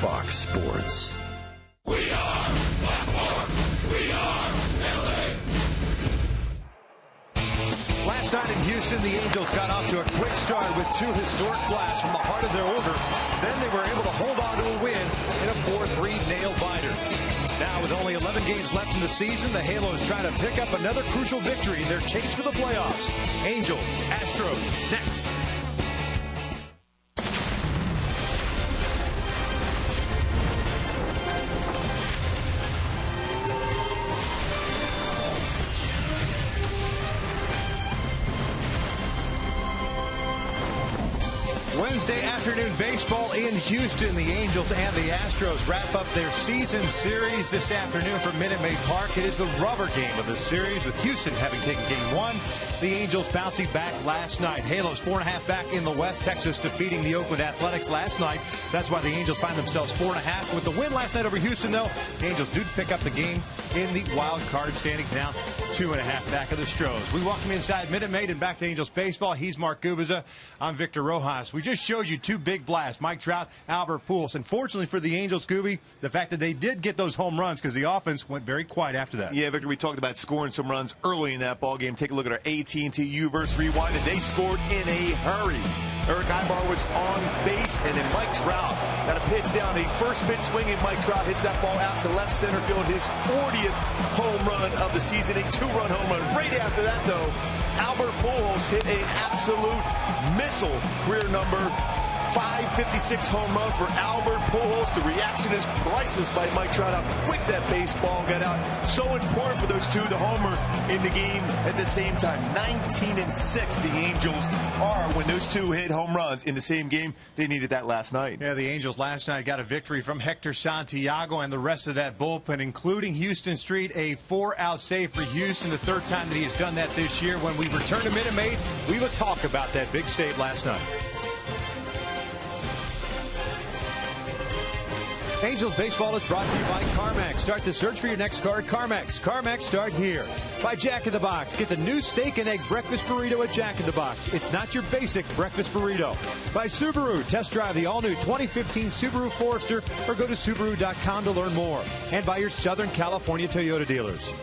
Fox Sports. We are Fox Sports. We are LA. Last night in Houston, the Angels got off to a quick start with two historic blasts from the heart of their order. Then they were able to hold on to a win in a 4-3 nail-biter. Now, with only 11 games left in the season, the Halos try to pick up another crucial victory in their chase for the playoffs. Angels, Astros, next. Wednesday afternoon baseball in Houston. The Angels and the Astros wrap up their season series this afternoon from Minute Maid Park. It is the rubber game of the series, with Houston having taken game one. The Angels bouncing back last night. Halos 4.5 back in the West. Texas defeating the Oakland Athletics last night. That's why the Angels find themselves 4.5. With the win last night over Houston, though, the Angels do pick up the game in the wild card standings, now 2.5 back of the Astros. We welcome inside Minute Maid and back to Angels baseball. He's Mark Gubiza. I'm Victor Rojas. We just showed you two big blasts, Mike Trout, Albert Pujols. Unfortunately for the Angels, Gooby, the fact that they did get those home runs because the offense went very quiet after that. Yeah, Victor, we talked about scoring some runs early in that ball game. Take a look at our AT HOU versus Rewind, and they scored in a hurry. Eric Ibar was on base, and then Mike Trout got a pitch down. A first pitch swinging, Mike Trout hits that ball out to left center field. His 40th home run of the season, a two-run home run. Right after that, though, Albert Pujols hit an absolute missile, career number 556 home run for Albert Pujols. The reaction is priceless by Mike Trout. How quick that baseball got out. So important for those two, the homer in the game at the same time. 19-6 the Angels are when those two hit home runs in the same game. They needed that last night. Yeah, the Angels last night got a victory from Hector Santiago and the rest of that bullpen, including Houston Street, a 4-out save for Houston, the third time that he has done that this year. When we return to Minute Maid, we will talk about that big save last night. Angels baseball is brought to you by CarMax. Start the search for your next car at CarMax. CarMax, start here. By Jack in the Box. Get the new steak and egg breakfast burrito at Jack in the Box. It's not your basic breakfast burrito. By Subaru. Test drive the all-new 2015 Subaru Forester or go to Subaru.com to learn more. And by your Southern California Toyota dealers.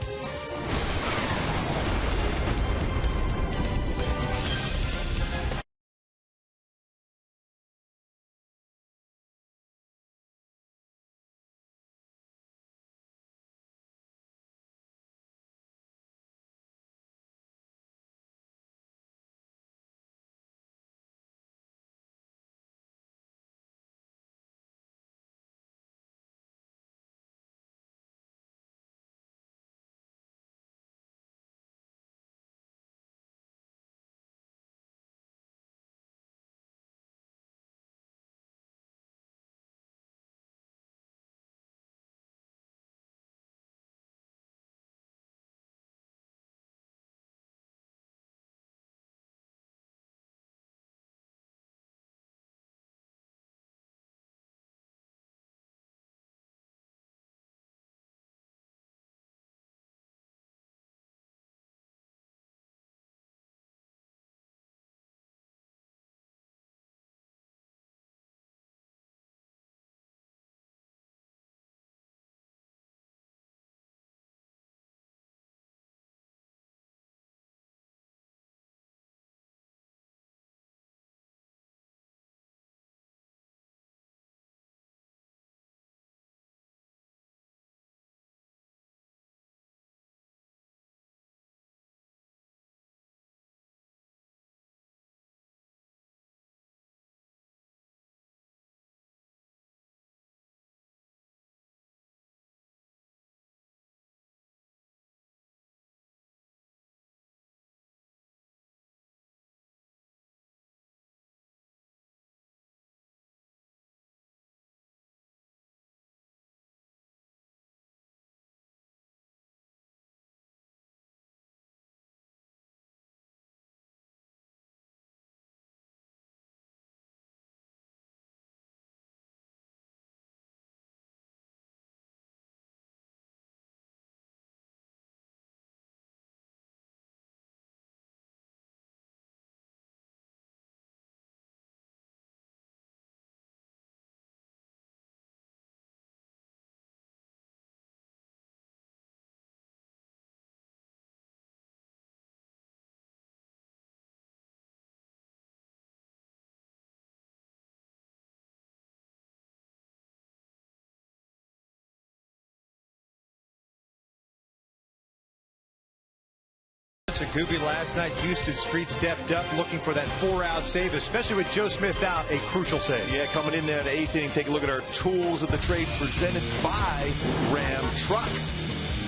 Sox and Gooby last night. Houston Street stepped up looking for that 4-out save, especially with Joe Smith out, a crucial save. Yeah, coming in there in the 8th inning, take a look at our tools of the trade presented by Ram Trucks.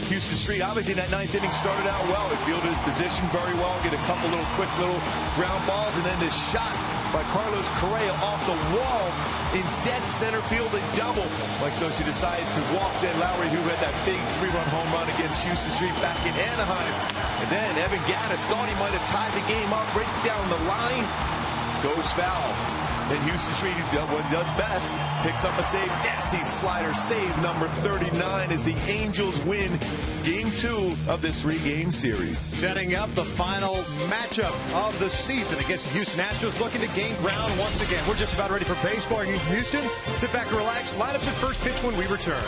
Houston Street, obviously, in that 9th inning started out well. He fielded his position very well, get a couple little quick little ground balls, and then this shot by Carlos Correa off the wall in dead center field, a double. Mike Socia decides to walk Jed Lowry, who had that big 3-run home run against Houston Street back in Anaheim. And then Evan Gattis thought he might have tied the game up right down the line. Goes foul. And Houston Street, what he does best, picks up a save. Nasty slider save number 39 as the Angels win Game 2 of this 3-game series. Setting up the final matchup of the season against the Houston Astros, looking to gain ground once again. We're just about ready for baseball in Houston. Sit back and relax. Lineups at first pitch when we return.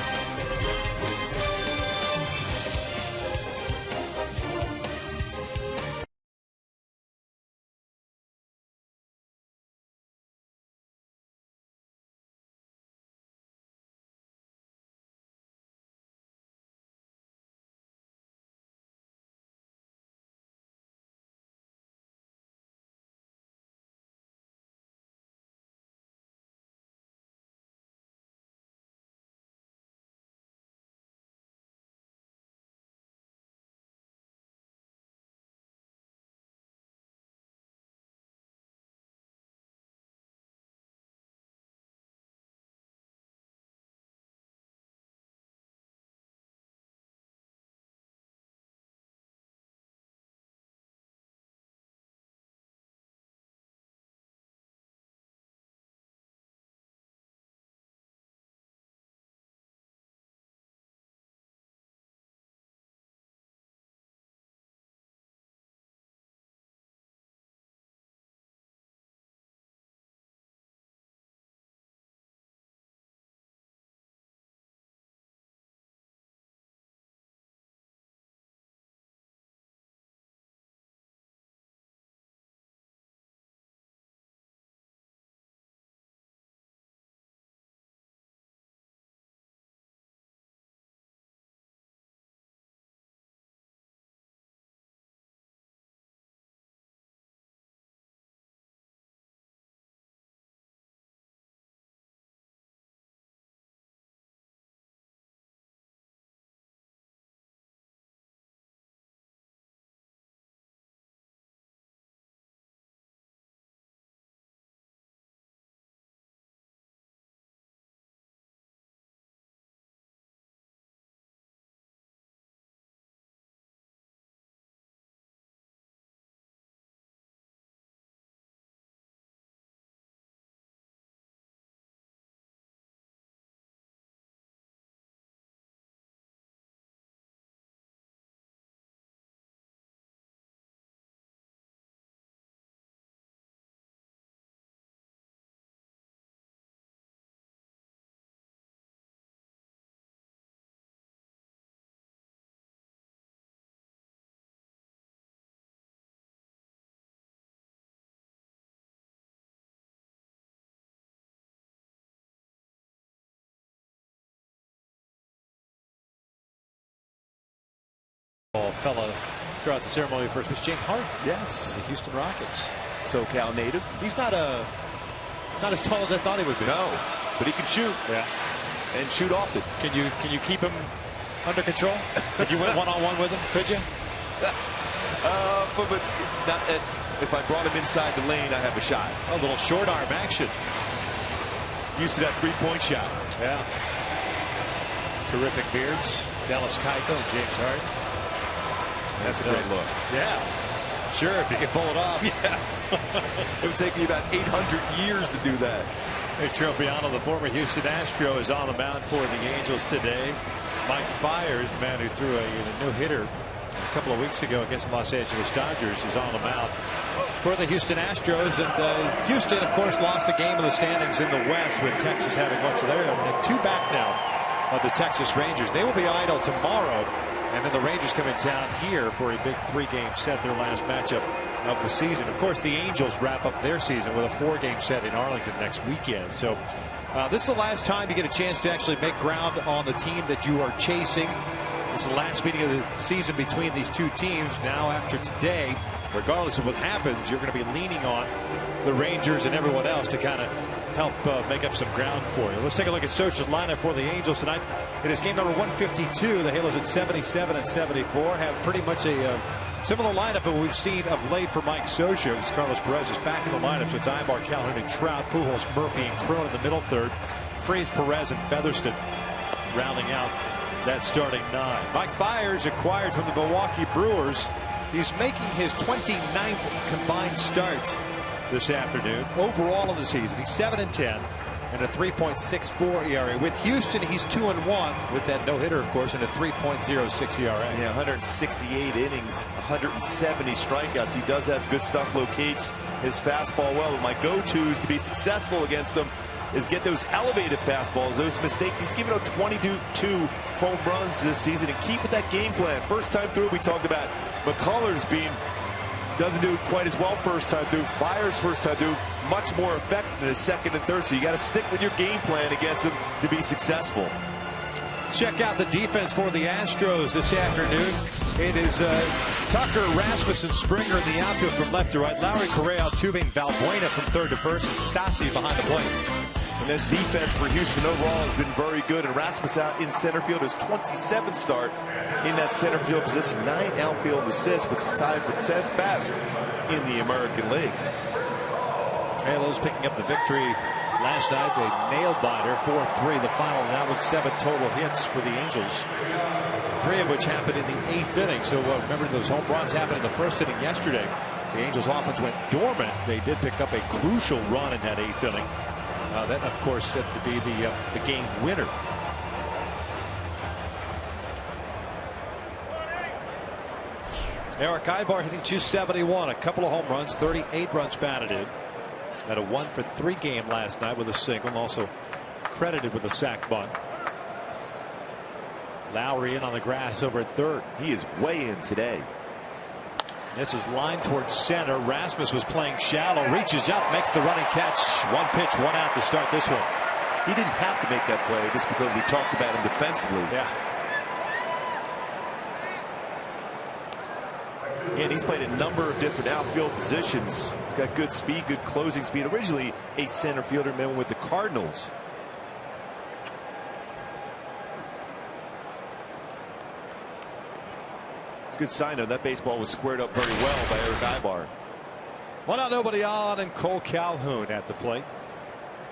Fella throughout the ceremony of first pitch, James Hart. Yes. The Houston Rockets. SoCal native. He's not as tall as I thought he would be. No, but he can shoot. Yeah. And shoot often. Can you keep him under control? If you went one-on-one with him, could you? But not if I brought him inside the lane, I have a shot. A little short arm action. Used to that 3-point shot. Yeah. Terrific beards. Dallas Keuchel, James Hart. That's a great look. Yeah. Sure, if you can pull it off. Yeah. It would take me about 800 years to do that. Nick Tropiano, the former Houston Astro, is on the mound for the Angels today. Mike Fiers, the man who threw a no-hitter a couple of weeks ago against the Los Angeles Dodgers, is on the mound for the Houston Astros. And Houston, of course, lost a game of the standings in the West with Texas having much of their own. And 2 back now of the Texas Rangers. They will be idle tomorrow. And then the Rangers come in town here for a big 3-game set, their last matchup of the season. Of course, the Angels wrap up their season with a 4-game set in Arlington next weekend. So this is the last time you get a chance to actually make ground on the team that you are chasing. It's the last meeting of the season between these two teams. Now after today, regardless of what happens, you're going to be leaning on the Rangers and everyone else to kind of help make up some ground for you. Let's take a look at Socia's lineup for the Angels tonight. It is game number 152. The Halos at 77 and 74 have pretty much a similar lineup that we've seen of late for Mike Socia. As Carlos Perez is back in the lineup, so it's Ibar, Calhoun, and Trout, Pujols, Murphy, and Cron in the middle third. Freese, Perez, and Featherston rounding out that starting nine. Mike Fiers, acquired from the Milwaukee Brewers. He's making his 29th combined start this afternoon. Overall in the season, he's 7-10 and a 3.64 ERA. With Houston, he's 2-1 with that no-hitter, of course, and a 3.06 ERA. Yeah, 168 innings, 170 strikeouts. He does have good stuff, locates his fastball well. But my go-tos to be successful against him is get those elevated fastballs, those mistakes. He's given up 22 home runs this season, and keep with that game plan. First time through, we talked about McCullers doesn't do quite as well first time through. Fiers first time through, much more effective than his second and third. So you got to stick with your game plan against him to be successful. Check out the defense for the Astros this afternoon. It is Tucker, Rasmussen, Springer in the outfield from left to right. Lowry, Correa, Altuve, Valbuena from third to first, and Stassi behind the plate. And this defense for Houston overall has been very good. And Rasmus out in center field, his 27th start in that center field position. 9 outfield assists, which is tied for 10th best in the American League. Halos picking up the victory last night. They nailed Biter 4-3. The final now with 7 total hits for the Angels, 3 of which happened in the 8th inning. So remember, those home runs happened in the first inning yesterday. The Angels offense went dormant. They did pick up a crucial run in that 8th inning. That, of course, set to be the game winner. Eric Ibar hitting .271, a couple of home runs, 38 runs batted in. Had a 1-for-3 game last night with a single, also credited with a sac bunt. Lowry in on the grass over at third. He is way in today. This is lined towards center. Rasmus was playing shallow, reaches up, makes the running catch. 1 pitch, 1 out to start this one. He didn't have to make that play just because we talked about him defensively. Yeah. And he's played a number of different outfield positions. Got good speed, good closing speed. Originally a center fielder, man, with the Cardinals. It's a good sign, though. That baseball was squared up very well by Eric Ibar. 1 out, nobody on, and Cole Calhoun at the plate.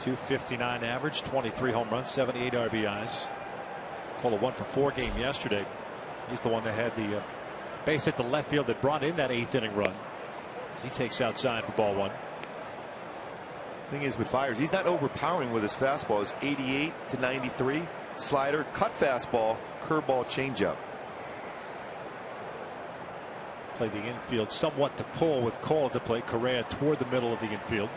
.259 average, 23 home runs, 78 RBIs. Cole a 1-for-4 game yesterday. He's the one that had the base hit the left field that brought in that 8th inning run. As he takes outside for ball 1. Thing is with Fiers, he's not overpowering with his fastball. It's 88 to 93. Slider, cut fastball, curveball, changeup. Play the infield somewhat to pull with Cole at the plate. Correa toward the middle of the infield.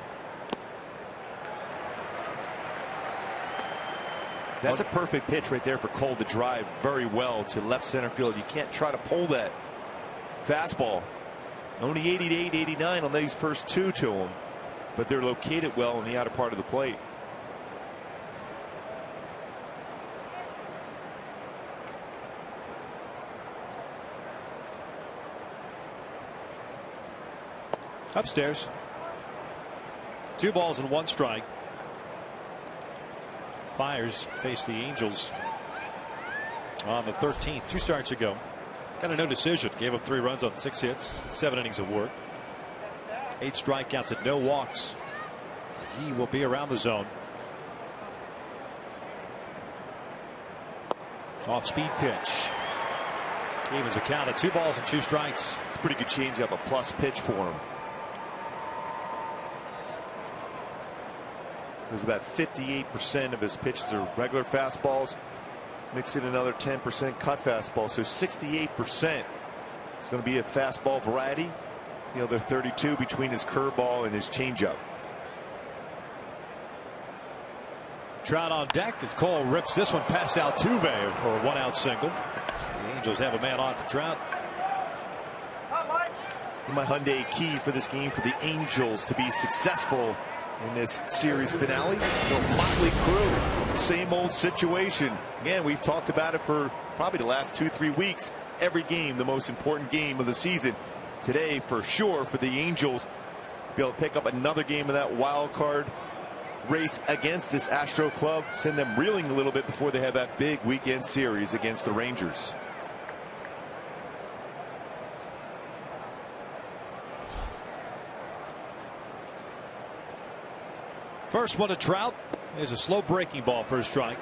That's a perfect pitch right there for Cole to drive very well to left center field. You can't try to pull that fastball. Only 88, 89 on these first 2 to him, but they're located well in the outer part of the plate. Upstairs. 2 balls and 1 strike. Fiers faced the Angels on the 13th, 2 starts ago. Got a no decision. Gave up 3 runs on 6 hits, 7 innings of work, 8 strikeouts and no walks. He will be around the zone. Off speed pitch. Evens a count at 2 balls and 2 strikes. It's a pretty good changeup, a plus pitch for him. There's about 58% of his pitches are regular fastballs. Mix in another 10% cut fastball, so 68%. It's going to be a fastball variety. The other 32 between his curveball and his changeup. Trout on deck as Cole rips this one past Altuve for a 1-out single. The Angels have a man on for Trout. My Hyundai key for this game for the Angels to be successful in this series finale. The motley crew, same old situation. Again, we've talked about it for probably the last 2-3 weeks. Every game, the most important game of the season. Today, for sure, for the Angels, be able to pick up another game of that wild card race against this Astro club, send them reeling a little bit before they have that big weekend series against the Rangers. First one to Trout is a slow breaking ball for a strike.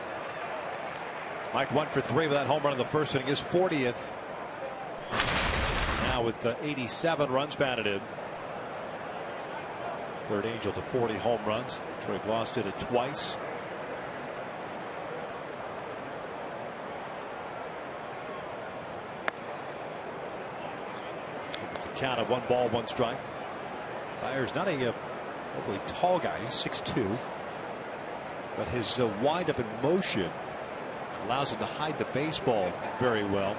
Mike 1 for 3 with that home run in the first inning, his 40th. Now with 87 runs batted in. Third Angel to 40 home runs. Troy Gloss did it twice. It's a count of 1 ball, 1 strike. Fires not a overly tall guy. He's 6'2", but his wind up in motion allows him to hide the baseball very well.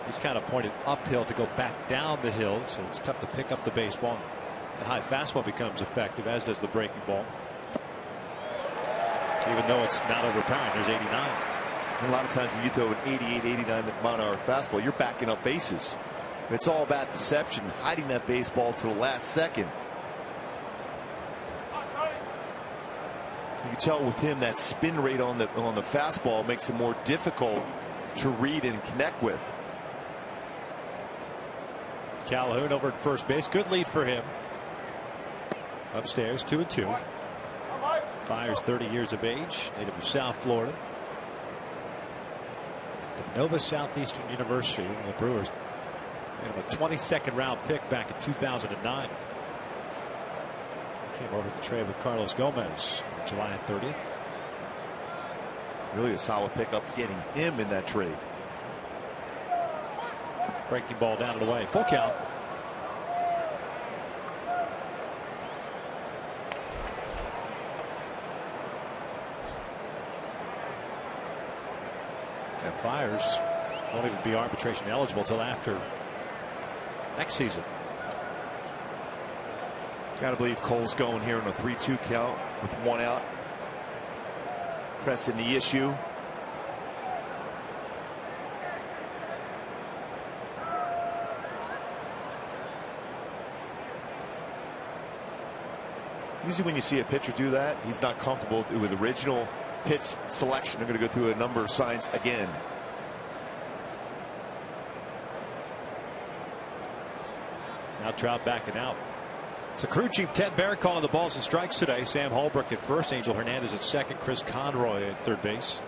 He's kind of pointed uphill to go back down the hill, so it's tough to pick up the baseball. That high fastball becomes effective, as does the breaking ball. Even though it's not overpowering, there's 89. And a lot of times when you throw an 88, 89 mile-an-hour fastball, you're backing up bases. It's all about deception, hiding that baseball to the last second. You can tell with him that spin rate on the fastball makes it more difficult to read and connect with. Calhoun over at first base. Good lead for him. Upstairs, 2-2. Fires 30 years of age, native of South Florida. The Nova Southeastern University, the Brewers, and a 22nd round pick back in 2009. Came over to trade with Carlos Gomez on July 30th. Really a solid pickup getting him in that trade. Breaking ball down and away. Full count. And Fires won't even be arbitration eligible until after next season. Gotta believe Cole's going here in a 3-2 count with 1 out. Pressing the issue. Usually when you see a pitcher do that, he's not comfortable with original pitch selection. They're going to go through a number of signs again. Now Trout backing out. So crew chief Ted Barrett calling the balls and strikes today. Sam Holbrook at first, Angel Hernandez at second, Chris Conroy at third base.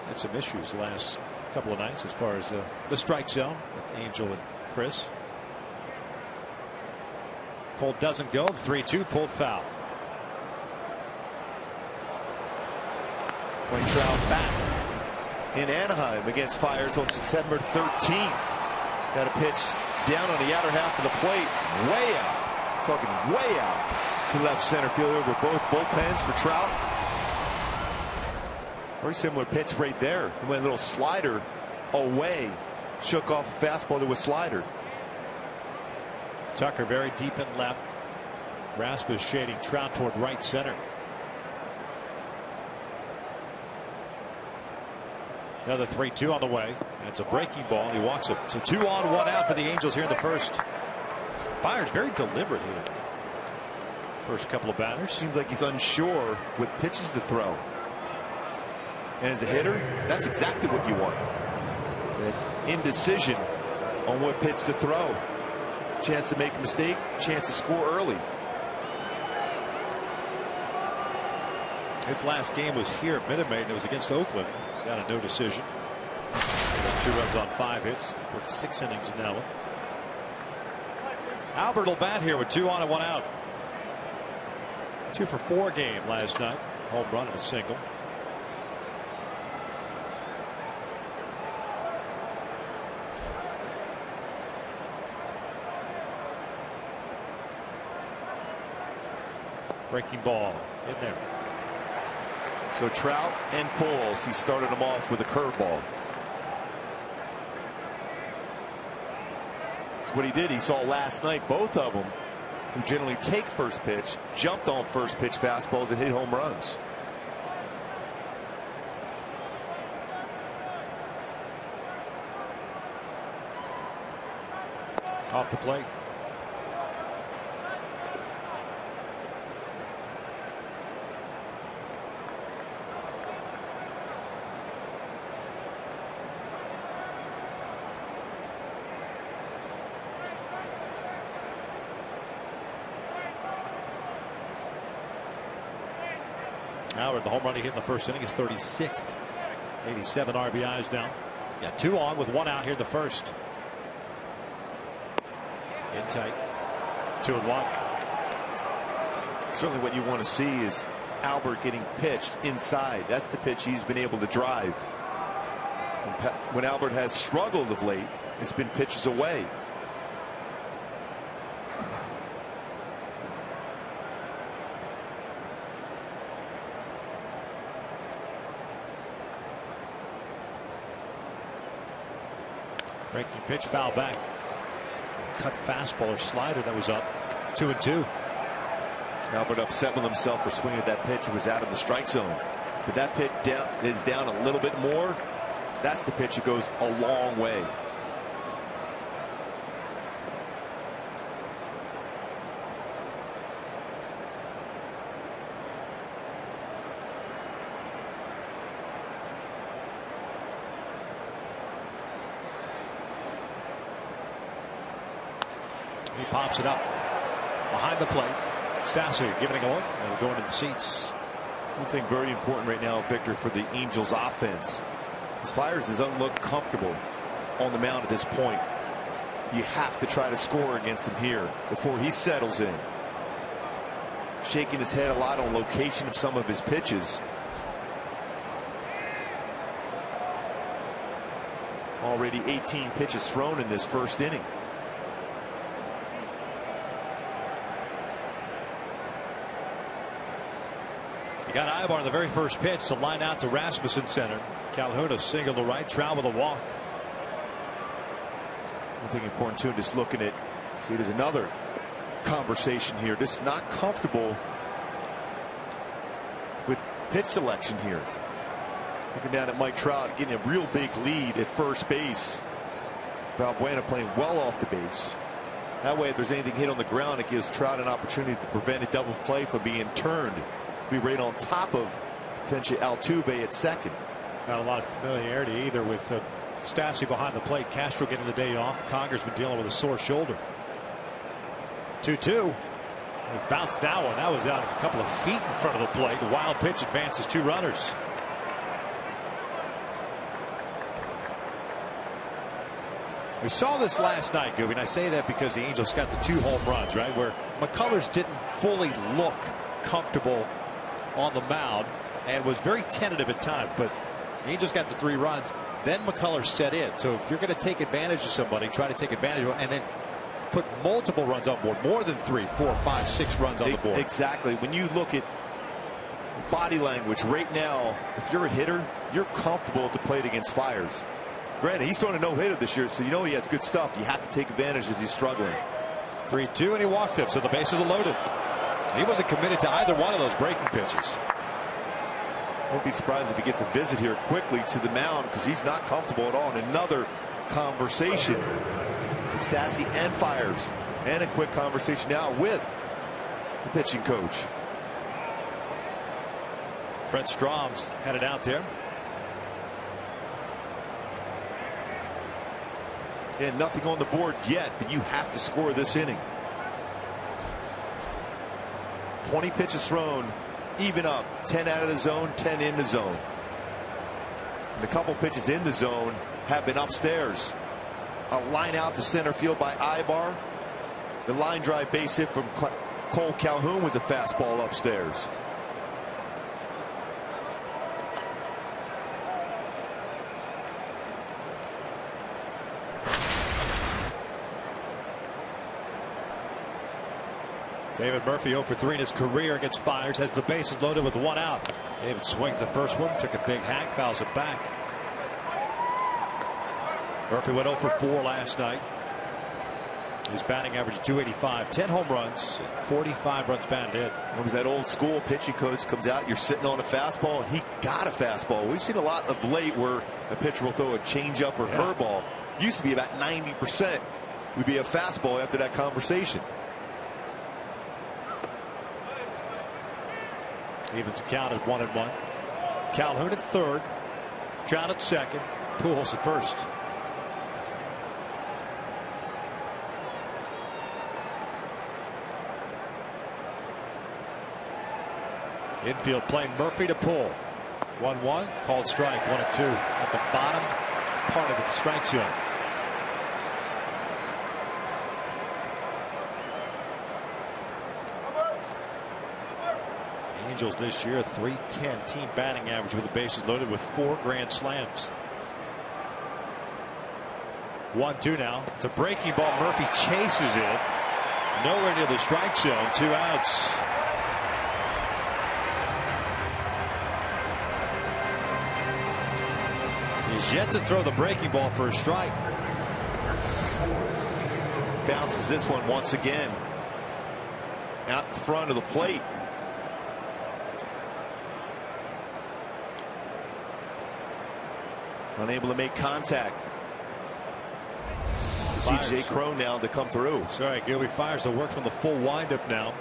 Had some issues the last couple of nights as far as the strike zone with Angel and Chris. Cole doesn't go. 3-2, pulled foul. When Trout back in Anaheim against Fires on September 13th. Got a pitch down on the outer half of the plate, way out, talking way out to left center field over both bullpens for Trout. Very similar pitch right there. He went a little slider away, shook off a fastball to a slider. Tucker very deep in left. Rasmus shading Trout toward right center. Another 3-2 on the way. That's a breaking ball. He walks it. So 2 on, 1 out for the Angels here in the first. Fires very deliberate here. First couple of batters. Seems like he's unsure with pitches to throw. And as a hitter, that's exactly what you want. That indecision on what pitch to throw. Chance to make a mistake, chance to score early. His last game was here at Minute Maid, and it was against Oakland. Got a no decision. 2 runs on 5 hits. Worked 6 innings in that one. Albert will bat here with 2 on and 1 out. 2 for 4 game last night. Home run and a single. Breaking ball in there. So Trout and Pujols, he started them off with a curveball. That's what he did. He saw last night, both of them who generally take first pitch, jumped on first pitch fastballs and hit home runs. Off the plate. Howard, the home run he hit in the first inning, is 36th. 87 RBIs now. Got 2 on with 1 out here in the first. In tight. 2-1. Certainly what you want to see is Albert getting pitched inside. That's the pitch he's been able to drive. When Albert has struggled of late, it's been pitches away. Breaking pitch, foul back. Cut fastball or slider that was up. 2-2. Albert upset with himself for swinging at that pitch. It was out of the strike zone. But that pitch is down a little bit more. That's the pitch that goes a long way. He pops it up behind the plate. Stassi giving it going. And we're going to the seats. One thing very important right now, Victor, for the Angels offense is Fiers doesn't look comfortable on the mound at this point. You have to try to score against him here before he settles in. Shaking his head a lot on location of some of his pitches. Already 18 pitches thrown in this first inning. You got Ibar on the very first pitch to line out to Rasmussen center. Calhoun a single to right, Trout with a walk. One thing important too, just looking at, see, there's another conversation here. Just not comfortable with pitch selection here. Looking down at Mike Trout getting a real big lead at first base. Valbuena playing well off the base. That way, if there's anything hit on the ground, it gives Trout an opportunity to prevent a double play from being turned. Be right on top of potentially Altuve at second. Not a lot of familiarity either with Stassi behind the plate. Castro getting the day off. Conger's been dealing with a sore shoulder. 2-2. He bounced that one. That was out a couple of feet in front of the plate. The wild pitch advances 2 runners. We saw this last night, Gooby, and I say that because the Angels got the 2 home runs, right, where McCullers didn't fully look comfortable on the mound and was very tentative at times, but the Angels got the 3 runs. Then McCullers set in. So if you're going to take advantage of somebody, try to take advantage of it and then put multiple runs on board, more than 3, 4, 5, 6 runs on the board. Exactly. When you look at body language right now, if you're a hitter, you're comfortable at the plate against Fiers. Granted, he's throwing a no-hitter this year, so you know he has good stuff. You have to take advantage as he's struggling. 3-2, and he walked him, so the bases are loaded. He wasn't committed to either one of those breaking pitches. Won't be surprised if he gets a visit here quickly to the mound because he's not comfortable at all. And another conversation with Stassi and Fiers, and a quick conversation now with the pitching coach. Brent Strom's headed out there. And nothing on the board yet, but you have to score this inning. 20 pitches thrown, even up. 10 out of the zone, 10 in the zone. And a couple pitches in the zone have been upstairs. A line out to center field by Ibar. The line drive base hit from Cole Calhoun was a fastball upstairs. David Murphy 0 for 3 in his career against Fiers, has the bases loaded with 1 out. David swings the first one, took a big hack, fouls it back. Murphy went 0 for 4 last night. His batting average 285, 10 home runs, 45 runs batted in. It was that old school pitching coach comes out, you're sitting on a fastball, and he got a fastball. We've seen a lot of late where a pitcher will throw a changeup or curveball. Used to be about 90% would be a fastball after that conversation. Evens the count at 1-1. Calhoun at third, Trout at second, Pujols at first. Infield playing Murphy to pull. 1-1, called strike, 1-2 at the bottom part of the strike zone. Angels this year, 310 team batting average with the bases loaded with 4 grand slams. 1-2 now. It's a breaking ball. Murphy chases it. Nowhere near the strike zone. 2 outs. He's yet to throw the breaking ball for a strike. Bounces this one once again out in front of the plate. Unable to make contact. CJ Cron now to come through. Sorry, Gilby fires to work from the full windup now.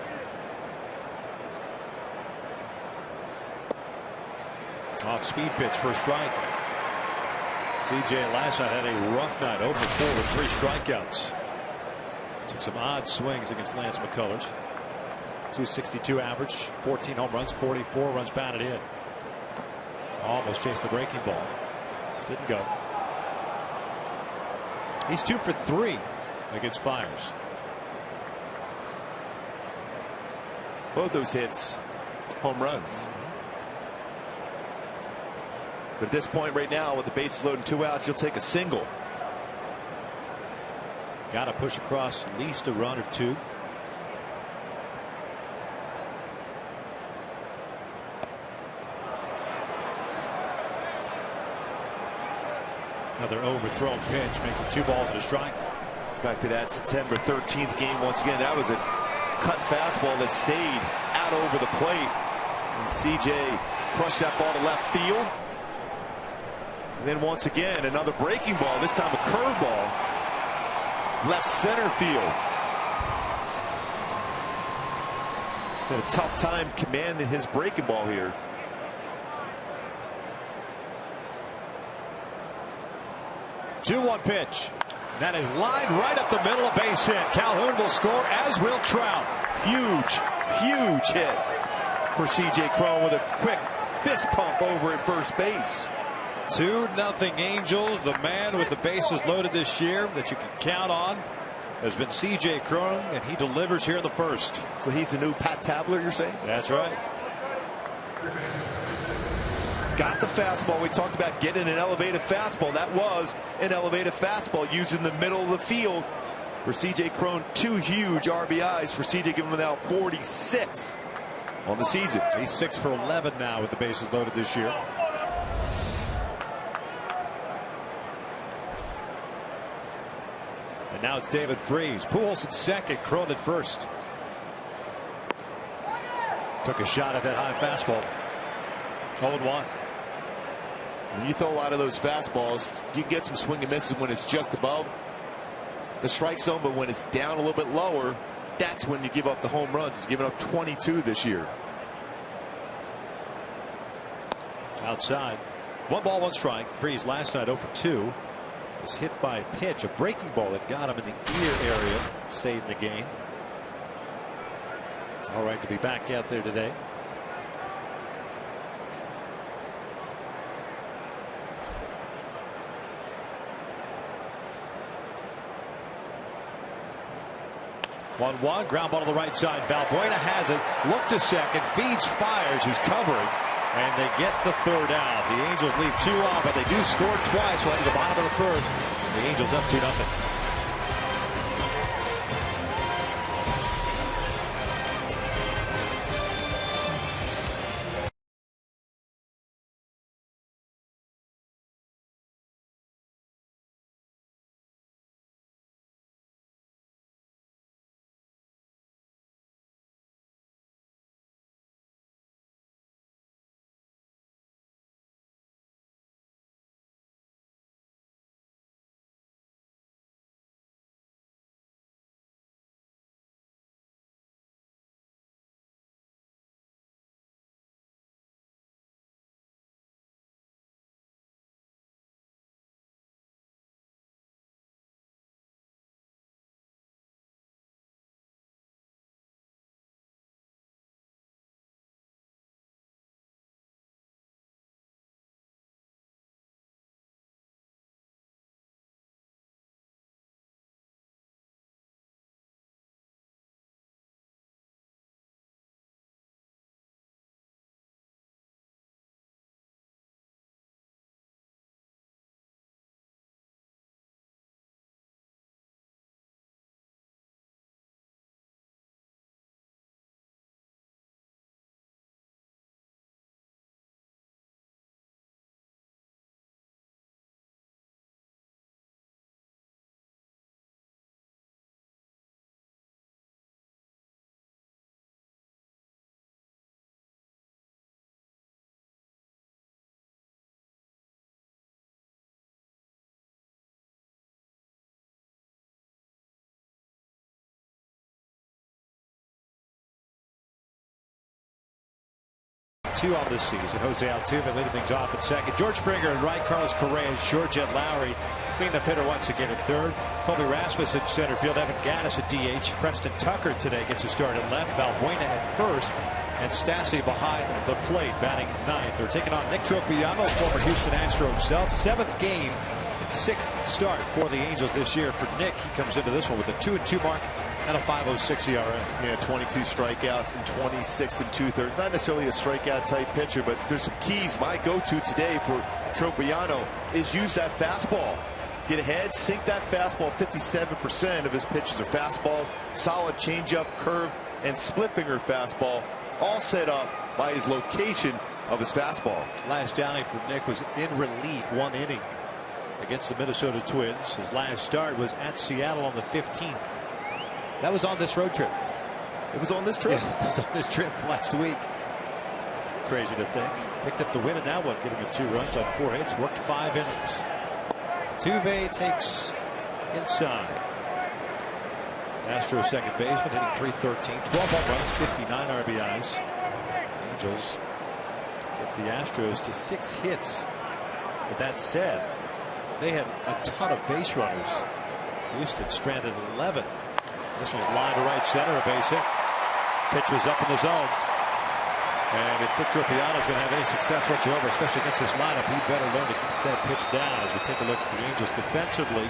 Off speed pitch for a strike. CJ last night had a rough night, 0 for 4 with 3 strikeouts. Took some odd swings against Lance McCullers. 262 average, 14 home runs, 44 runs batted in. Almost chased the breaking ball. Didn't go. He's 2 for 3 against Fiers. Both those hits, home runs. But at this point right now, with the bases loaded and 2 outs, you'll take a single. Got to push across at least a run or 2. Another overthrown pitch makes it 2 balls and a strike. Back to that September 13th game once again. That was a cut fastball that stayed out over the plate. And CJ crushed that ball to left field. And then once again another breaking ball, this time a curveball, left center field. Had a tough time commanding his breaking ball here. Two-one pitch. That is lined right up the middle, of base hit. Calhoun will score, as will Trout. Huge hit for CJ Cron with a quick fist pump over at first base. 2-0 Angels. The man with the bases loaded this year that you can count on has been CJ Cron, and he delivers here in the first. So he's the new Pat Tabler, you're saying? That's right. Got the fastball. We talked about getting an elevated fastball. That was an elevated fastball using the middle of the field for CJ Cron. 2 huge RBIs for CJ, giving him now 46 on the season. He's 6 for 11 now with the bases loaded this year. And now it's David Freese. Pujols at second, Cron at first. Took a shot at that high fastball. 0-1. When you throw a lot of those fastballs, you can get some swing and misses when it's just above the strike zone, but when it's down a little bit lower, that's when you give up the home runs. He's given up 22 this year. Outside. 1 ball, 1 strike. Freese last night 0 for 2. Was hit by a pitch, a breaking ball that got him in the ear area. Stayed in the game. All right to be back out there today. One ground ball to the right side. Valbuena has it. Look to second. Feeds Fiers, who's covering. And they get the 3rd out. The Angels leave 2 off, but they do score twice right at the bottom of the 1st. The Angels up 2-0. 2 on this season. Jose Altuve leading things off at second. George Springer at right. Carlos Correa short. Jet Lowry clean up hitter once again at third. Colby Rasmus at center field. Evan Gattis at DH. Preston Tucker today gets a start at left. Valbuena at first. And Stassi behind the plate, batting ninth. They're taking on Nick Tropiano, former Houston Astro himself. 7th game, 6th start for the Angels this year. For Nick, he comes into this one with a 2-2 mark and a 5.06 ERA. Yeah, 22 strikeouts and 26 2/3. Not necessarily a strikeout type pitcher, but there's some keys. My go-to today for Tropiano is use that fastball. Get ahead, sink that fastball. 57% of his pitches are fastballs. Solid changeup, curve, and split finger fastball. All set up by his location of his fastball. Last outing for Nick was in relief, 1 inning against the Minnesota Twins. His last start was at Seattle on the 15th. That was on this road trip. It was on this trip? Yeah, it was on this trip last week. Crazy to think. Picked up the win in that one, giving him 2 runs on 4 hits, worked 5 innings. Altuve takes inside. Astros second baseman hitting .313, 12 home runs, 59 RBIs. Angels kept the Astros to 6 hits. But that said, they had a ton of base runners. Houston stranded 11. This one line to right center, a base hit. Pitch was up in the zone. And if Nick Tropiano is going to have any success whatsoever, especially against this lineup, he better learn to keep that pitch down. As we take a look at the Angels defensively,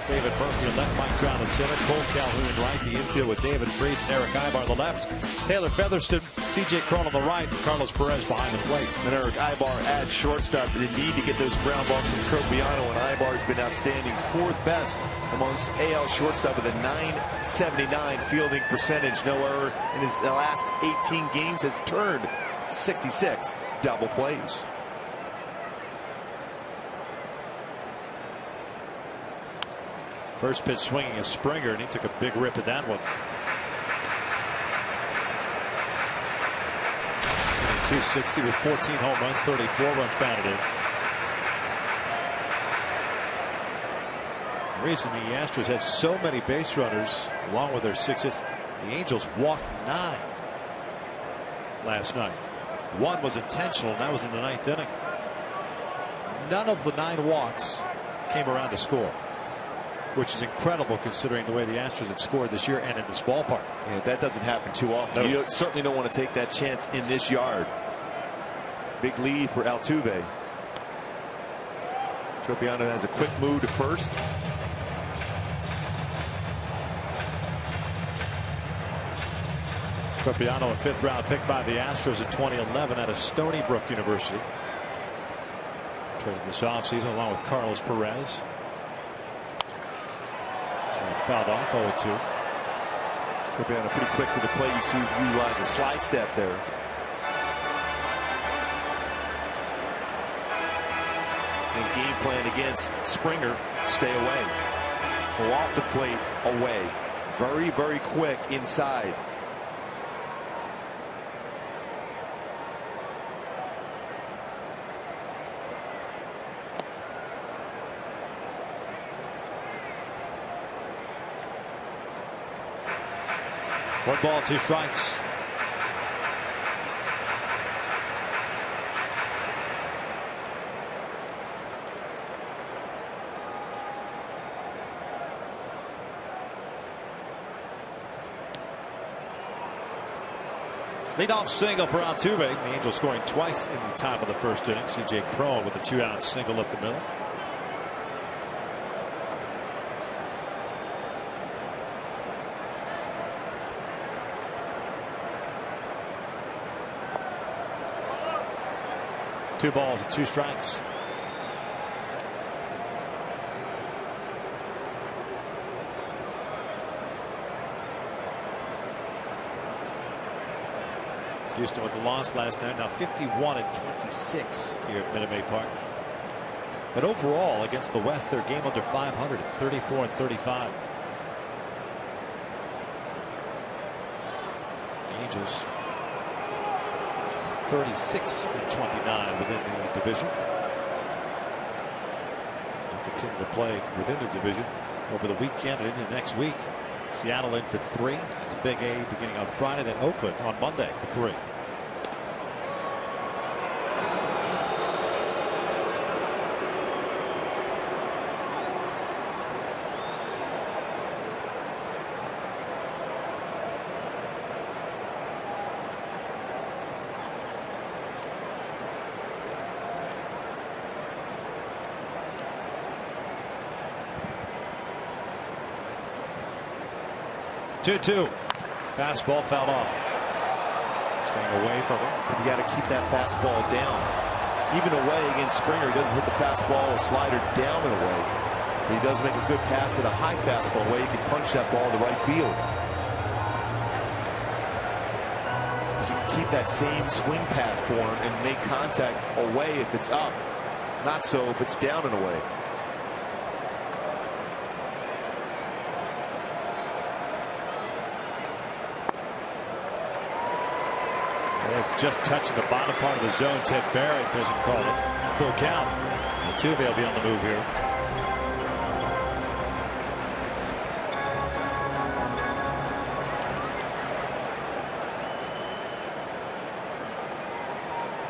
David Murphy at left, Mike Trout at center, Cole Calhoun right, the infield with David Freese and Eric Ibar on the left, Taylor Featherston, C.J. Cron on the right, and Carlos Perez behind the plate. And Eric Ibar at shortstop. They need to get those ground balls from Tropiano, and Ibar's been outstanding. 4th best amongst AL shortstop with a .979 fielding percentage. No error in his last 18 games, has turned 66 double plays. First pitch swinging is Springer, and he took a big rip at that one. 260 with 14 home runs, 34 runs batted in. The reason the Astros had so many base runners, along with their 6 hits, the Angels walked 9 last night. 1 was intentional, and that was in the 9th inning. None of the 9 walks came around to score, which is incredible considering the way the Astros have scored this year and in this ballpark. Yeah, that doesn't happen too often. No. You certainly don't want to take that chance in this yard. Big lead for Altuve. Tropiano has a quick move to first. Tropiano, a 5th round pick by the Astros in 2011 out of Stony Brook University. Traded this offseason along with Carlos Perez. Fouled off 0-2. Tropiano pretty quick to the plate. You see him utilize a slide step there. And game plan against Springer, stay away. Go off the plate, away. Very, very quick inside. One ball, 2 strikes. Leadoff single for Altuve. The Angels scoring twice in the top of the first inning. C.J. Cron with a 2-out single up the middle. Two balls and 2 strikes. Houston with the loss last night, now 51-26 here at Minute Maid Park. But overall against the West, they're game under 500 at 34-35. The Angels 36-29 within the division. They'll continue to play within the division over the weekend and into next week. Seattle in for 3 at the Big A beginning on Friday, then Oakland on Monday for 3. 2-2. Fastball fouled off. Staying away from him. But you got to keep that fastball down. Even away against Springer, he doesn't hit the fastball or slider down and away. But he does make a good pass at a high fastball way. He can punch that ball to right field. You can keep that same swing path for him and make contact away if it's up. Not so if it's down and away. Just touching the bottom part of the zone. Ted Barrett doesn't call it. Full count. Altuve will be on the move here.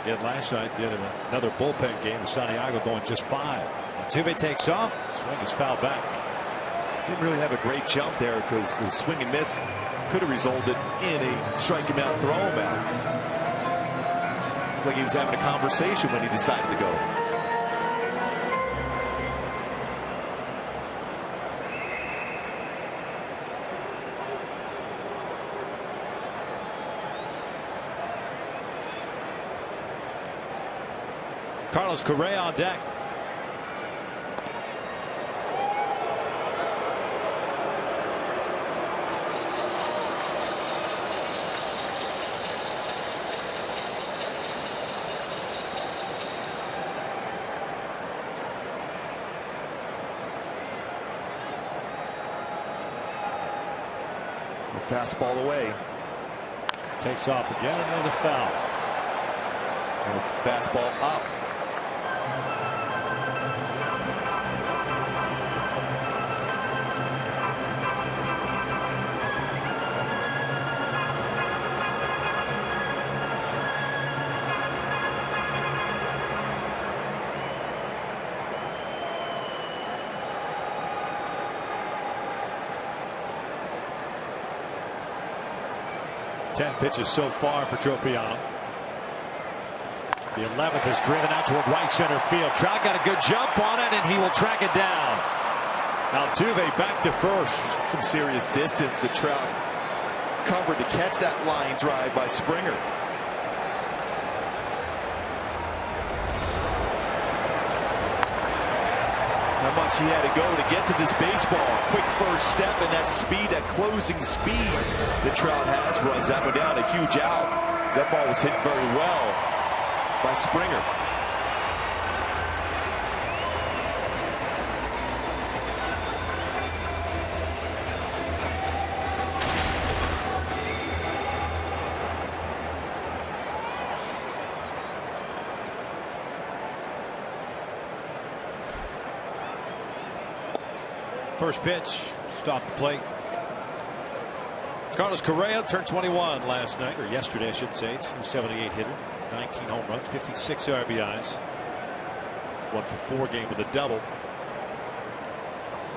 Again, last night did another bullpen game with Santiago going just 5. Altuve takes off. Swing is fouled back. Didn't really have a great jump there because the swing and miss could have resulted in a strike him out, throw him out. Like he was having a conversation when he decided to go. Carlos Correa on deck. Fastball away. Takes off again. Another foul. And fastball up. Ten pitches so far for Tropiano. The 11th is driven out toward right center field. Trout got a good jump on it, and he will track it down. Altuve back to first. Some serious distance that Trout covered to catch that line drive by Springer. How much he had to go to get to this baseball. Quick first step, and that speed, that closing speed that Trout has, runs that one down. A huge out. That ball was hit very well by Springer. First pitch, just off the plate. Carlos Correa turned 21 last night, or yesterday, I should say. 278 hitter, 19 home runs, 56 RBIs. 1-for-4 game with a double.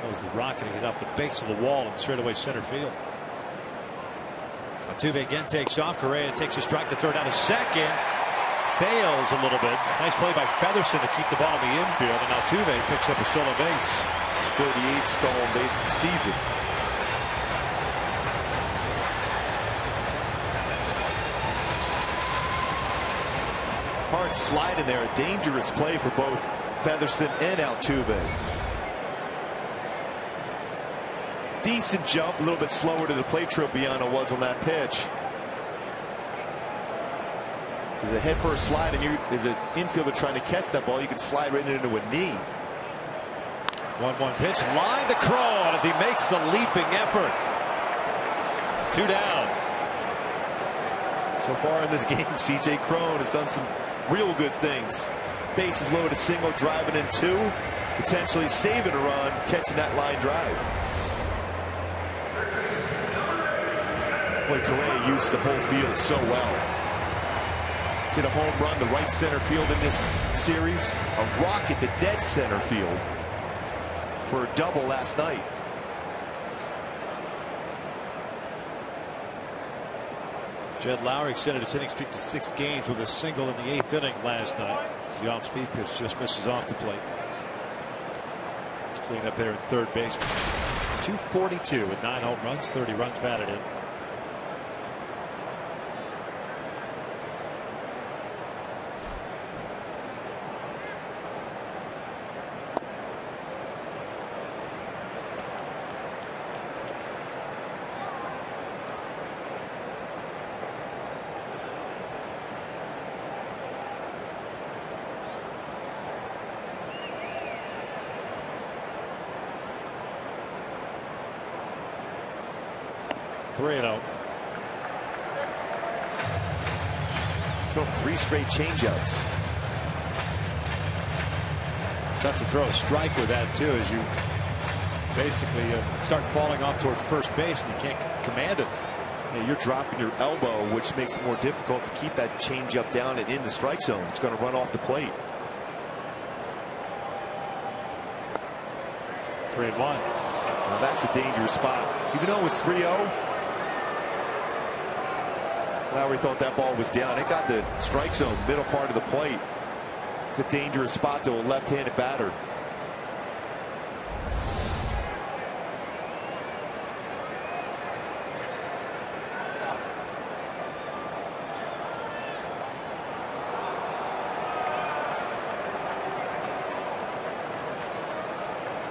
That was the rocket. He hit off the base of the wall and straight away center field. Altuve again takes off. Correa takes a strike to throw down to second. Sails a little bit. Nice play by Featherston to keep the ball in the infield, and Altuve picks up a stolen base. 38 stolen base in the season. Hard slide in there, a dangerous play for both Featherston and Altuve. Decent jump, a little bit slower to the plate Tropiano was on that pitch. There's a head first slide, and you, as an infielder trying to catch that ball, you can slide right into a knee. 1-1 pitch, line to Cron as he makes the leaping effort. 2 down. So far in this game, C.J. Cron has done some real good things. Bases loaded, single, driving in 2, potentially saving a run, catching that line drive. Boy, Correa used the whole field so well. He's hit a home run to right center field in this series, a rocket to dead center field for a double last night. Jed Lowry extended his hitting streak to 6 games with a single in the 8th inning last night. The off-speed pitch just misses off the plate. Clean up there at third base. 242 with 9 home runs, 30 runs batted in. Three 0. Throw 3 straight changeups. Tough to throw a strike with that too, as you basically start falling off toward first base and you can't command it. Yeah, you're dropping your elbow, which makes it more difficult to keep that changeup down and in the strike zone. It's going to run off the plate. 3-1. Now that's a dangerous spot. Even though it was 3-0. Lowry thought that ball was down. It got the strike zone, middle part of the plate. It's a dangerous spot to a left-handed batter.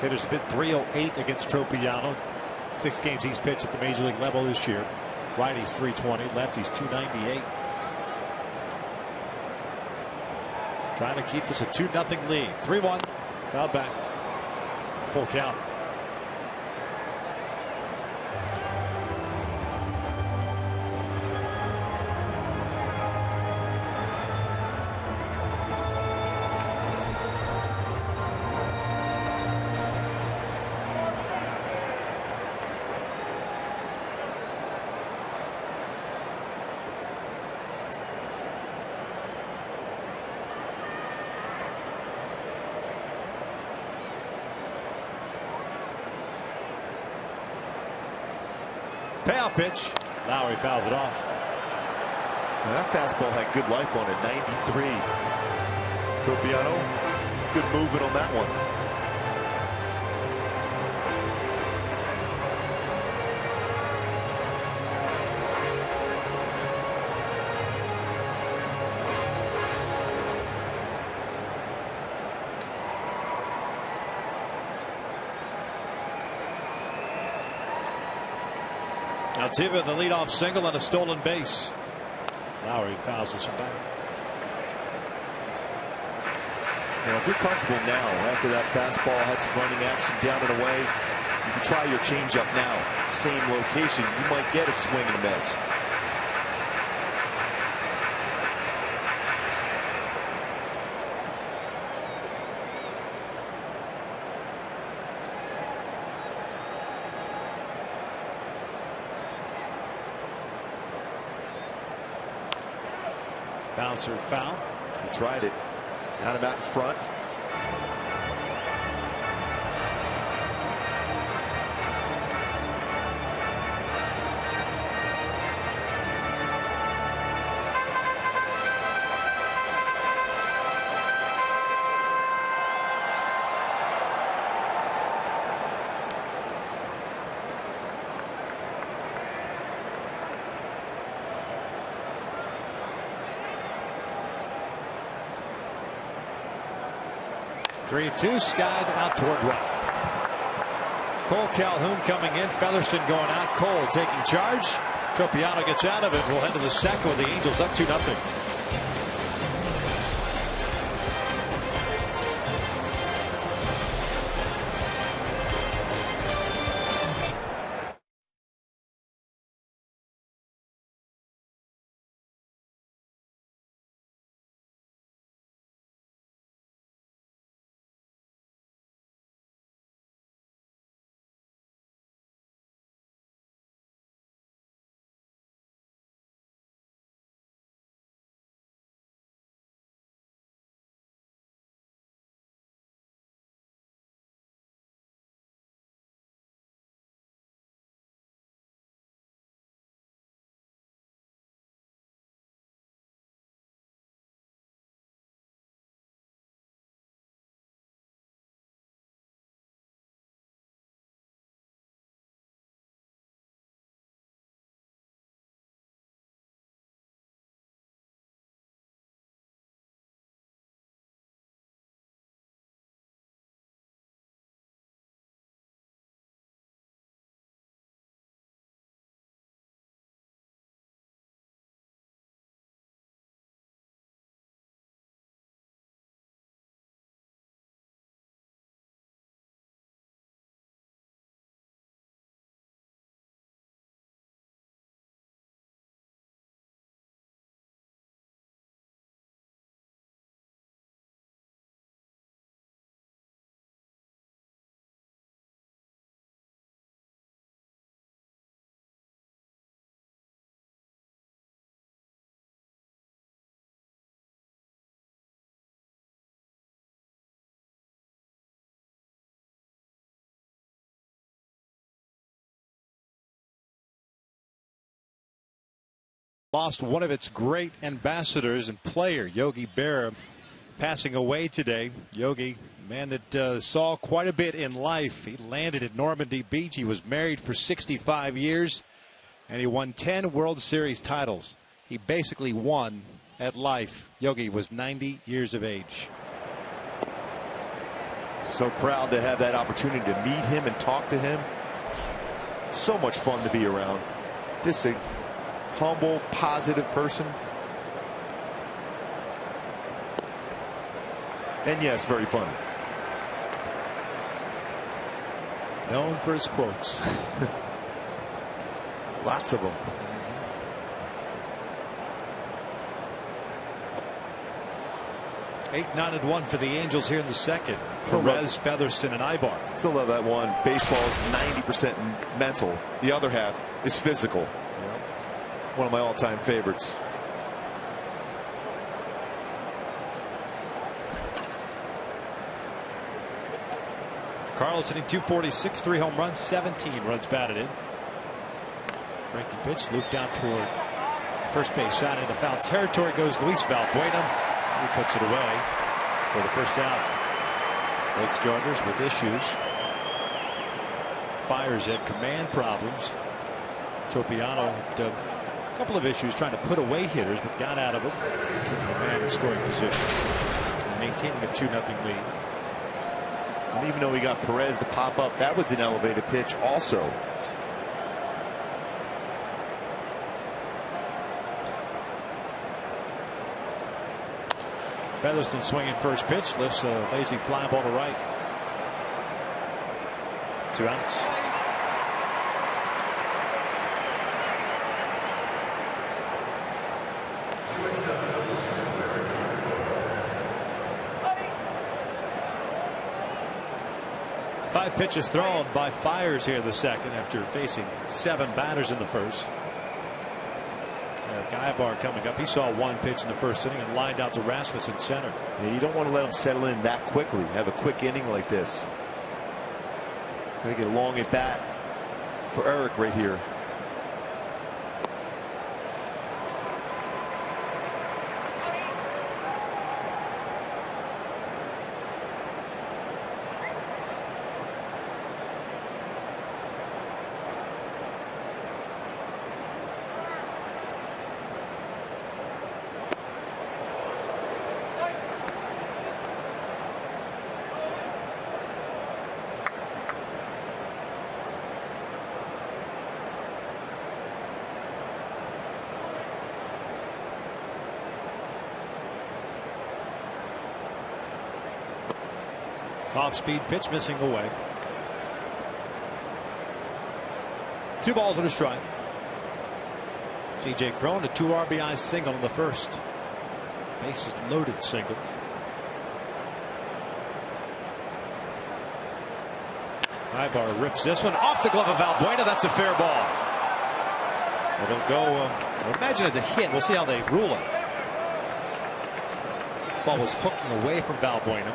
Hitters hit .308 against Tropiano. 6 games he's pitched at the major league level this year. Righties .320, lefties .298. Trying to keep this a 2-0 lead. 3-1. Foul back. Full count. Payoff pitch. Lowry fouls it off. Now that fastball had good life on it. 93. Tropiano, good movement on that one. Altiva, the leadoff single and a stolen base. Lowry fouls this one back. Now, if you're comfortable now, after that fastball had some running action down and away, you can try your changeup now. Same location, you might get a swing and a miss. Bouncer foul. He tried it. Got him out in front. Three-2, skied out toward right. Cole Calhoun coming in. Featherston going out. Cole taking charge. Tropiano gets out of it. We'll head to the second with the Angels up 2-0. lost one of its great ambassadors and player, Yogi Berra, passing away today. Yogi, man that saw quite a bit in life. He landed at Normandy Beach. He was married for 65 years, and he won 10 World Series titles. He basically won at life. Yogi was 90 years of age. So proud to have that opportunity to meet him and talk to him. So much fun to be around. Just a humble, positive person. And yes, very funny. Known for his quotes. Lots of them. Eight, 9-1 for the Angels here in the second. Perez, Featherston, and Ibar. Still love that one. Baseball is 90% mental. The other half is physical. Yep. One of my all-time favorites. Carlos hitting .246, 3 home runs, 17 runs batted in. Breaking pitch, looped down toward first base, shot into foul territory goes Luis Valbuena. He puts it away for the first out. Both starters with issues. Fires had command problems. Tropiano had a couple of issues trying to put away hitters, but got out of them. Keeping the man in scoring position and maintaining a 2-0 lead. And even though he got Perez to pop up, that was an elevated pitch also. Featherston swinging first pitch, lifts a lazy fly ball to right. 2 outs. Five pitches thrown by Fiers here in the second after facing 7 batters in the first. Ibar coming up. He saw 1 pitch in the first inning and lined out to Rasmussen center. Yeah, you don't want to let him settle in that quickly. Have a quick inning like this. Got to get a long at bat for Eric right here. Off-speed pitch missing away. 2 balls and a strike. C.J. Cron, a 2 RBI single in the first. Bases loaded single. Ibar rips this one off the glove of Valbuena. That's a fair ball. It'll go, I would imagine as a hit. We'll see how they rule it. Ball was hooking away from Valbuena.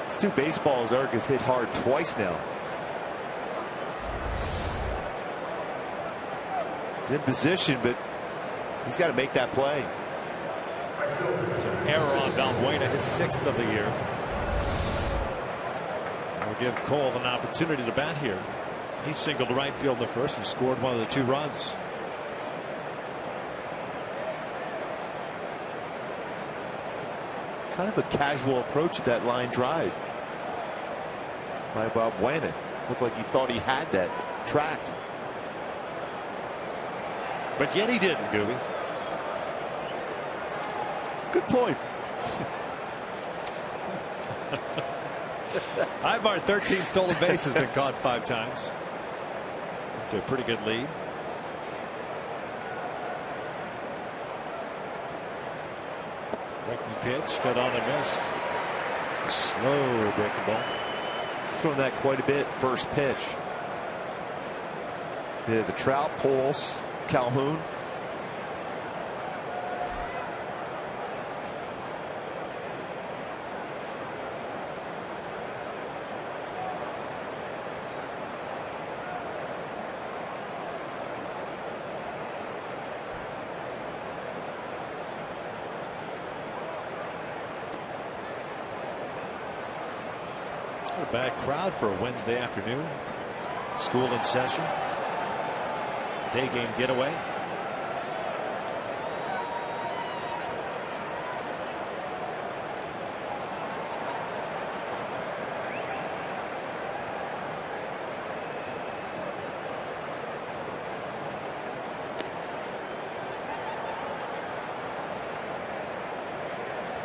It's 2 baseballs. Eric has hit hard twice now. He's in position, but he's got to make that play. It's an error on Valbuena, his 6th of the year. We'll give Cole an opportunity to bat here. He singled to right field in the first and scored one of the 2 runs. Kind of a casual approach at that line drive by Valbuena. Looked like he thought he had that tracked. But yet he didn't, Gooby. Good point. Ibar, 13 stolen bases, been caught 5 times. To a pretty good lead. Breaking pitch, got on and missed. A slow breaking ball. Thrown that quite a bit. First pitch. Yeah, the Trout, Poles, Calhoun. bad crowd for a Wednesday afternoon. School in session. Day game getaway.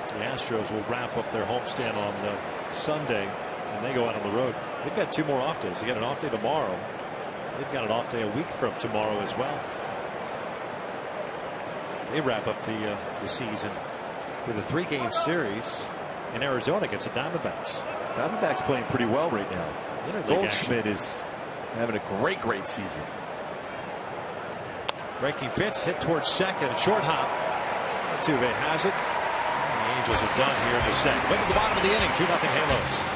The Astros will wrap up their homestand on Sunday, and they go out on the road. They've got 2 more off days. They got an off day tomorrow. They've got an off day a week from tomorrow as well. They wrap up the season with a 3-game series in Arizona against the Diamondbacks. Diamondbacks playing pretty well right now. Goldschmidt is having a great season. Breaking pitch hit towards second. Short hop. Altuve has it. The Angels are done here in the second. Look at the bottom of the inning. 2-0 Halos.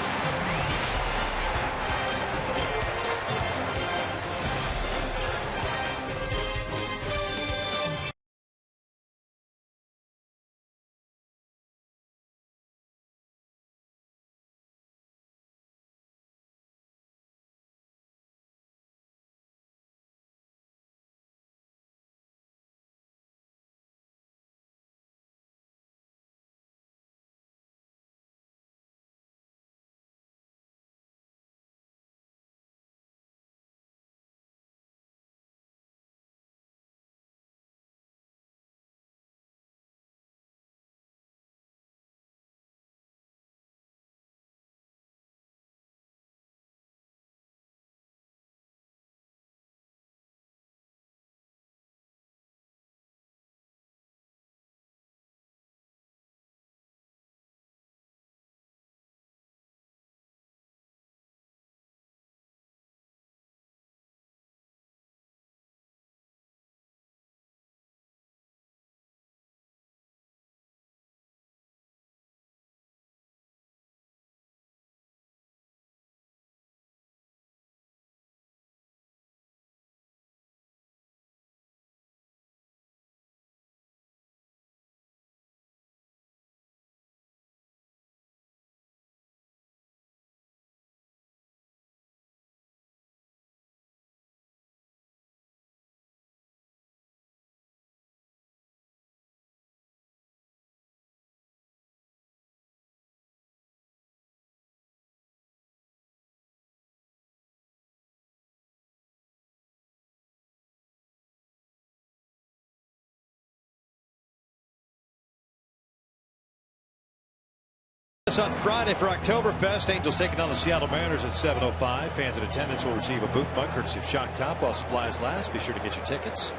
On Friday for Oktoberfest, Angels taking on the Seattle Mariners at 7:05. Fans in attendance will receive a boot mug courtesy of Shock Top while supplies last. Be sure to get your tickets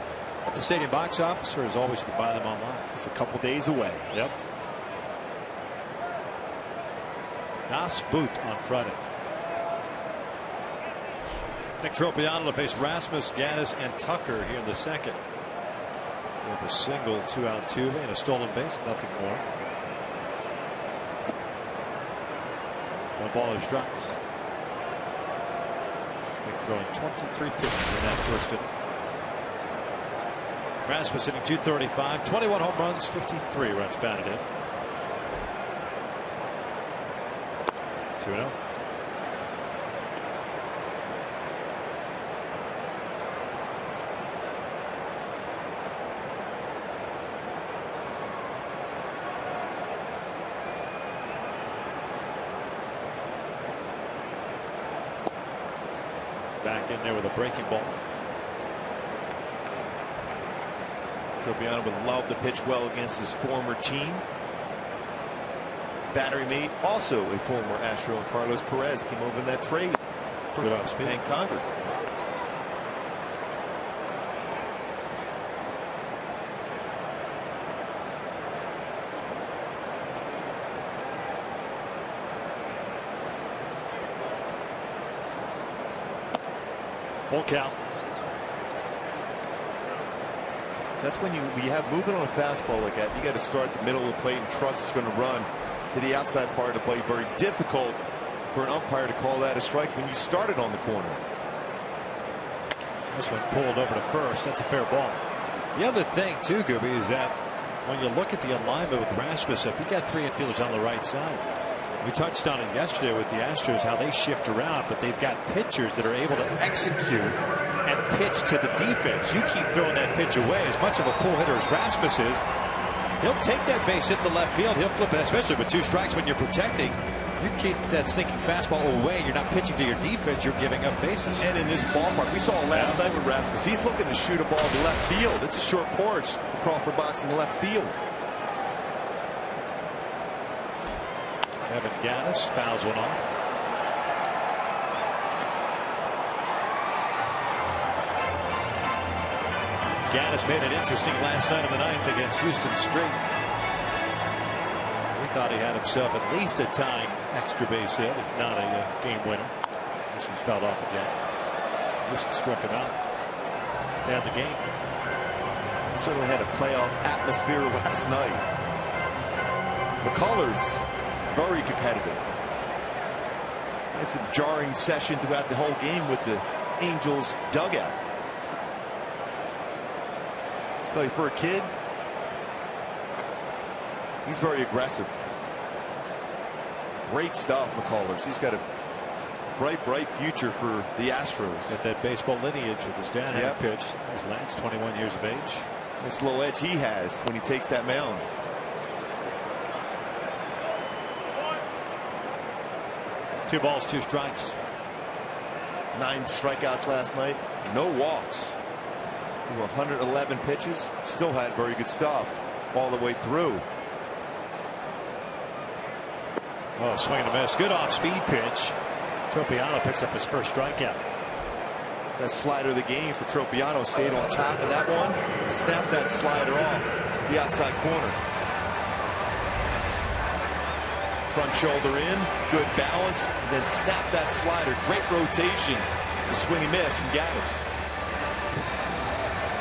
at the stadium box office, or as always, you can buy them online. Just a couple days away. Yep. Das Boot on Friday. Nick Tropiano to face Rasmus, Gaddis, and Tucker here in the second. They have a single, 2-out Altuve, and a stolen base, nothing more. 1 ball, 2 strikes. Nick throwing 23 pitches in that first inning. Rasmus hitting .235, 21 home runs, 53 runs batted in. 2-0. Back in there with a breaking ball. Tropiano would love to pitch well against his former team. His battery mate, also a former Astro, and Carlos Perez, came over in that trade for Hank Conger. Full count. That's when you have movement on a fastball like that. You got to start the middle of the plate and trust it's going to run to the outside part of the plate. Very difficult for an umpire to call that a strike when you started on the corner. This one pulled over to first. That's a fair ball. The other thing too, Gooby, is that when you look at the alignment with Rasmus up, you got 3 infielders on the right side. We touched on it yesterday with the Astros, how they shift around, but they've got pitchers that are able to execute and pitch to the defense. You keep throwing that pitch away. As much of a pull hitter as Rasmus is, he'll take that base hit the left field. He'll flip it, especially with 2 strikes when you're protecting. You keep that sinking fastball away. You're not pitching to your defense. You're giving up bases. And in this ballpark, we saw it last night with Rasmus. He's looking to shoot a ball to left field. It's a short porch. The Crawford box in the left field. Evan Gattis fouls one off. Gattis made it interesting last night in the 9th against Houston Straight. He thought he had himself at least a tying extra base hit, if not a game winner. This one's fouled off again. Houston struck him out to end the game. Certainly had a playoff atmosphere last night. McCullers, very competitive. It's a jarring session throughout the whole game with the Angels dugout. So for a kid, he's very aggressive. Great stuff, McCullers. He's got a bright future for the Astros. Got that baseball lineage with his dad having pitched. There's Lance, 21 years of age. This little edge he has when he takes that mound. Two balls, 2 strikes. 9 strikeouts last night. No walks. There were 111 pitches. Still had very good stuff all the way through. Oh, swing and a miss. Good off-speed pitch. Tropiano picks up his first strikeout. That slider of the game for Tropiano stayed on top of that one. Snapped that slider off the outside corner. Front shoulder in, good balance, and then snap that slider. Great rotation. The swing and miss from Gattis.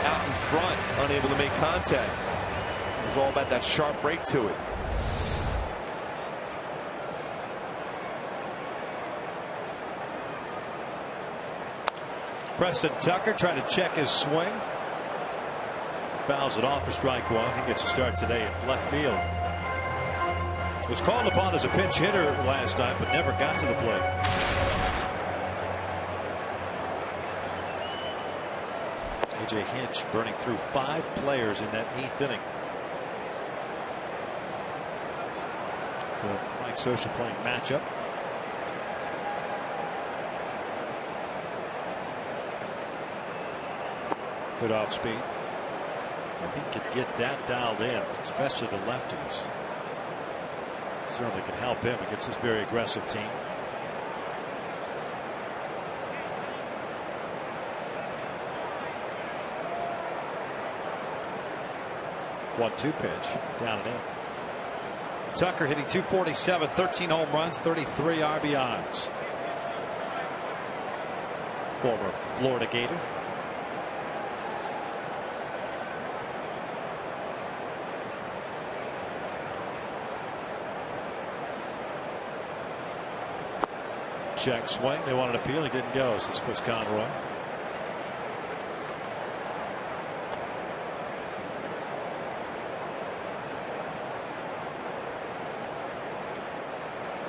Out in front, unable to make contact. It was all about that sharp break to it. Preston Tucker trying to check his swing. Fouls it off for strike 1. He gets a start today in left field. Was called upon as a pinch hitter last night, but never got to the plate. A.J. Hinch burning through 5 players in that 8th inning. The Mike Scioscia playing matchup. Good off speed. If he could get that dialed in, especially the lefties, certainly can help him against this very aggressive team. One-two pitch down and in. Tucker hitting .247, 13 home runs, 33 RBIs. Former Florida Gator. Check swing. They wanted an appeal. He didn't go. So this was Conroy.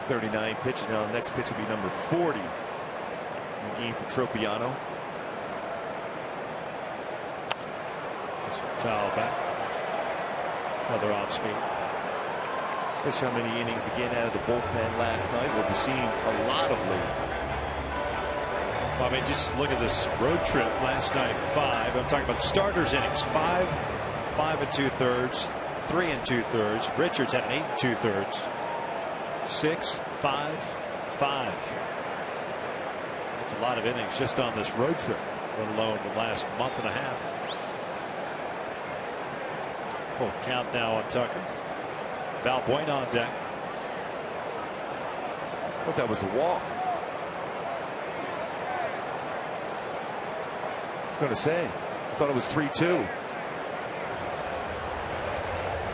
.39 pitch now. Next pitch will be number 40 in the game for Tropiano. This one foul back. Another off speed. Especially how many innings again out of the bullpen last night. We'll be seeing a lot of late. Well, I mean, just look at this road trip last night. 5. I'm talking about starters innings. 5 2/3, 3 2/3. Richards had an 8 2/3. 6, 5, 5. That's a lot of innings just on this road trip, let alone the last month and a half. Full count now on Tucker. Valbuena on deck. I thought that was a walk. I was going to say, I thought it was 3-2.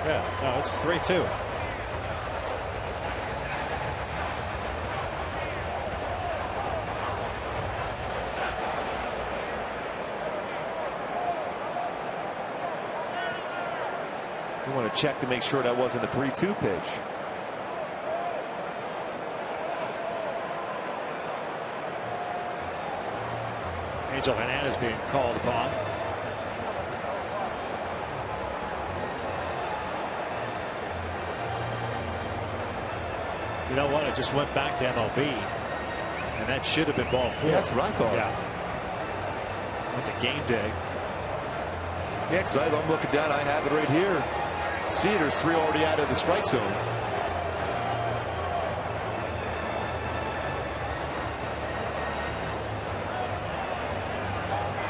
Yeah, no, it's 3-2. You want to check to make sure that wasn't a 3-2 pitch. Angel Hernandez being called upon. You know what? I just went back to MLB, and that should have been ball 4. Yeah, that's what I thought. Yeah. With the game day. Yeah, because I'm looking down. I have it right here. See, there's 3 already out of the strike zone.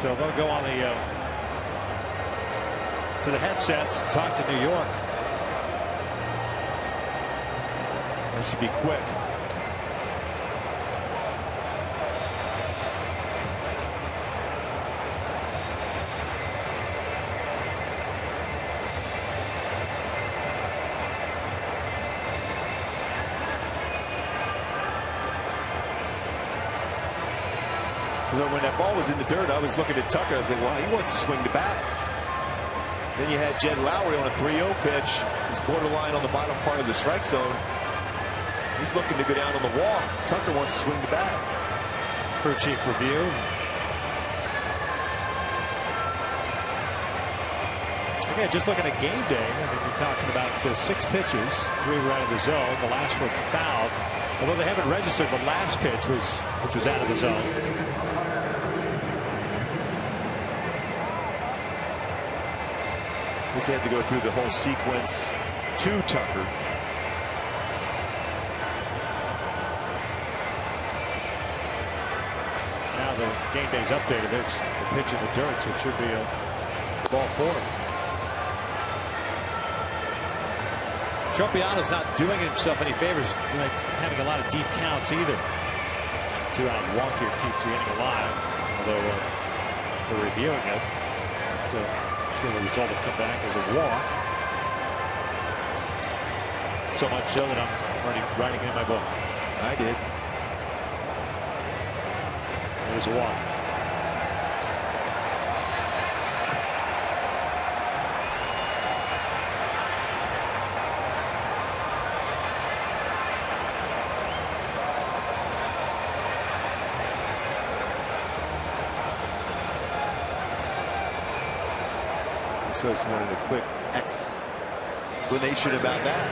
So they'll go on to the headsets, talk to New York. This should be quick. When that ball was in the dirt, I was looking at Tucker. I was like, well, he wants to swing the bat. Then you had Jed Lowry on a 3-0 pitch. He's borderline on the bottom part of the strike zone. He's looking to go down on the walk. Tucker wants to swing the bat. Crew chief review. Again, just looking at game day, I mean, you're talking about 6 pitches, 3 were out of the zone. The last one fouled. Although they haven't registered the last pitch, which was out of the zone. He's had to go through the whole sequence to Tucker. Now the game day's updated. There's a pitch in the dirt, so it should be a ball 4. Troppiano's not doing himself any favors, like having a lot of deep counts either. 2-out walk here keeps the inning alive, although they're reviewing it. Sure, the result will come back as a walk. So much so that I'm already writing it in my book. I did. There's a walk. So just wanted a quick explanation about that.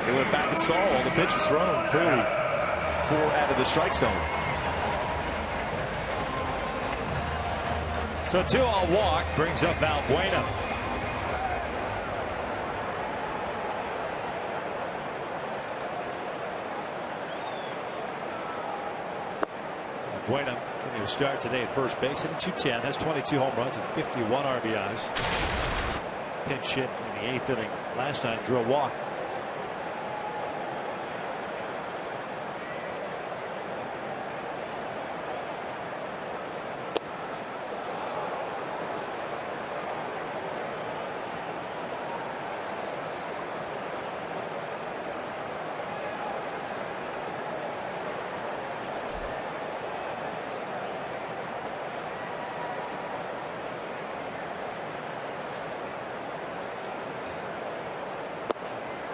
They went back and saw all the pitches thrown. Clearly 4 out of the strike zone. So 2-all walk brings up Valbuena. Valbuena going to start today at first base, hitting .210, has 22 home runs and 51 RBIs. Pinch hit in the 8th inning last night, drew a walk.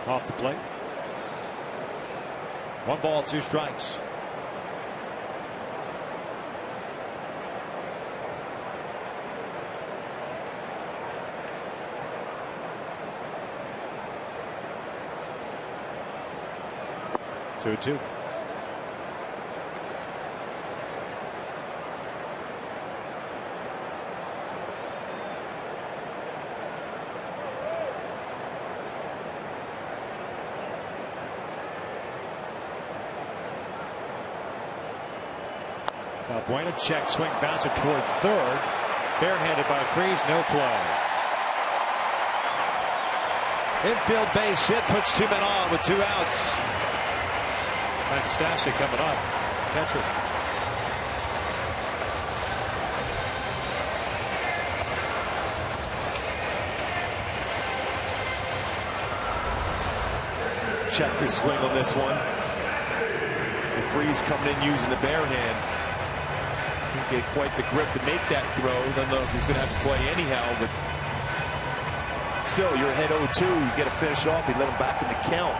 Off the plate. 1 ball, 2 strikes. Two. Valbuena check swing bouncer toward third. Barehanded by Freese, no play. Infield base hit, puts 2 men on with 2 outs. And Stassi coming up. Catcher. Check the swing on this one. The Freese coming in using the bare hand. Didn't get quite the grip to make that throw. Don't know if he's going to have to play anyhow, but still, you're ahead 0-2. You got to finish off. He let him back in the count.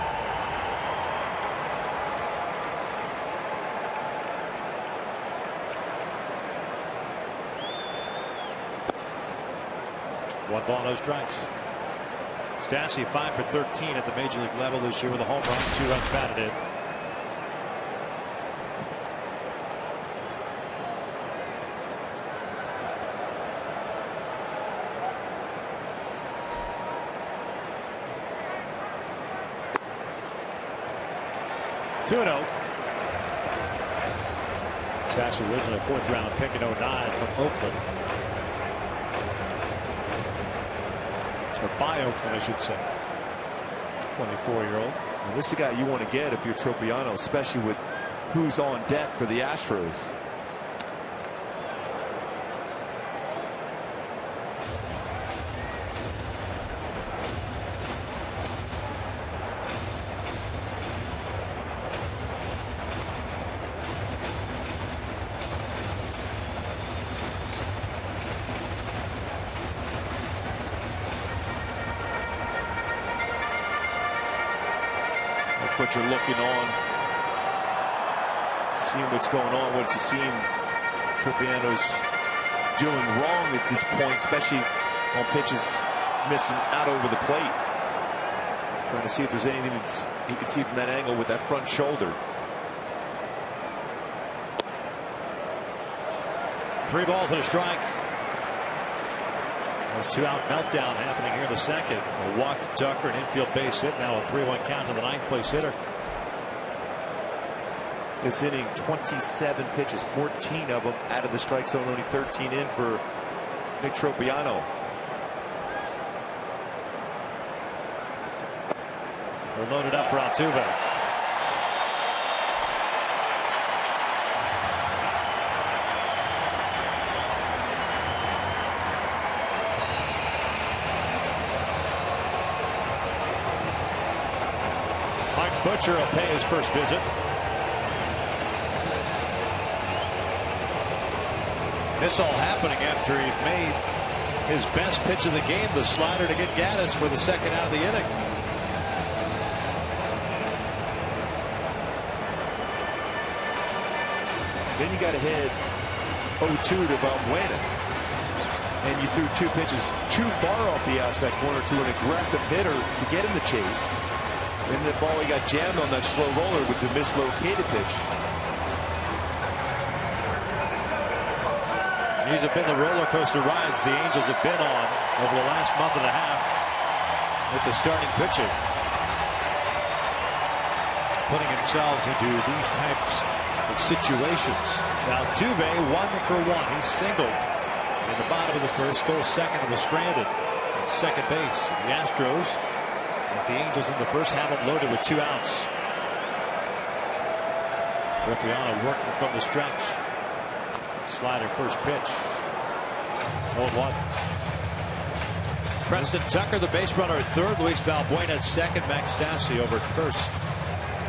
1 ball, no strikes. Stassi 5 for 13 at the major league level this year with a home run, 2 runs batted in. Two and 0. Stassi originally a 4th round pick in 09 from Oakland. Or by Oakland, I should say. 24-year-old. And this is the guy you want to get if you're Tropiano, especially with who's on deck for the Astros. What you're looking on, seeing what's going on, what's he seeing Tropiano's doing wrong at this point, especially on pitches missing out over the plate. Trying to see if there's anything he can see from that angle with that front shoulder. 3 balls and a strike. A 2-out meltdown happening here in the second. A walk to Tucker, an infield base hit. Now a 3-1 count to the 9th place hitter. This inning, 27 pitches, 14 of them out of the strike zone, only 13 in for Nick Tropiano. They're loaded up for Altuve. Butcher will pay his first visit. This all happening after he's made his best pitch of the game, the slider to get Gaddis for the 2nd out of the inning. Then you got to hit 0-2 to Baltimore. And you threw 2 pitches too far off the outside corner to an aggressive hitter to get in the chase. And the ball he got jammed on that slow roller was a mislocated pitch. These have been the roller coaster rides the Angels have been on over the last month and a half with the starting pitching. Putting themselves into these types of situations. Now Altuve 1 for 1. He singled in the bottom of the first, stole second and was stranded at second base. The Astros, like the Angels in the first, have them loaded with 2 outs. Tropiano working from the stretch. Slider first pitch. 0-1. Preston Tucker, the base runner at third. Luis Valbuena at second. Max Stassi over at first.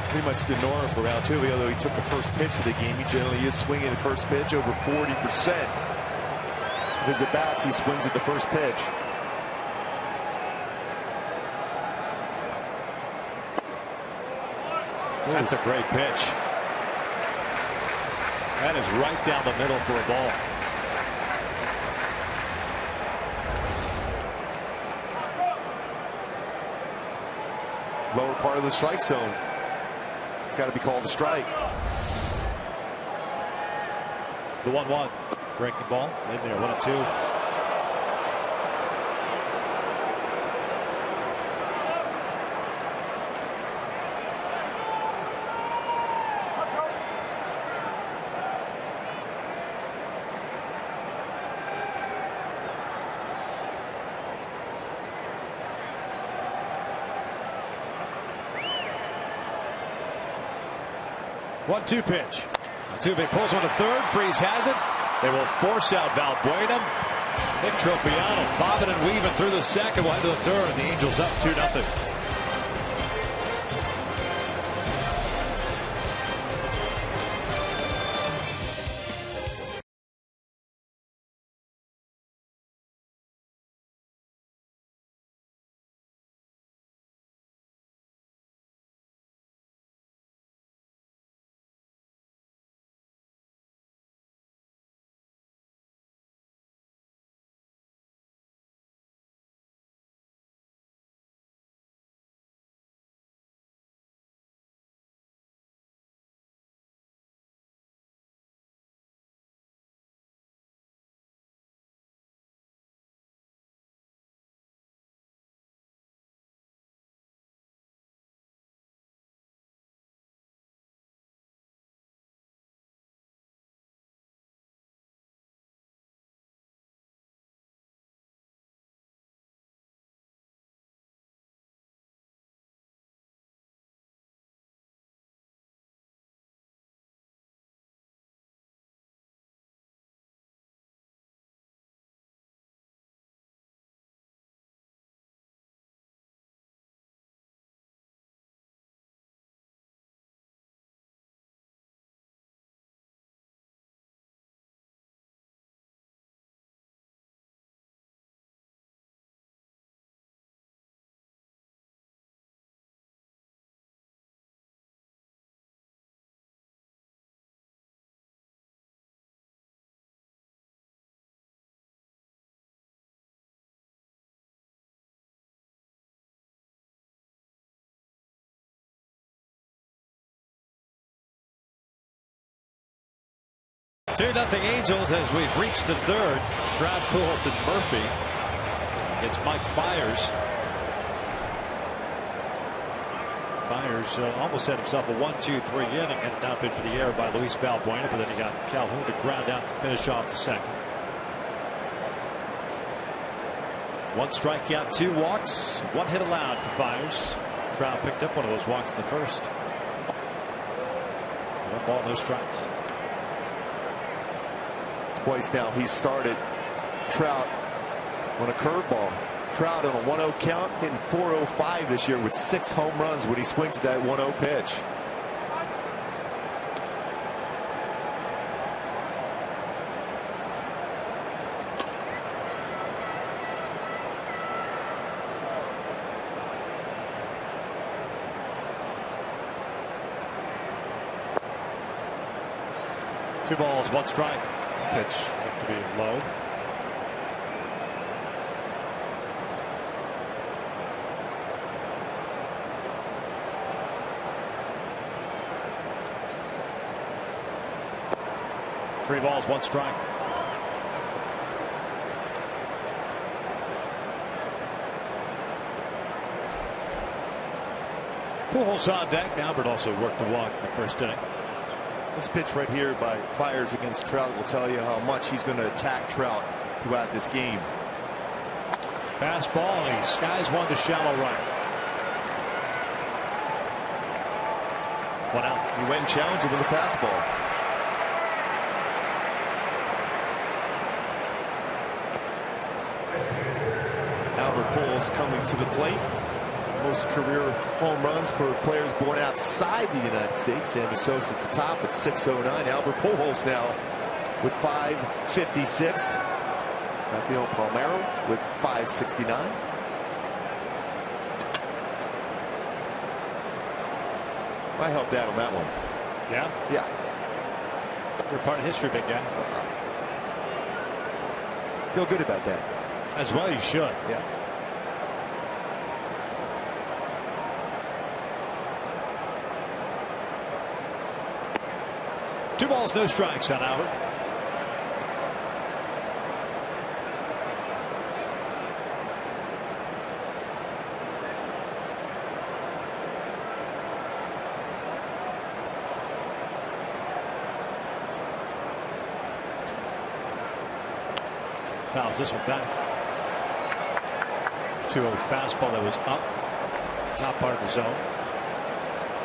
Pretty much the norm for Altuve, although he took the first pitch of the game. He generally is swinging at first pitch over 40%. His at-bats, he swings at the first pitch. That's a great pitch. That is right down the middle for a ball. Lower part of the strike zone. It's got to be called a strike. The 1-1. Breaking ball in there. 1-2. One-two pitch. Altuve pulls one to third. Freeze has it. They will force out Valbuena. Nick Tropiano bobbing and weaving through the second, one to the third. The Angels up 2-0. 2-0 Angels as we've reached the third. Trout, Pujols, and Murphy against Mike Fiers. Fiers almost had himself a 1-2-3 inning, and not been for the error by Luis Valbuena, but then he got Calhoun to ground out to finish off the second. 1 strikeout, 2 walks, 1 hit allowed for Fiers. Trout picked up one of those walks in the first. 1 ball, no strikes. Twice now he started Trout on a curveball. Trout on a 1-0 count, hitting .405 this year with 6 home runs when he swings that 1-0 pitch. Two balls, 1 strike. Pitch looked to be low. Three balls, 1 strike. Pujols on deck. Albert also worked the walk in the first inning. This pitch right here by Fiers against Trout will tell you how much he's going to attack Trout throughout this game. Fastball, and he skies one to shallow right. 1 out. He went and challenged him with a fastball. Albert Pujols coming to the plate. Most career home runs for players born outside the United States. Sammy Sosa at the top at 609. Albert Pujols now with 556. Rafael Palmeiro with 569. I helped out on that one. Yeah? Yeah. You're part of history, big guy. Feel good about that. As well you should. Yeah. Two balls, no strikes on Albert. Fouls this one back. 2-0 fastball that was up top part of the zone.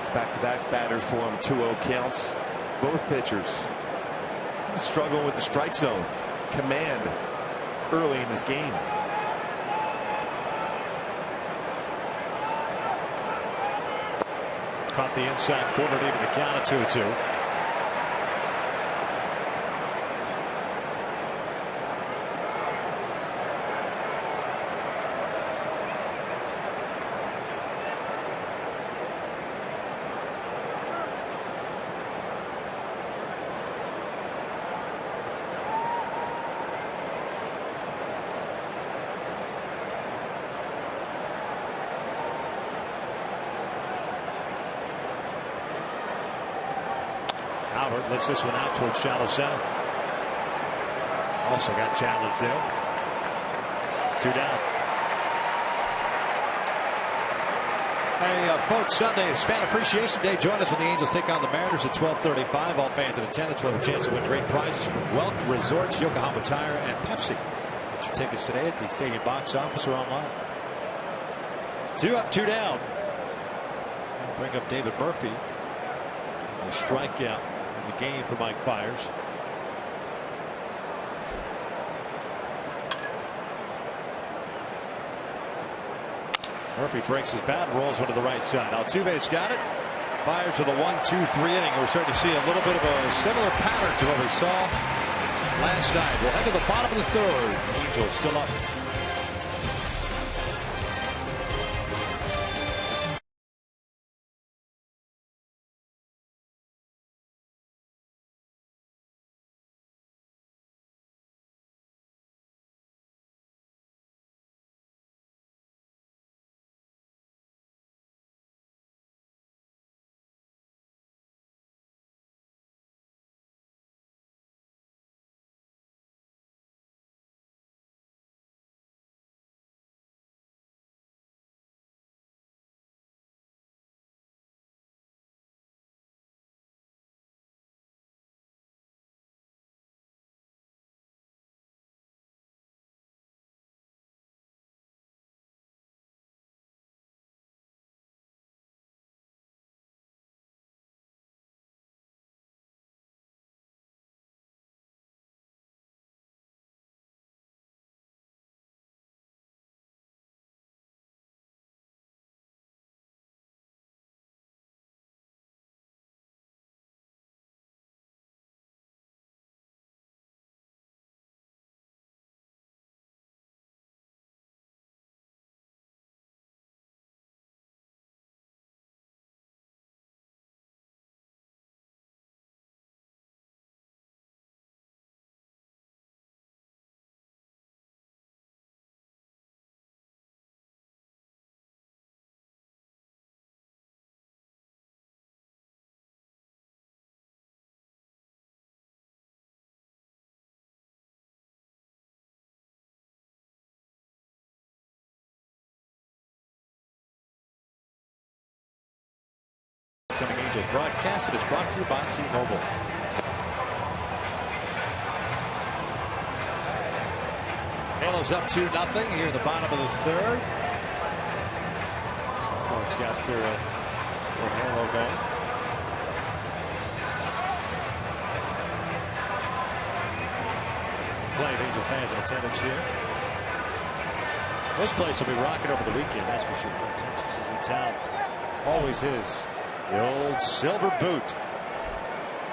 It's back-to-back batters for him. 2-0 counts. Both pitchers struggling with the strike zone command early in this game. Caught the inside corner to even the count at 2-2. Albert lifts this one out towards shallow center. Also got challenged there. 2 down. Hey, folks, Sunday is Fan Appreciation Day. Join us when the Angels take on the Mariners at 12:35. All fans in attendance will have a chance to win great prizes from Wealth Resorts, Yokohama Tire, and Pepsi. Get your tickets today at the stadium box office or online. 2 up, 2 down. Bring up David Murphy. A strikeout in the game for Mike Fiers. Murphy breaks his bat and rolls one to the right side. Altuve's got it. Fiers with a 1-2-3 inning. We're starting to see a little bit of a similar pattern to what we saw last night. We'll head to the bottom of the third. Angels still up Angels broadcasted. It's brought to you by T-Mobile. Halos up 2-0 here at the bottom of the third. Someone's got their halo going. Plenty of Angel fans in attendance here. This place will be rocking over the weekend, that's for sure. Texas is in town. Always is. The old silver boot.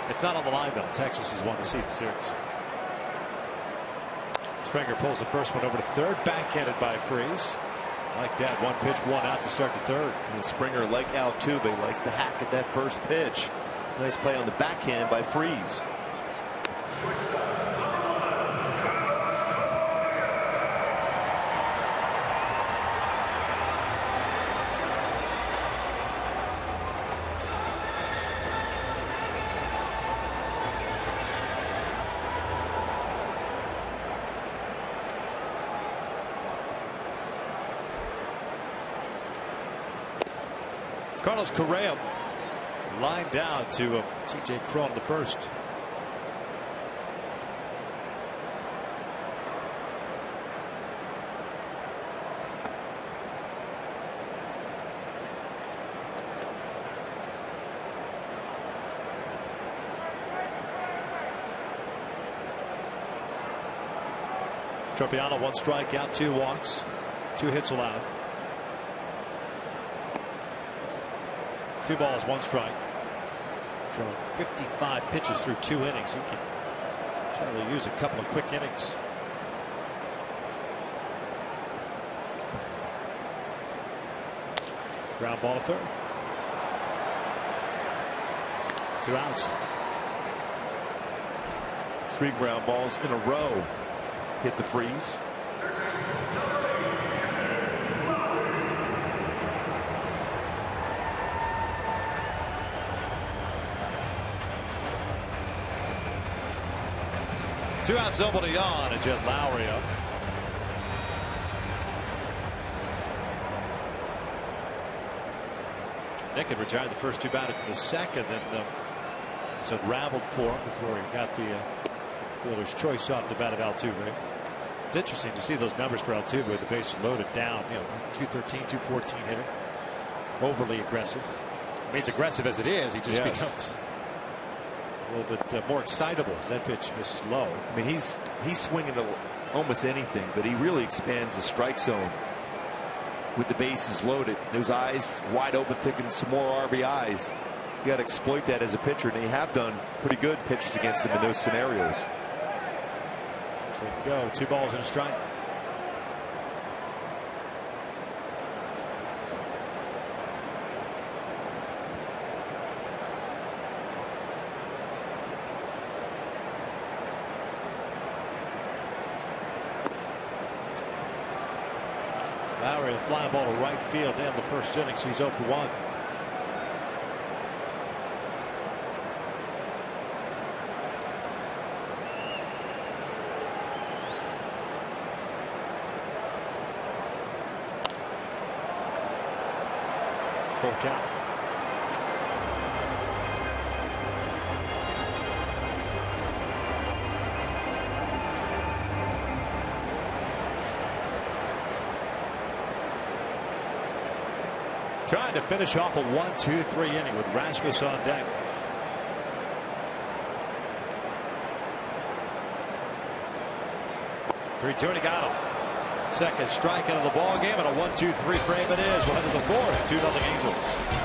It's not on the line, though. Texas has won the season series. Springer pulls the first one over to third, backhanded by Freese. Like that, one pitch, one out to start the third. And Springer, like Altuve, likes to hack at that first pitch. Nice play on the backhand by Freese. Carlos Correa lined down to C.J. Cron the first. Tropiano, 1 strikeout, 2 walks, 2 hits allowed. 2 balls, 1 strike. Thrown 55 pitches through 2 innings. He can certainly use a couple of quick innings. Ground ball to third. 2 outs. 3 ground balls in a row hit the Freeze. Two outs, nobody on, and Jed Lowry up. Nick had retired the first 2 batted in the second, then was unraveled for him before he got the fielder's choice off the bat of Altuve. It's interesting to see those numbers for Altuve with the bases loaded down. 213, 214 hitter. Overly aggressive. I mean, he's aggressive as it is. He just becomes a little bit more excitable as that pitch misses low. I mean, he's swinging to almost anything, but he really expands the strike zone with the bases loaded. Those eyes wide open, thinking some more RBIs. You got to exploit that as a pitcher, and they have done pretty good pitches against him in those scenarios. There you go. 2 balls and a strike. Lowry, a fly ball to right field in the first inning. So he's 0 for 1. Full count. Trying to finish off a 1-2-3 inning with Rasmus on deck. Three-2, got him. Second strike out of the ball game, and a 1-2-3 frame it is. We'll head to the 4th. 2-0 Angels.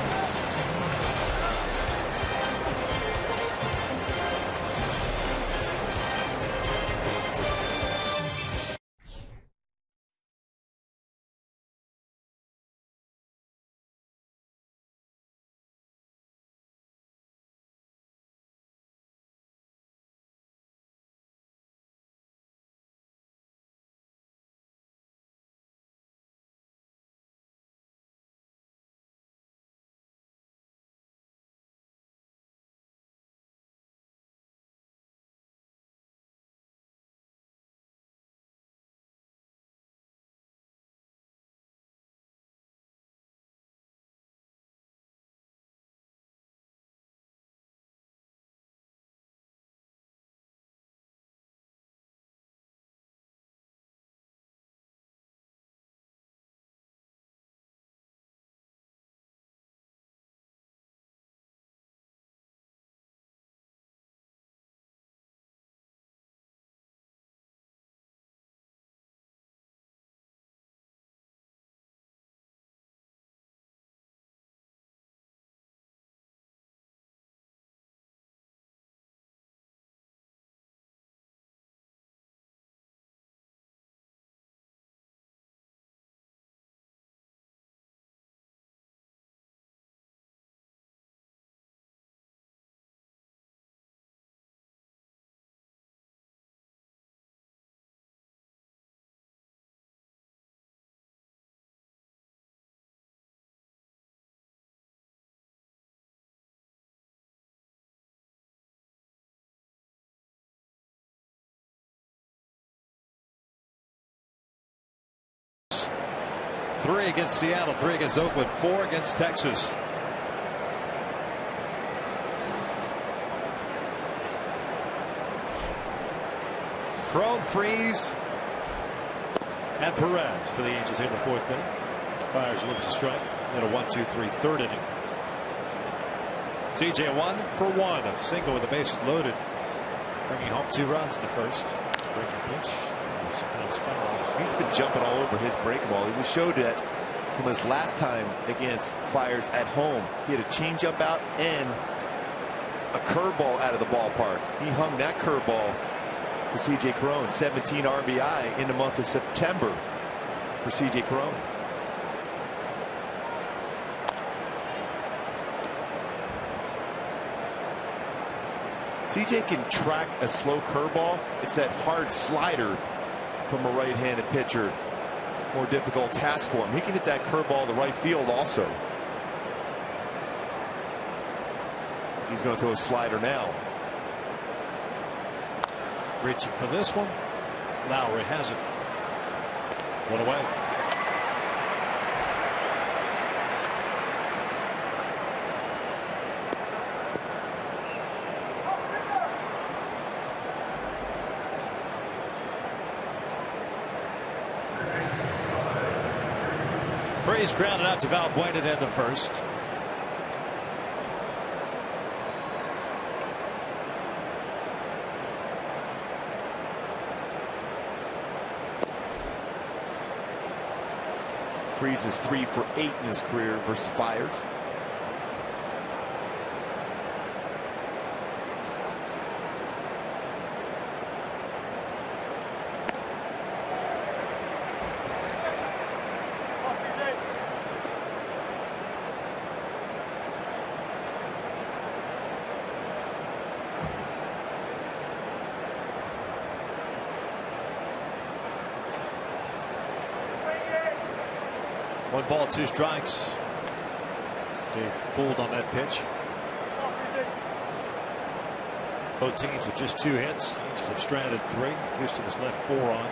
3 against Seattle, 3 against Oakland, 4 against Texas. Crone, Freeze, and Perez for the Angels here in the 4th inning. Fires delivers a strike in a 1-2-3 third inning. TJ 1 for 1, a single with the bases loaded, bringing home 2 runs in the first. Breaking pitch. He's been jumping all over his breaking ball. He showed that from his last time against Flyers at home. He had a changeup out and a curveball out of the ballpark. He hung that curveball for C.J. Cron. 17 RBI in the month of September for C.J. Cron. CJ can track a slow curveball. It's that hard slider from a right-handed pitcher. More difficult task for him. He can hit that curveball to right field also. He's going to throw a slider now. Reaching for this one. Lowry has it. 1 away. Freeze grounded out to Valbuena in the first. Freeze is 3 for 8 in his career versus Flyers. One ball, 2 strikes. They fooled on that pitch. Both teams with just 2 hits. The Angels have stranded 3. Houston has left 4 on.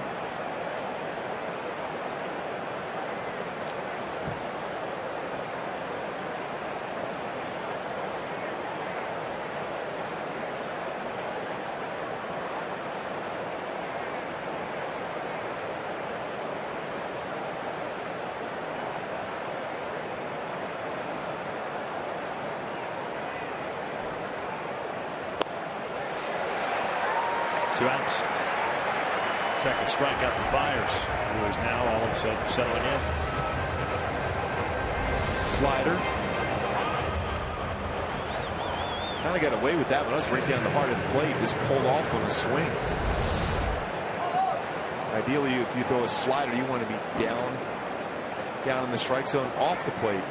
Two outs. Second strikeout for Fires, who is now all of a sudden settling in. Slider. Kind of got away with that one. That's right down the heart of the plate. Just pulled off on the swing. Ideally, if you throw a slider, you want to be down in the strike zone off the plate.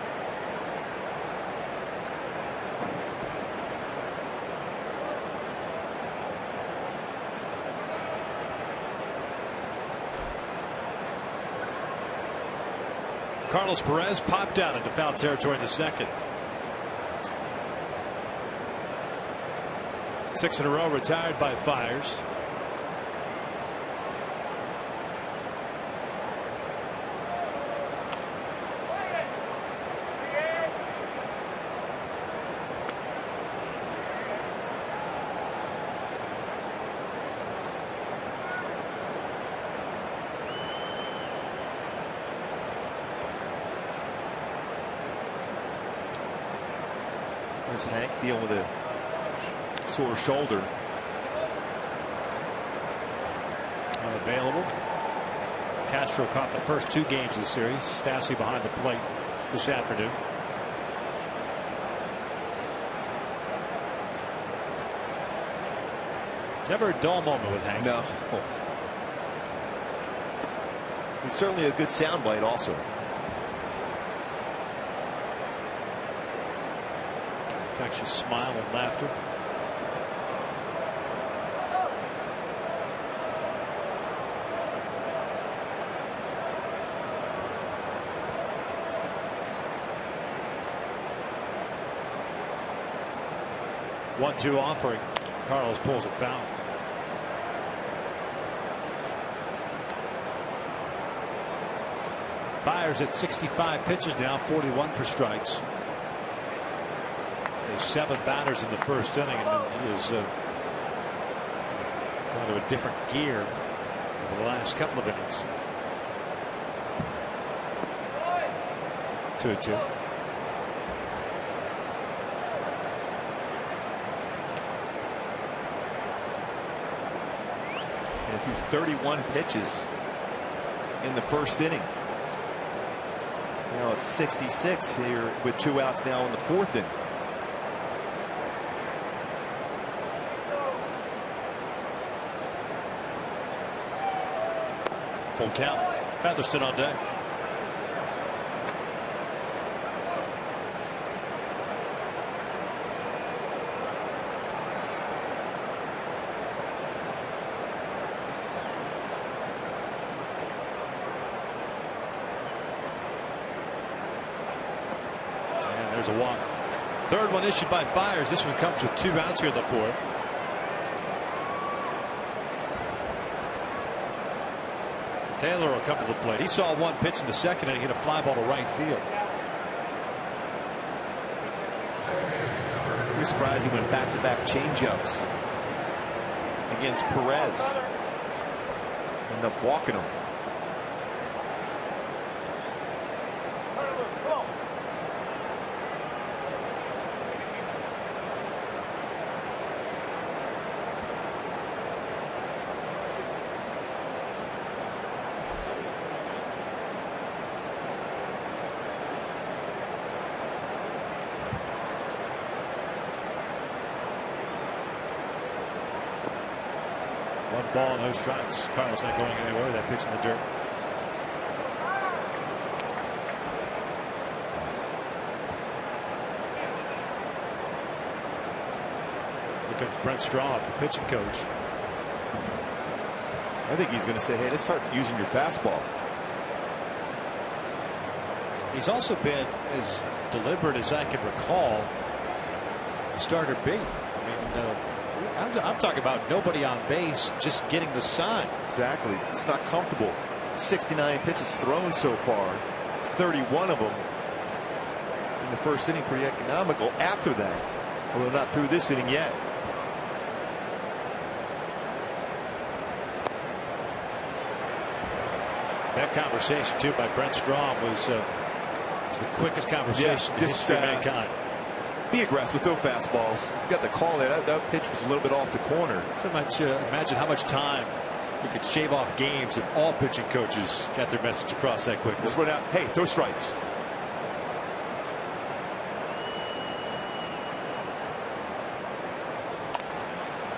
Carlos Perez popped out into foul territory in the second. 6 in a row retired by Fires. There's Hank dealing with a sore shoulder. Unavailable. Castro caught the first 2 games of the series. Stassi behind the plate this afternoon. Never a dull moment with Hank. No. He's certainly a good soundbite also. Infectious smile and laughter. One-two offering. Carlos pulls it foul. Fires at 65 pitches now, 41 for strikes. There's 7 batters in the first inning, and he is gone to a different gear over the last couple of innings. 2-2. And threw 31 pitches in the first inning. Now it's 66 here with 2 outs now in the 4th inning. Full count. Featherston on deck. And there's a walk. Third one issued by Fires. This one comes with 2 outs here in the 4th. Taylor will come to the plate. He saw one pitch in the second and he hit a fly ball to right field. Pretty surprising when back-to-back changeups against Perez. End up walking him. One ball, no strikes. Cardinals not going anywhere with that pitch in the dirt. Here comes Brent Straub, the pitching coach. I think he's going to say, hey, let's start using your fastball. He's also been as deliberate as I can recall. Starter big. I mean, I'm talking about nobody on base, just getting the sign. Exactly. It's not comfortable. 69 pitches thrown so far, 31 of them in the first inning. Pretty economical after that, although not through this inning yet. That conversation too by Brent Straub was the quickest conversation in history of mankind. Be aggressive, throw fastballs. You got the call there. That pitch was a little bit off the corner. So much. Imagine how much time we could shave off games if all pitching coaches got their message across that quickly. Let's run out. Hey, throw strikes.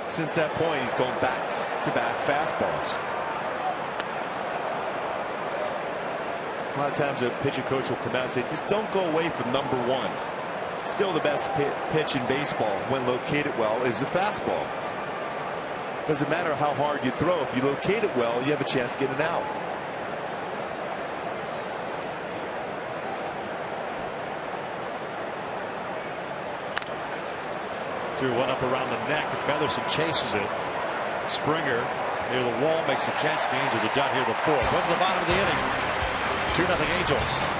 Since that point, he's going back-to-back fastballs. A lot of times a pitching coach will come out and say, just don't go away from number 1. Still the best pitch in baseball when located well is the fastball. Doesn't matter how hard you throw. If you locate it well, you have a chance to get it out. Threw one up around the neck, and Featherston chases it. Springer near the wall makes the catch. The Angels are done here in the 4th. Went to the bottom of the inning. 2-0 Angels.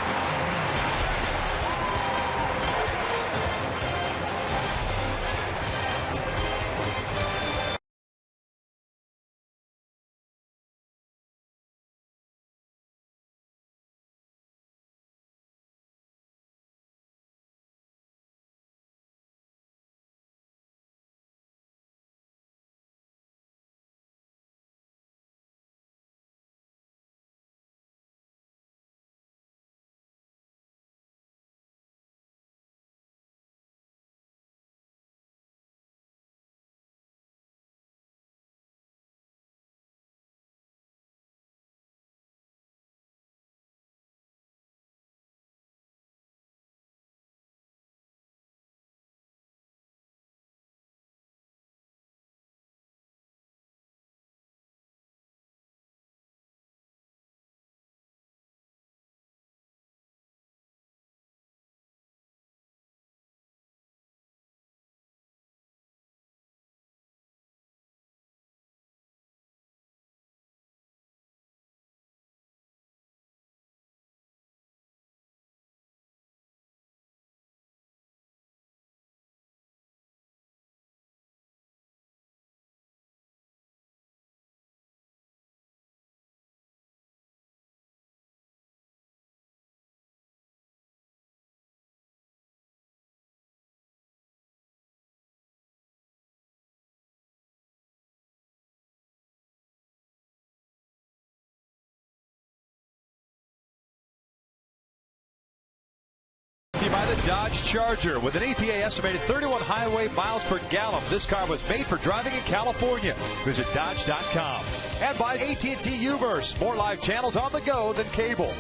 Dodge Charger with an EPA estimated 31 highway miles per gallon. This car was made for driving in California. Visit Dodge.com. And by AT&T U-verse. More live channels on the go than cable.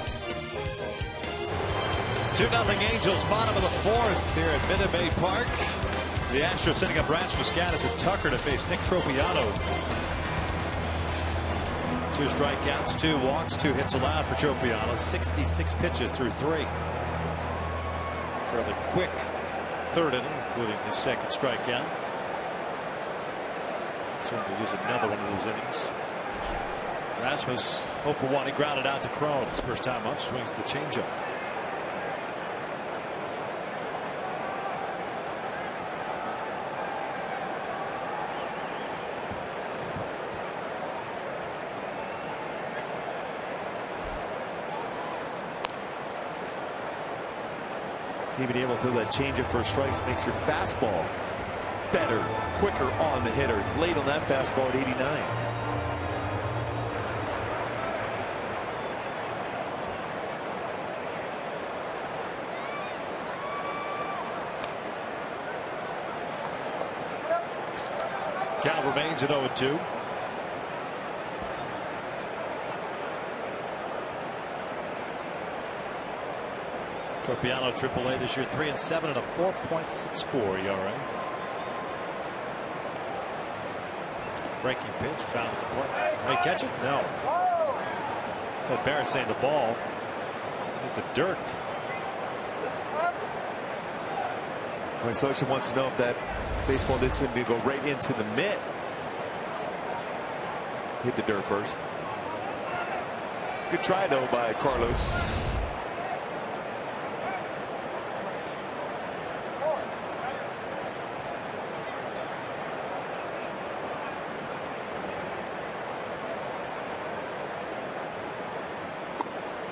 2-0 Angels, bottom of the fourth here at Minute Maid Park. The Astros setting up Rasmus Gaddis and Tucker to face Nick Tropiano. 2 strikeouts, 2 walks, 2 hits allowed for Tropiano. 66 pitches through 3. Fairly quick third inning, including his second strikeout. Certainly use another one of those innings. Rasmus 0 for 1. He grounded out to Crone. His first time up, swings the changeup. Even able to throw that changeup for strikes makes your fastball better, quicker on the hitter. Late on that fastball at 89. Count remains at 0-2. Tropiano AAA this year, 3-7 and a 4.64 ERA. Breaking pitch found at the plate. May he catch it? No. Ted Barrett saying the ball hit the dirt. My social wants to know if that baseball did seem to go right into the mitt. Hit the dirt first. Good try though by Carlos.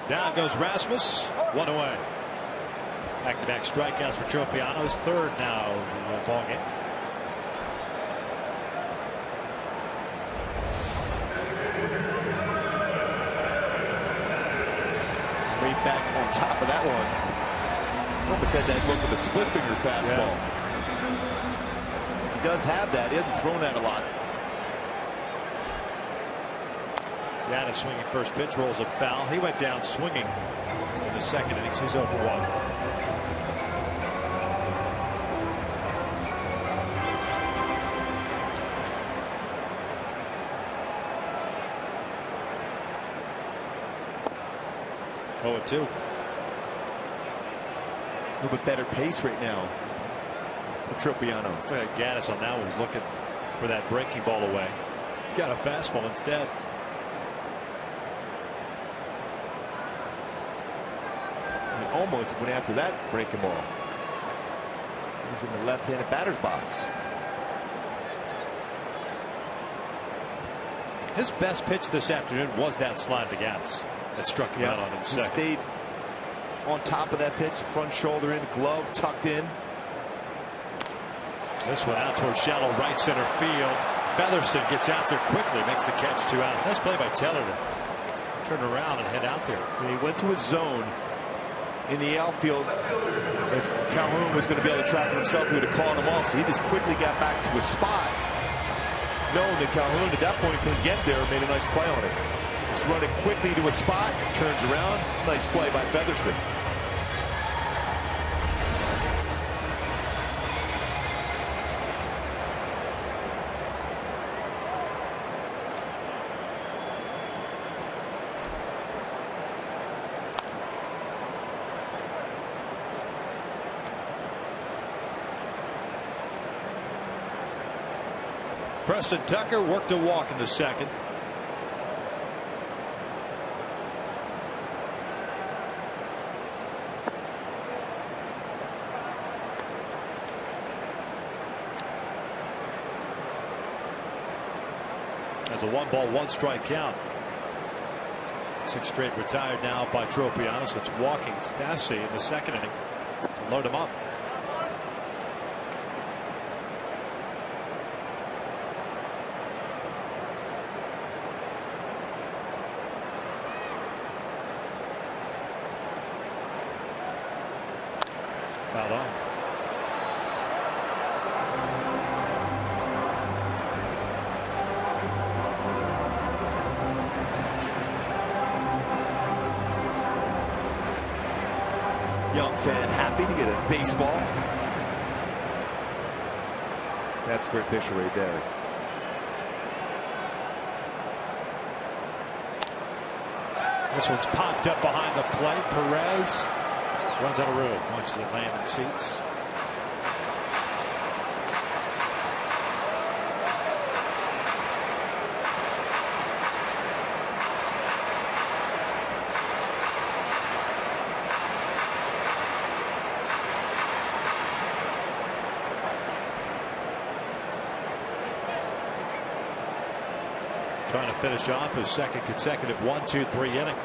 Down goes Rasmus. 1 away. Back-to-back strikeouts for Tropiano. His third now in the ball game. Right back on top of that one. Almost had that look of a split finger fastball. Yeah. He does have that. He hasn't thrown that a lot. Gaddis swinging first pitch, rolls a foul. He went down swinging in the second inning. He's 0 for 1. Oh, 2. A little bit better pace right now for Tropiano. Gaddis on that one looking for that breaking ball away. Got a fastball instead. Almost went after that breaking ball. He was in the left-handed batter's box. His best pitch this afternoon was that slide to Gaddis that struck him out on him. He stayed on top of that pitch, front shoulder in, glove tucked in. This one out towards shallow right center field. Featherston gets out there quickly, makes the catch, 2 outs. Nice play by Taylor to turn around and head out there. He went to his zone in the outfield. If Calhoun was going to be able to track him himself, he would have called him off. So he just quickly got back to his spot, knowing that Calhoun at that point couldn't get there. Made a nice play on it. Just running quickly to a spot, turns around. Nice play by Featherston. Preston Tucker worked a walk in the second. As a 1-ball, 1-strike count. 6 straight retired now by Tropiano. So it's walking Stassi in the second inning to load him up. Fouled off. Young fan happy to get a baseball. That's a great picture right there. This one's popped up behind the plate. Perez runs out of room. Watches it land in seats. Trying to finish off his second consecutive 1-2-3 inning.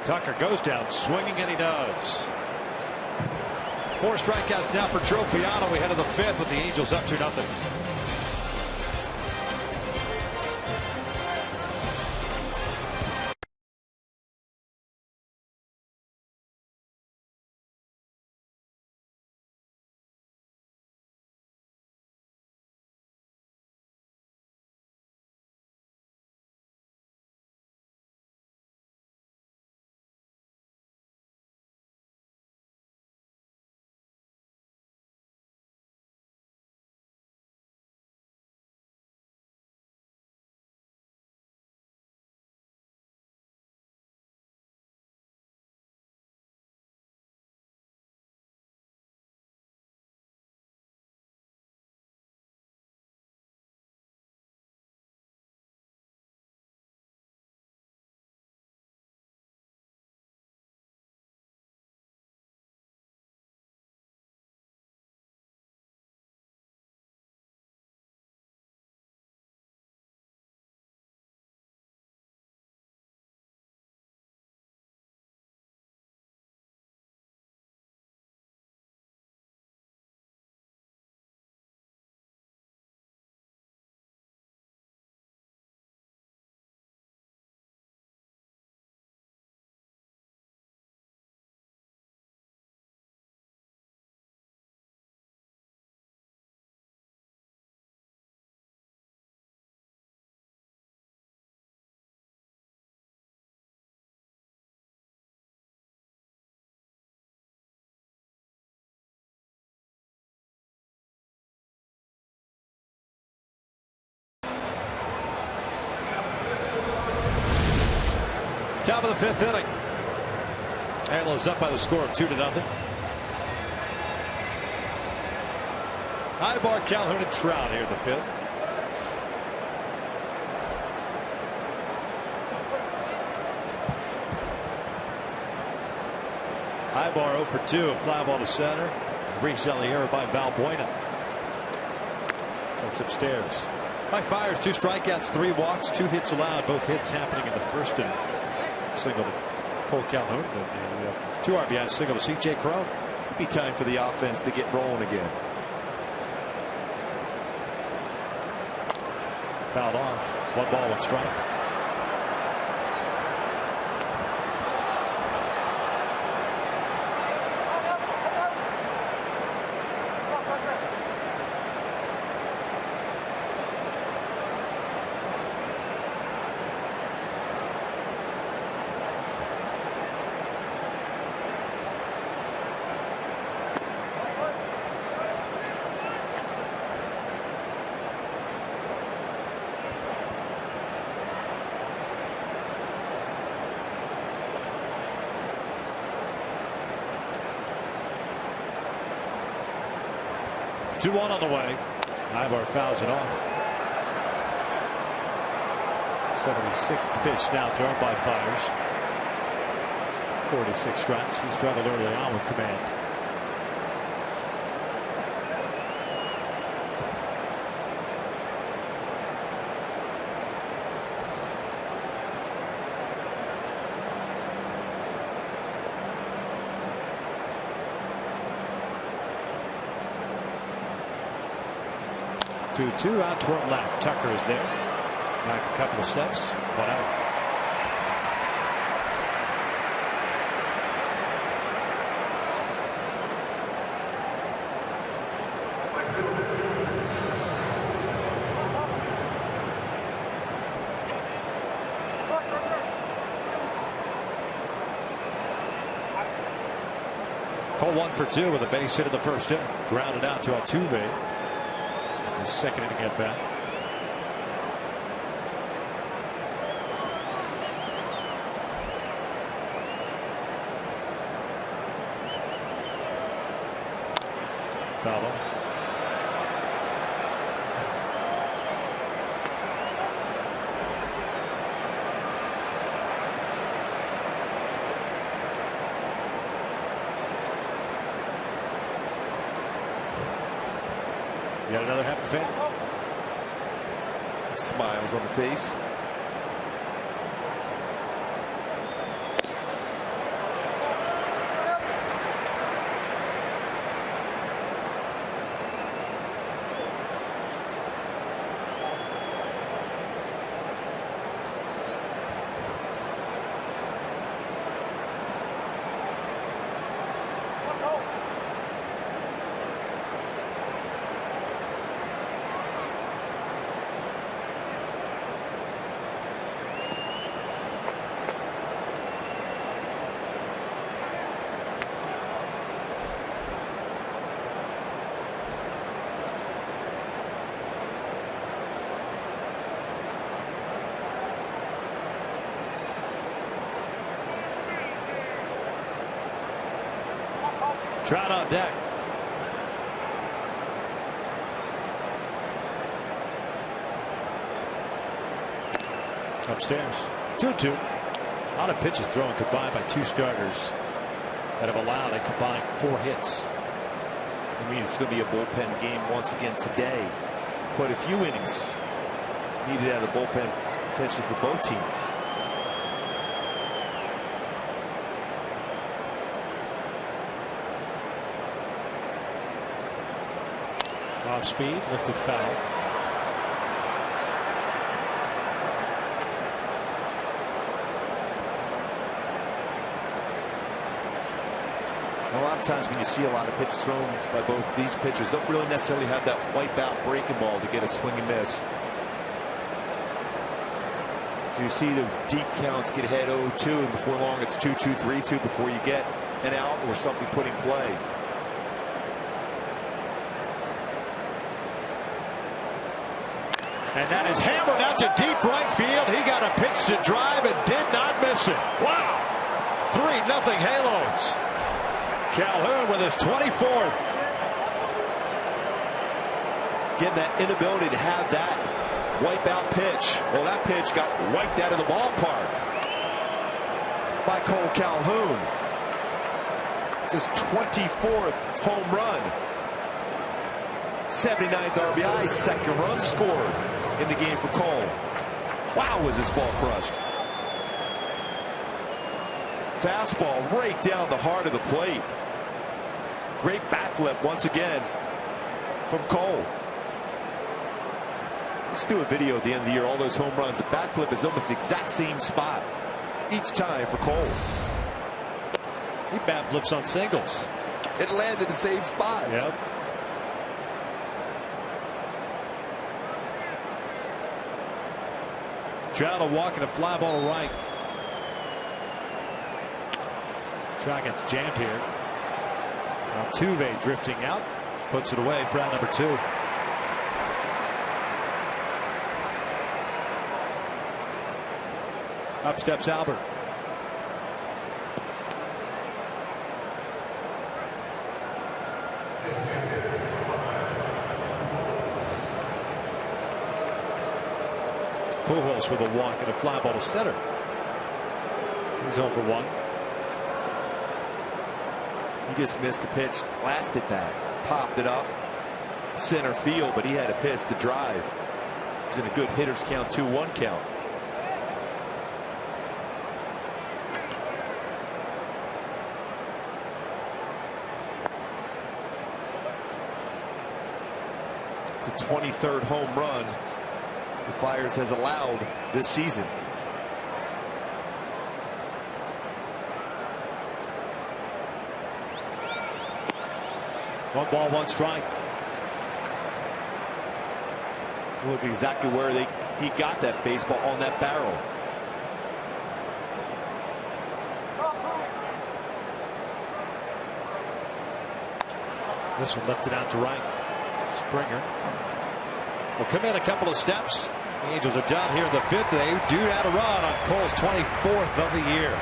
Tucker goes down swinging, and he does. 4 strikeouts now for Tropiano. We head to the 5th with the Angels up 2-0. Top of the 5th inning. Halos up by the score of 2-0. Ibar, Calhoun, and Trout here in the 5th. Ibar 0 for 2, a fly ball to center. Reached out the error by Valbuena. That's upstairs. Mike Fiers, 2 strikeouts, 3 walks, 2 hits allowed. Both hits happening in the 1st inning. Single to Cole Calhoun, 2 RBIs, single to C.J. Cron. It'd be time for the offense to get rolling again. Fouled off. 1 ball, 1 strike. Two-one on the way. Ibar fouls it off. 76th pitch now thrown by Fiers. 46 strikes. He struggled early on with command. Two out toward left. Tucker is there. Back a couple of steps. 1 out. Cole 1 for 2 with a base hit in the first inning. Grounded out to Altuve. His second inning at bat. Foul ball. Got another happy fan. Smiles on the face. Trout on deck. Upstairs. 2-2. A lot of pitches thrown combined by two starters that have allowed a combined 4 hits. I mean, it's going to be a bullpen game once again today. Quite a few innings needed out of the bullpen potentially for both teams. Off speed, lifted foul. A lot of times when you see a lot of pitches thrown by both these pitchers, don't really necessarily have that wipe out breaking ball to get a swing and miss. So you see the deep counts get ahead 0-2, and before long it's 2-2, 3-2 before you get an out or something put in play. And that is hammered out to deep right field. He got a pitch to drive and did not miss it. Wow. 3-0 Halos. Calhoun with his 24th. Getting that inability to have that wipe-out pitch. Well, that pitch got wiped out of the ballpark by Cole Calhoun. It's his 24th home run. 79th RBI, second run scored in the game for Cole. Wow, was this ball crushed. Fastball right down the heart of the plate. Great bat flip once again from Cole. Let's do a video at the end of the year. All those home runs. The bat flip is almost the exact same spot each time for Cole. He bat flips on singles. It lands in the same spot. Yep. Trout a walk and a fly ball to right. Trout gets jammed here. Altuve drifting out, puts it away for out number 2. Up steps Albert. Pujols with a walk and a fly ball to center. He's 0 for 1. He just missed the pitch, blasted that, popped it up center field, but he had a pitch to drive. He's in a good hitter's count, 2-1 count. It's a 23rd home run the Flyers has allowed this season. One ball, one strike. Look exactly where he got that baseball on that barrel. This one lifted out to right. Springer will come in a couple of steps. The Angels are down here in the 5th. They do add a run on Cole's 24th of the year.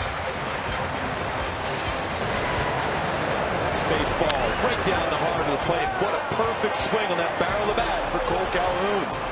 Space ball right down the heart of the plate. What a perfect swing on that barrel of the bat for Cole Calhoun.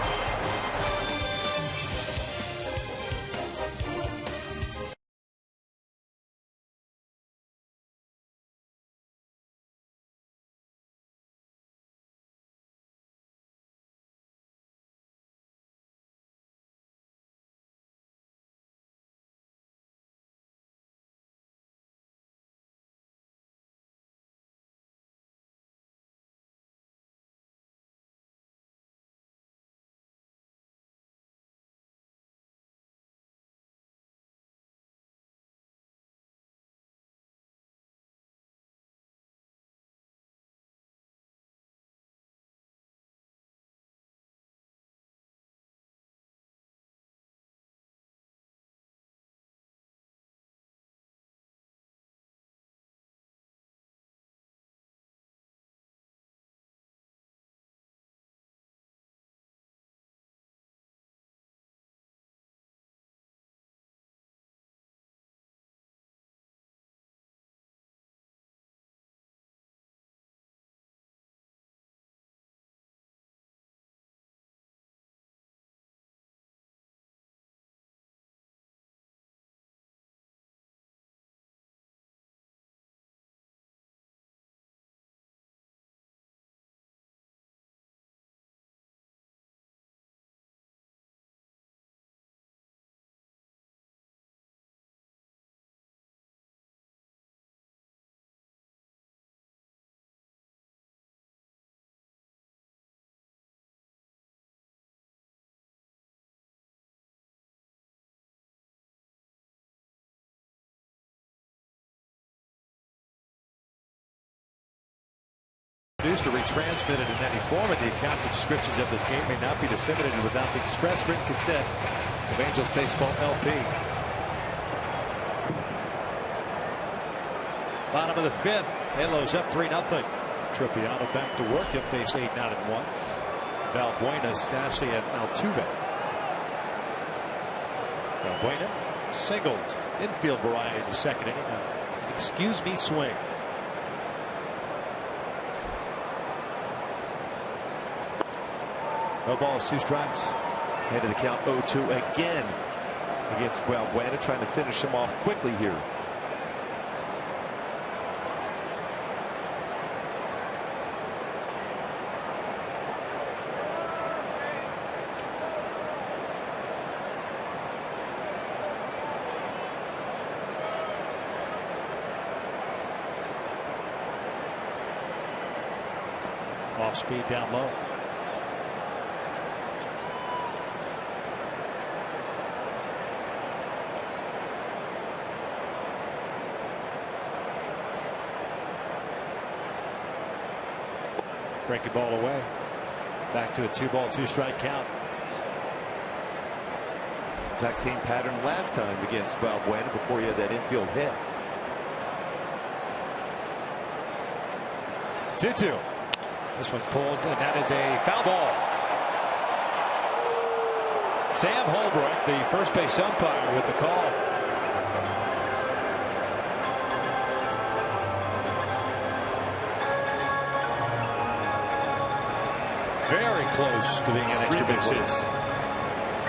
Produced or retransmitted in any form, and the accounts and descriptions of this game may not be disseminated without the express written consent of Angels Baseball LP. Bottom of the 5th, Halos up 3-0. Tropiano back to work. He'll face 8 out and 1. Valbuena, Stassi, and Altuve. Valbuena singled infield variety in the 2nd inning. Excuse me swing. No balls, 2 strikes. Head of the count 0-2 again against Valbuena, trying to finish him off quickly here. Off speed down low. Breaking ball away. Back to a 2-ball, 2-strike count. Exact same pattern last time against Valbuena before he had that infield hit. 2-2. This one pulled, and that is a foul ball. Sam Holbrook, the first base umpire, with the call. Very close to being an extra base hit.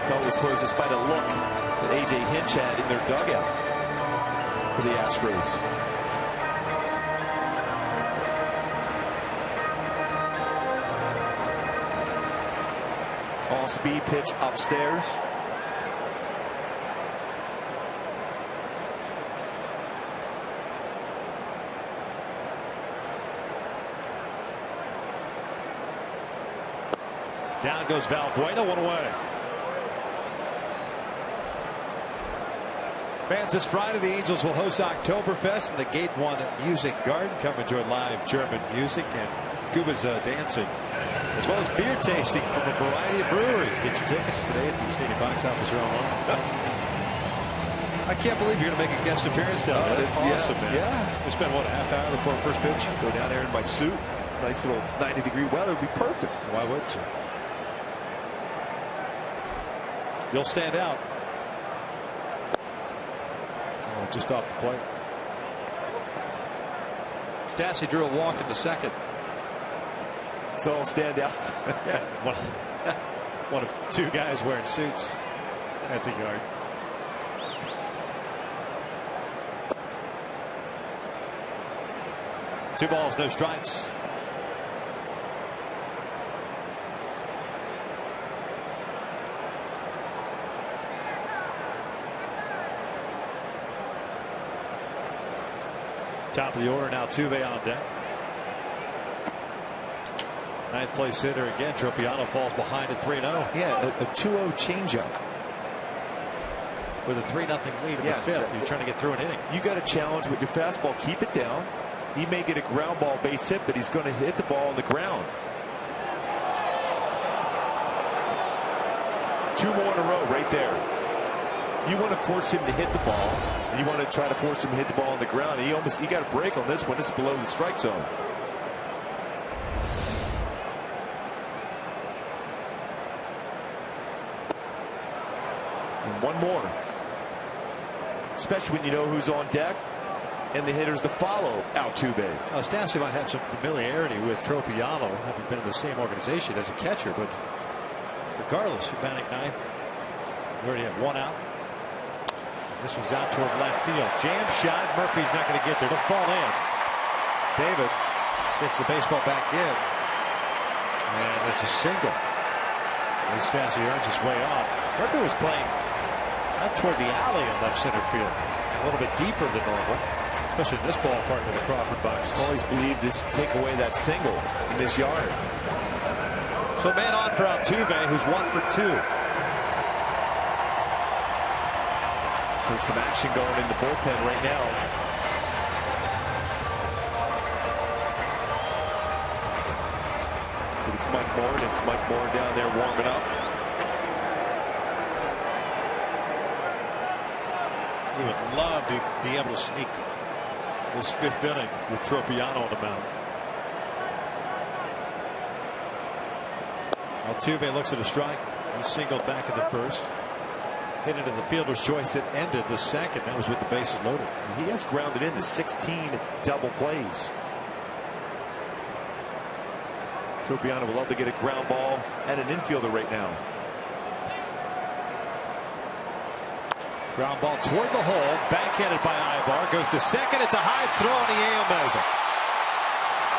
Felt was close despite a look that A.J. Hinch had in their dugout for the Astros. All-speed pitch upstairs. Down goes Valbuena, 1 away. Fans, this Friday the Angels will host Oktoberfest in the Gate 1 Music Garden. Come enjoy live German music and Kuba's dancing, as well as beer tasting from a variety of breweries. Get your tickets today at the stadium box office or online. I can't believe you're going to make a guest appearance down there. That's awesome, man. Yeah. We spent, what, a half hour before first pitch? Go down there in my suit. Nice little 90-degree weather would be perfect. Why wouldn't you? You'll stand out. Oh, just off the plate. Stassi drew a walk in the second. So I'll stand out. One of two guys wearing suits at the yard. Two balls, no strikes. Top of the order now, Altuve on deck. Ninth place hitter again. Tropiano falls behind at 3-0. Yeah, a 2-0 changeup. With a 3-0 lead in the fifth. You're trying to get through an inning. You got a challenge with your fastball. Keep it down. He may get a ground ball base hit, but he's going to hit the ball on the ground. 2 more in a row right there. You want to force him to hit the ball. You want to try to force him to hit the ball on the ground. He got a break on this one. This is below the strike zone. And one more. Especially when you know who's on deck and the hitters to follow Altuve. Stassi might have some familiarity with Tropiano, having been in the same organization as a catcher, but regardless, you're batting ninth. You already have 1 out. This one's out toward left field. Jam shot. Murphy's not going to get there. It'll fall in. David gets the baseball back in. And it's a single. And Stassi earns his way off. Murphy was playing out toward the alley in left center field. A little bit deeper than normal, especially in this ballpark in the Crawford box. Always believe this take away that single in this yard. So man on for Altuve, who's 1 for 2. So some action going in the bullpen right now. So it's Mike Moore, and it's Mike Moore down there warming up. He would love to be able to sneak this 5th inning with Tropiano on the mound. Altuve looks at a strike. He singled back in the first. Hit it in the fielder's choice that ended the second. That was with the bases loaded. He has grounded into 16 double plays. Tropiano would love to get a ground ball at an infielder right now. Ground ball toward the hole. Backhanded by Ibar. Goes to second. It's a high throw, and Yale knows it.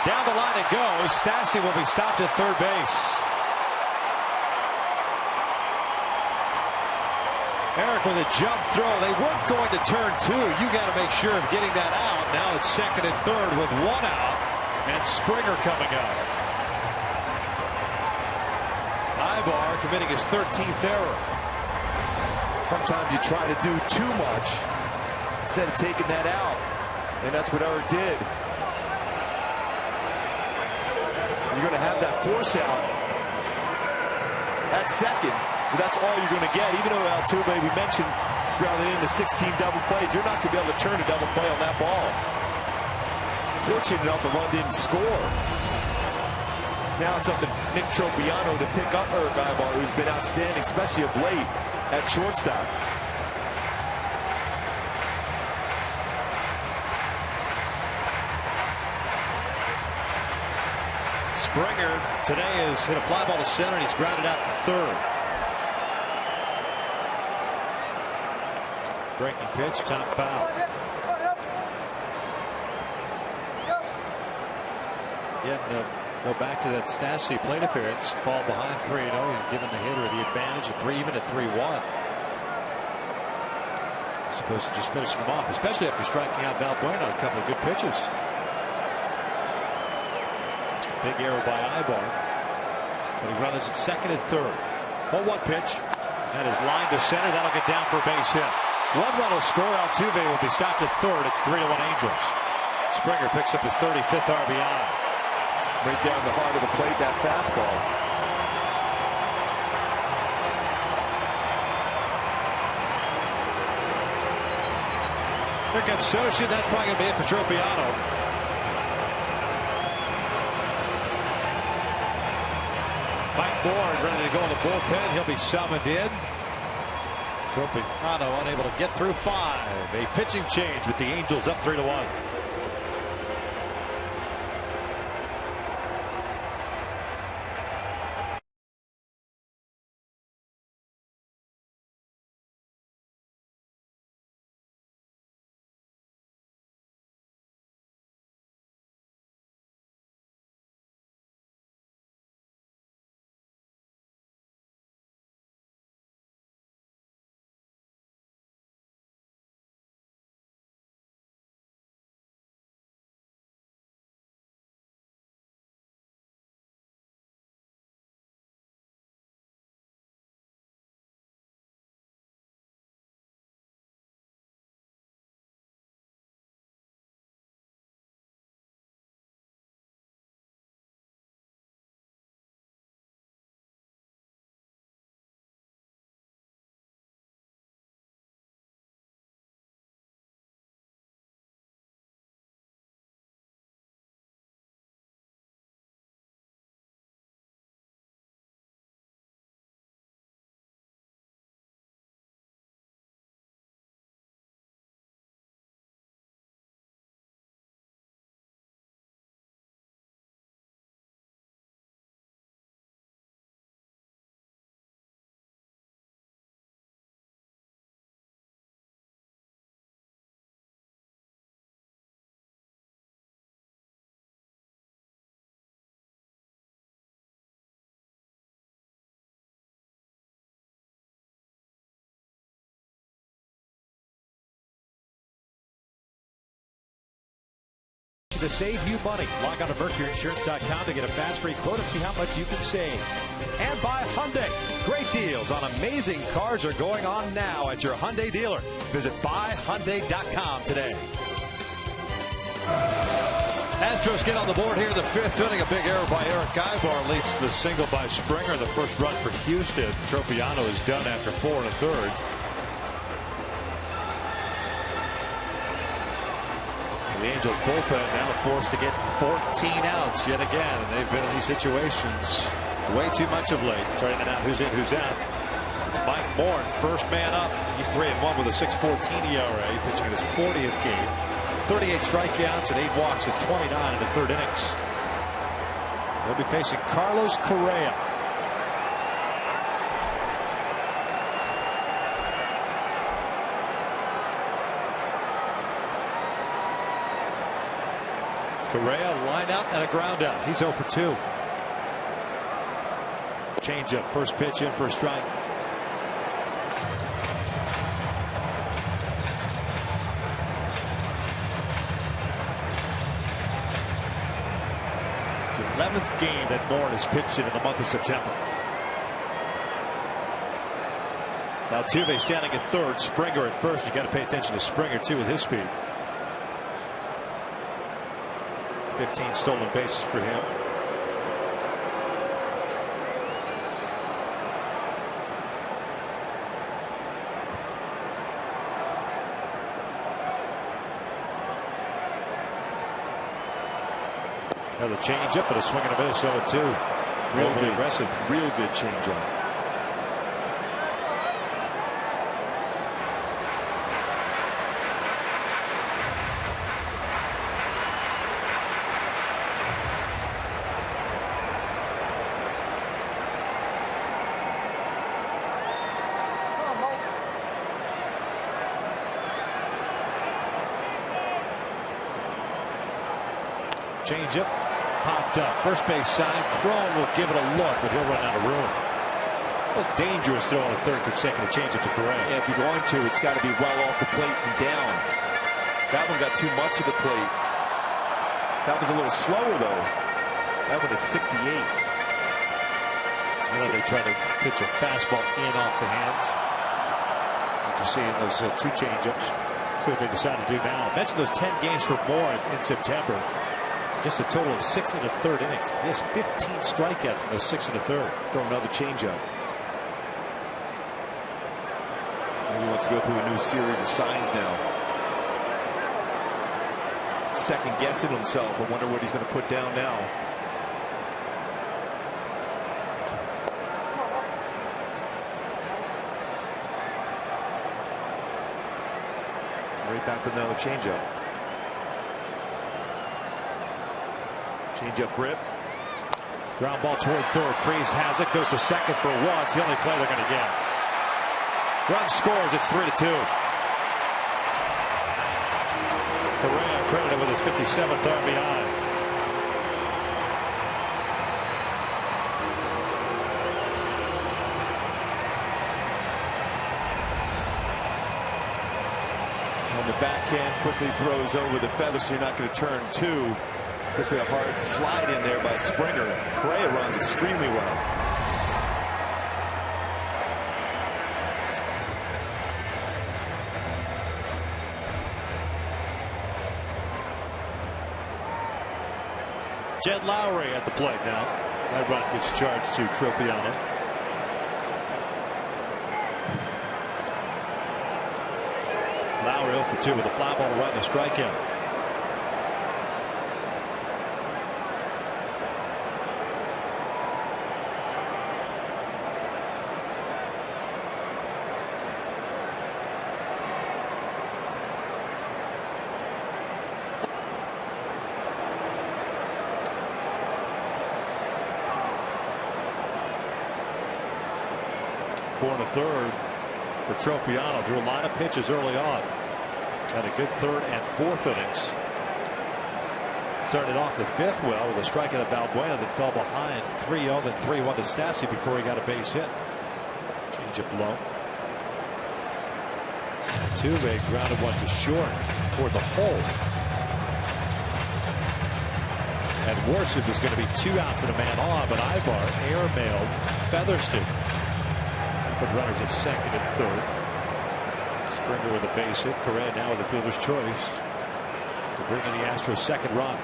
Down the line it goes. Stassi will be stopped at third base. Eric with a jump throw. They weren't going to turn 2. You got to make sure of getting that out. Now it's second and third with 1 out. And Springer coming up. Ibar committing his 13th error. Sometimes you try to do too much instead of taking that out. And that's what Eric did. You're going to have that force out at second. That's all you're going to get. Even though Altuve, we mentioned, is grounded into 16 double plays, you're not going to be able to turn a double play on that ball. Fortunate enough, the run didn't score. Now it's up to Nick Tropiano to pick up Eric Ibar, who's been outstanding, especially of late at shortstop. Springer today has hit a fly ball to center, and he's grounded out to third. Breaking pitch, top foul. Again, go back to that Stassi plate appearance. Fall behind 3-0. You're giving the hitter the advantage at 3, even at 3-1. Supposed to just finishing him off, especially after striking out Valbuena a couple of good pitches. Big arrow by Ibar. But he runs at second and third. 0-1 pitch. That is lined to center. That'll get down for a base hit. 1 run will score. Altuve will be stopped at third. It's 3-1 Angels. Springer picks up his 35th RBI. Right down the heart of the plate, that fastball. Here comes Socha. That's probably going to be it for Tropiano. Moore ready to go in the bullpen. He'll be summoned in. Tropiano unable to get through 5. A pitching change with the Angels up 3-1. To save you money, log on to MercuryInsurance.com to get a fast free quote and see how much you can save. And by Hyundai, great deals on amazing cars are going on now at your Hyundai dealer. Visit buyhyundai.com today. Astros get on the board here in the 5th inning. A big error by Eric Ibar leads the single by Springer. The first run for Houston. Tropiano is done after 4 1/3. The Angels bullpen now forced to get 14 outs yet again, and they've been in these situations way too much of late, trying to out who's in, who's out. It's Mike Moore, first man up. He's 3-1 with a 6.14 ERA, pitching in his 40th game. 38 strikeouts and 8 walks in 29 in the 3rd innings. They'll be facing Carlos Correa. Correa line out and a ground out. He's 0 for 2. Change up, first pitch in for a strike. It's the 11th game that Moore has pitched in the month of September. Altuve standing at 3rd, Springer at 1st. You got to pay attention to Springer too with his speed. 15 stolen bases for him. Another changeup and a swing and a miss. 0-2. Real good, aggressive. Real good changeup. Changeup popped up. First base side. Cron will give it a look, but he'll run out of room. Well, dangerous throwing a 3rd consecutive changeup to Correa. Yeah, if you're going to, it's got to be well off the plate and down. That one got too much of the plate. That was a little slower though. That one is 68. You know, they try to pitch a fastball in off the hands. Like you see in those 2 changeups. See what they decide to do now. I mentioned those 10 games for Moore in September. Just a total of 6 1/3 innings. He has 15 strikeouts in those 6 1/3. Throw another changeup. Maybe he wants to go through a new series of signs now. Second guessing himself. I wonder what he's going to put down now. back with another changeup. Changeup grip. Ground ball toward third. Freese has it. Goes to second for one. It's the only play they're going to get. Run scores. It's 3-2. Correa credited with his 57th RBI. On the backhand, quickly throws over the feather, so you're not going to turn two. Especially a hard slide in there by Springer. Correa runs extremely well. Jed Lowry at the plate now. That run gets charged to Tropiano. Lowry 0 for 2 with a fly ball right and a strikeout. Four and a third for Tropiano. Drew a lot of pitches early on. Had a good third and fourth innings. Started off the fifth well with a strikeout of Balbuena that fell behind 3-0, then 3-1 to Stassi before he got a base hit. Change up low. Altuve grounded one to short toward the hole. And worse, it was going to be 2 outs and a man on, but Ibar airmailed Featherstone. Put runners at second and third. Springer with a base hit. Correa now with the fielder's choice to bring in the Astros' second run.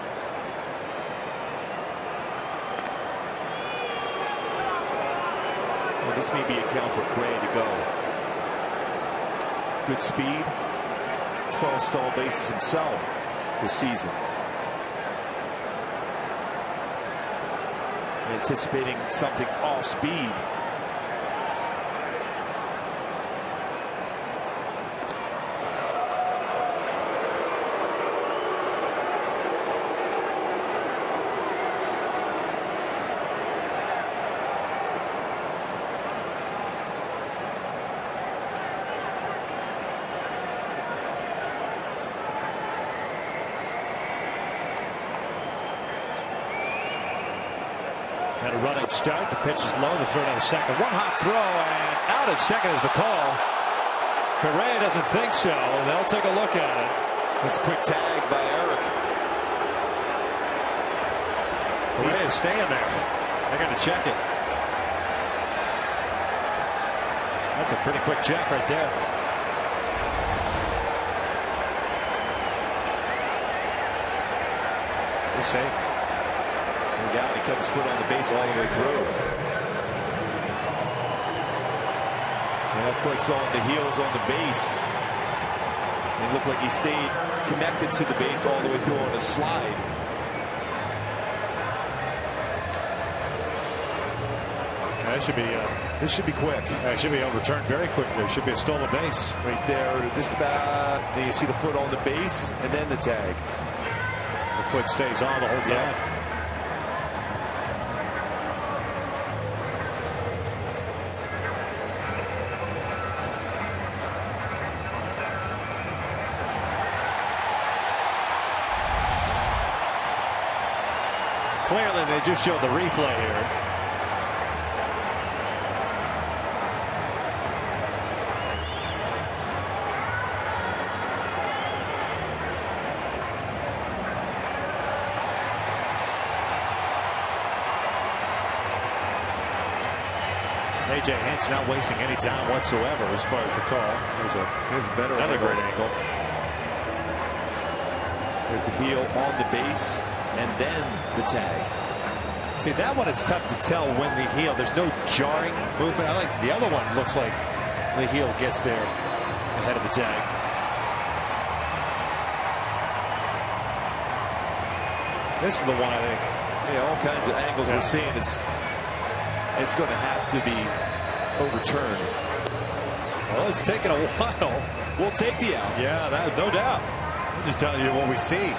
Well, this may be a count for Correa to go. Good speed. 12 stolen bases himself this season. Anticipating something off speed. And a running start. The pitch is low. The throw down to second. One hot throw and out at second is the call. Correa doesn't think so. They'll take a look at it. It's a quick tag by Eric. Correa is staying there. They're going to check it. That's a pretty quick check right there. He's safe. Down, he kept his foot on the base all the way through. And that foot's on the heels on the base. It looked like he stayed connected to the base all the way through on a slide. This should be quick. It should be overturned very quickly. It should be a stolen base. Right there. Just about. Then you see the foot on the base and then the tag. The foot stays on the whole time. Yeah. Clearly, they just showed the replay here. A.J. Hinch not wasting any time whatsoever as far as the call. Here's a better another great angle. There's the heel on the base. And then the tag. See, that one, it's tough to tell when the heel, there's no jarring movement. I like the other one, looks like the heel gets there ahead of the tag. This is the one, I think. Yeah, all kinds of angles we're seeing. It's going to have to be overturned. Well, it's taken a while. will take the out. Yeah, no doubt. I'm just telling you what we see.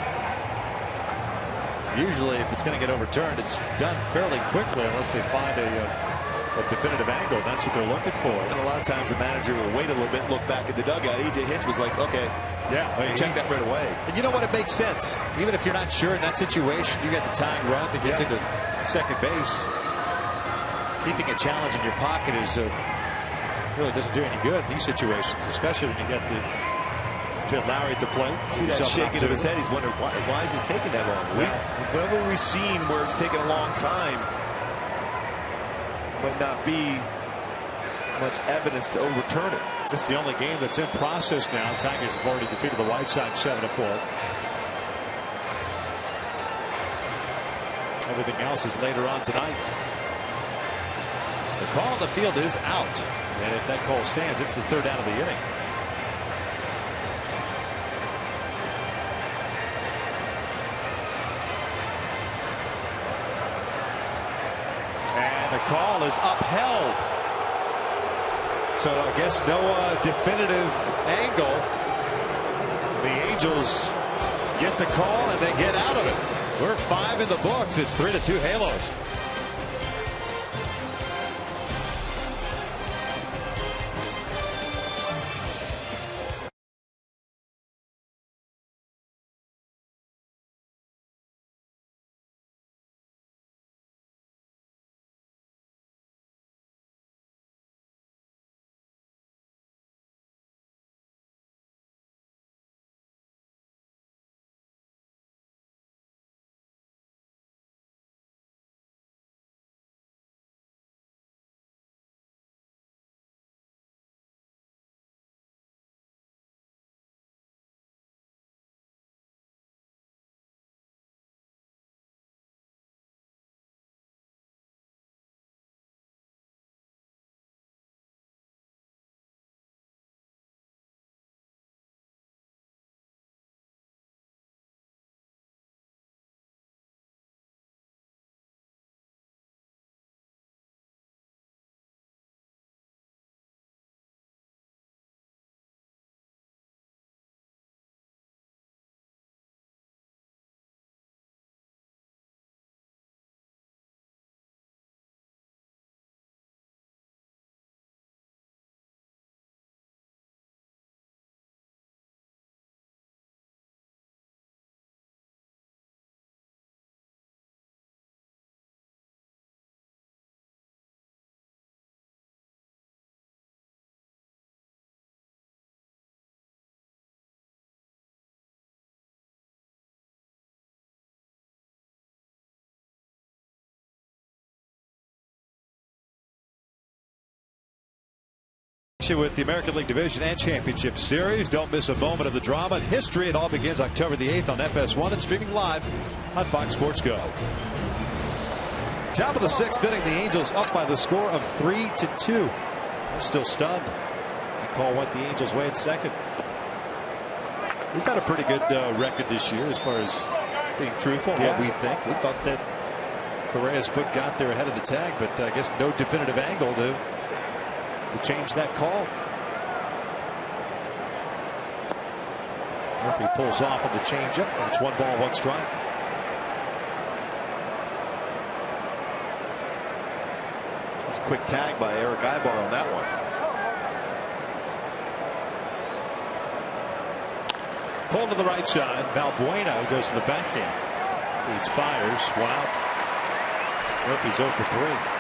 Usually, if it's going to get overturned, it's done fairly quickly unless they find a definitive angle. That's what they're looking for. And a lot of times the manager will wait a little bit, look back at the dugout. AJ Hinch was like, okay, yeah, check that right away. And you know what? It makes sense. Even if you're not sure in that situation, you got the tying run that gets into second base. Keeping a challenge in your pocket is really doesn't do any good in these situations, especially when you get the Lowry at the plate. See that shaking of his head. He's wondering why is this taking that long? Whenever we've seen where it's taken a long time, might not be much evidence to overturn it. This is the only game that's in process now. Tigers have already defeated the White Sox 7-4. Everything else is later on tonight. The call on the field is out, and if that call stands, it's the third out of the inning. And the call is upheld. So I guess no definitive angle. The Angels get the call and they get out of it. We're 5 in the books. It's 3-2 Halos. With the American League Division and Championship Series. Don't miss a moment of the drama and history. It all begins October the 8th on FS1 and streaming live on Fox Sports Go. Top of the 6th inning, the Angels up by the score of 3-2. I'm still stunned. The call went the Angels' way at second. We've had a pretty good record this year as far as being truthful in what we think. We thought that Correa's foot got there ahead of the tag, but I guess no definitive angle to change that call. Murphy pulls off on the changeup, and it's 1 ball, 1 strike. That's a quick tag by Eric Ibar on that one. Pulled to the right side. Valbuena goes to the backhand. Leads, fires, 1 out. Murphy's 0 for 3.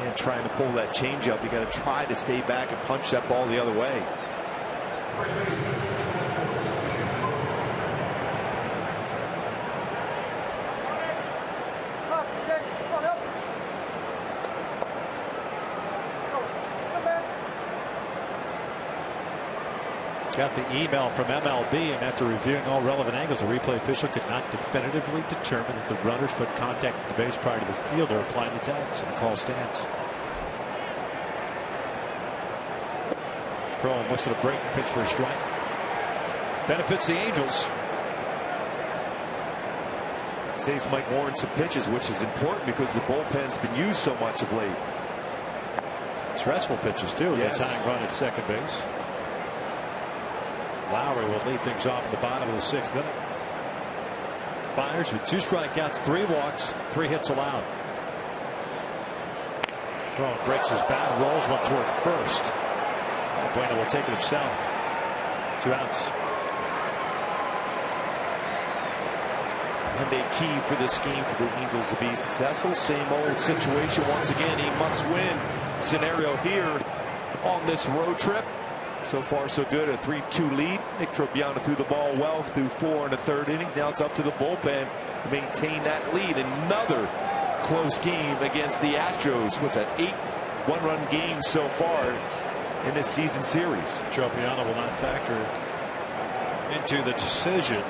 And trying to pull that changeup, you got to try to stay back and punch that ball the other way. Got the email from MLB, and after reviewing all relevant angles, the replay official could not definitively determine that the runner's foot contacted the base prior to the fielder applying the tags, and the call stands. Cron looks at a breaking pitch for a strike. Benefits the Angels. Saves Mike Warren some pitches, which is important because the bullpen's been used so much of late. Stressful pitches too. Yes. The tying run at second base. Lowry will lead things off in the bottom of the 6th inning. Fires with 2 strikeouts, 3 walks, 3 hits allowed. Throw breaks his bat, rolls one toward first. Bueno will take it himself. 2 outs. And a key for this game for the Angels to be successful. Same old situation once again. A must-win scenario here on this road trip. So far, so good. A 3-2 lead. Nick Tropiano threw the ball well through 4 in the 3rd inning. Now it's up to the bullpen to maintain that lead. Another close game against the Astros. What's that? 8 one-run games so far in this season series. Tropiano will not factor into the decision.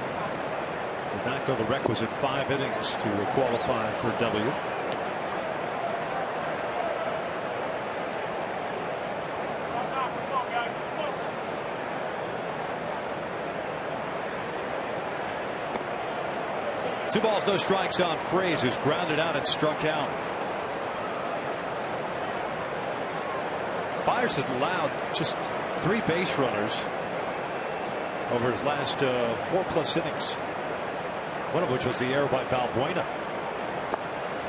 Did not go the requisite 5 innings to qualify for W. Two balls, no strikes on Fraze, who's grounded out and struck out. Fires has allowed just 3 base runners over his last 4+ innings. One of which was the error by Valbuena.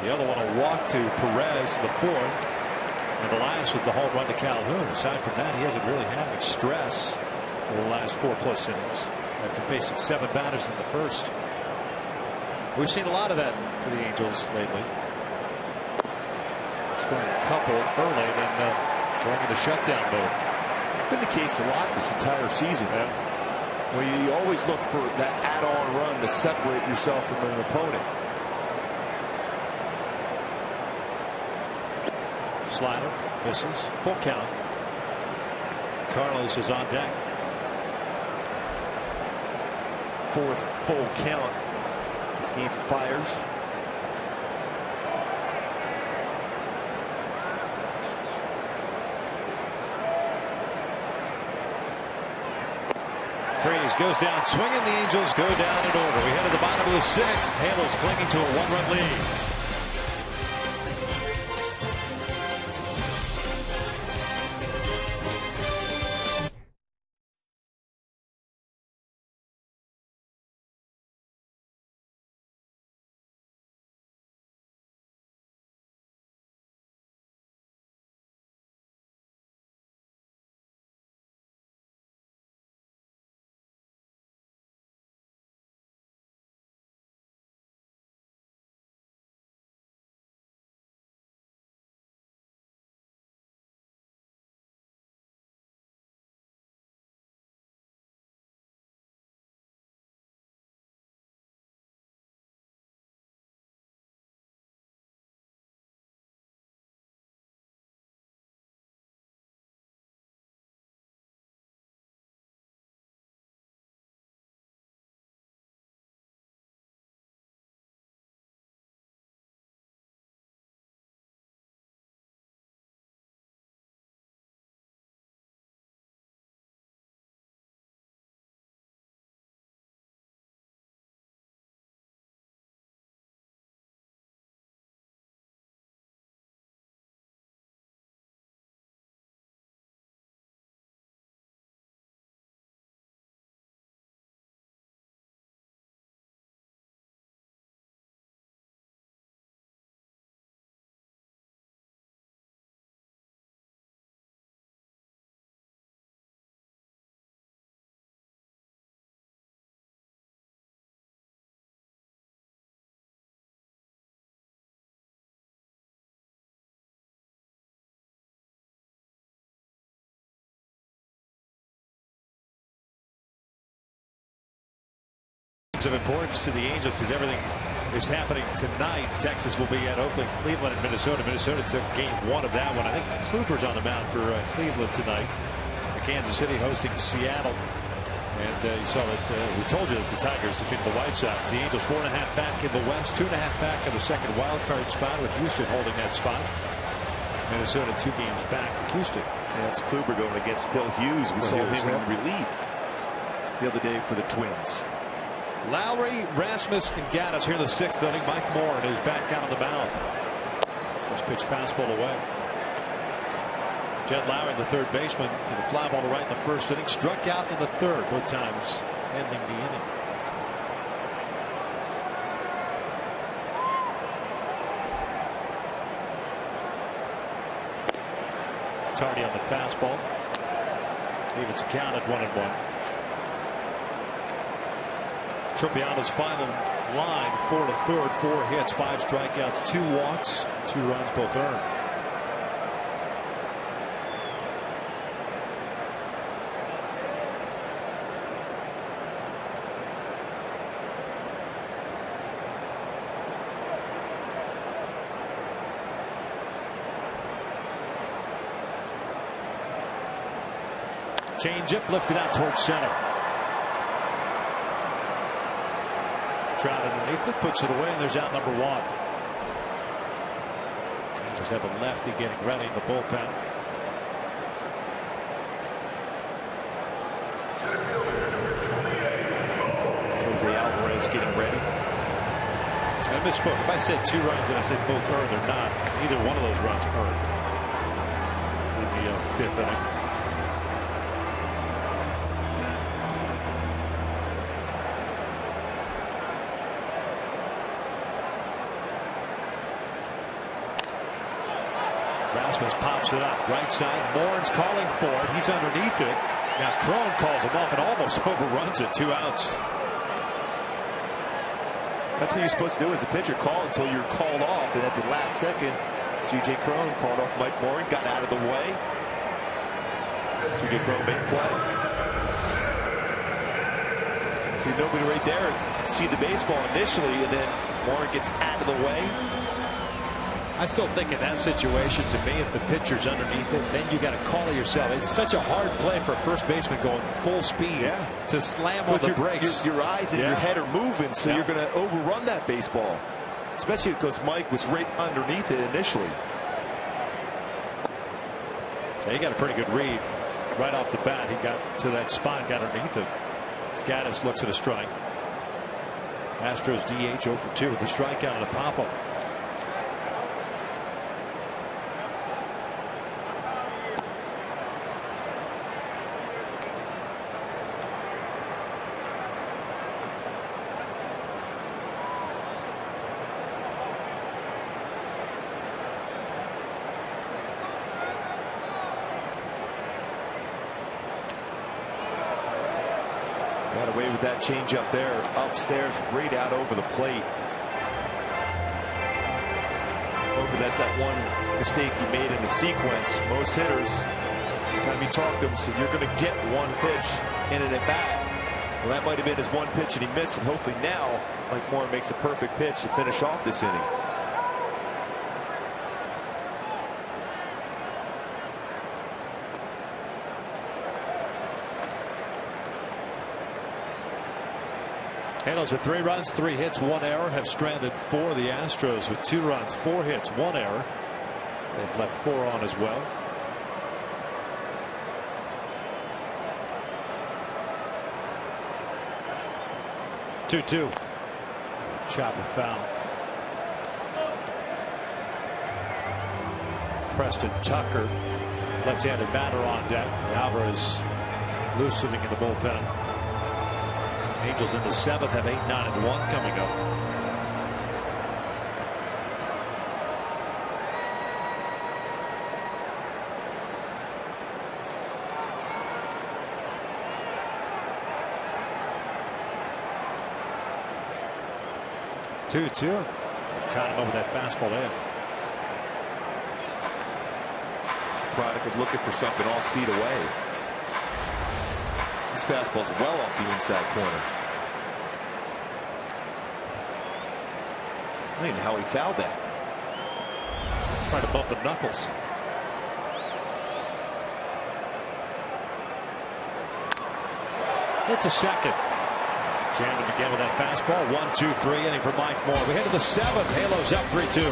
The other one a walk to Perez in the 4th. And the last was the home run to Calhoun. Aside from that, he hasn't really had any stress over the last 4+ innings after facing 7 batters in the 1st. We've seen a lot of that for the Angels lately. Scoring a couple early, then going into shutdown mode. It's been the case a lot this entire season. Yeah. Well, you always look for that add-on run to separate yourself from an opponent. Slider misses. Full count. Carlos is on deck. 4th full count. This game for Fires. Freeze goes down swinging. The Angels go down in order. We head to the bottom of the 6th. Halos clinging to a 1-run lead. Of importance to the Angels because everything is happening tonight. Texas will be at Oakland, Cleveland, and Minnesota. Minnesota took game 1 of that one. I think Kluber's on the mound for Cleveland tonight. Kansas City hosting Seattle. And you saw that we told you that the Tigers defeated the White Sox. The Angels 4.5 back in the West, 2.5 back in the second wild card spot, with Houston holding that spot. Minnesota 2 games back of Houston. Yeah, it's Kluber going against Phil Hughes. We saw him in relief the other day for the Twins. Lowry, Rasmus, and Gaddis here in the 6th inning. Mike Moore is back out on the mound. First pitch fastball away. Jed Lowry, the third baseman, hit a fly ball to right in the first inning, struck out in the third, both times ending the inning. Tardy on the fastball. Evens count at 1-1. Tropiano's final line, 4 1/3, 4 hits, 5 strikeouts, 2 walks, 2 runs, both earned. Changeup lifted out towards center. Trout underneath it, puts it away, and there's out number 1. Just have a lefty getting ready in the bullpen. Jose Alvarez getting ready. I misspoke. If I said 2 runs and I said both earned, they're not. Either one of those runs earned in the 5th inning. Rasmus pops it up right side. Morin's calling for it. He's underneath it. Now Crone calls him off and almost overruns it. 2 outs. That's what you're supposed to do as a pitcher, call until you're called off, and at the last second C.J. Crone called off Mike Morin, got out of the way. C.J. Crone made play. See nobody right there. You can see the baseball initially, and then Morin gets out of the way. I still think in that situation, to me, if the pitcher's underneath it, then you got to call it yourself. It's such a hard play for a first baseman going full speed to slam on the brakes. Your eyes and your head are moving, so you're going to overrun that baseball, especially because Mike was right underneath it initially. He got a pretty good read right off the bat. He got to that spot, got underneath it. Gaddis looks at a strike. Astros DH 0 for 2 with a strikeout and a pop-up. Got away with that change up there, upstairs, right out over the plate. Hoping that's that one mistake he made in the sequence. Most hitters, every time you talk to them, so you're going to get one pitch in an at bat. Well, that might have been his one pitch and he missed it. Hopefully now, Mike Moore makes a perfect pitch to finish off this inning. Halos with 3 runs, 3 hits, 1 error, have stranded 4 of the Astros with 2 runs, 4 hits, 1 error. They've left 4 on as well. Two. Chopper foul. Preston Tucker, left-handed batter on deck. Alvarez loosening in the bullpen. Angels in the 7th have 8, 9, and 1 coming up. Two. Time over that fastball in. It's a product of looking for something all speed away. This fastball's well off the inside corner. I don't know how he fouled that. Trying to bump the knuckles. Hit to second. Jammed him again with that fastball. 1-2-3 inning for Mike Moore. We head to the 7th. Halos up 3-2.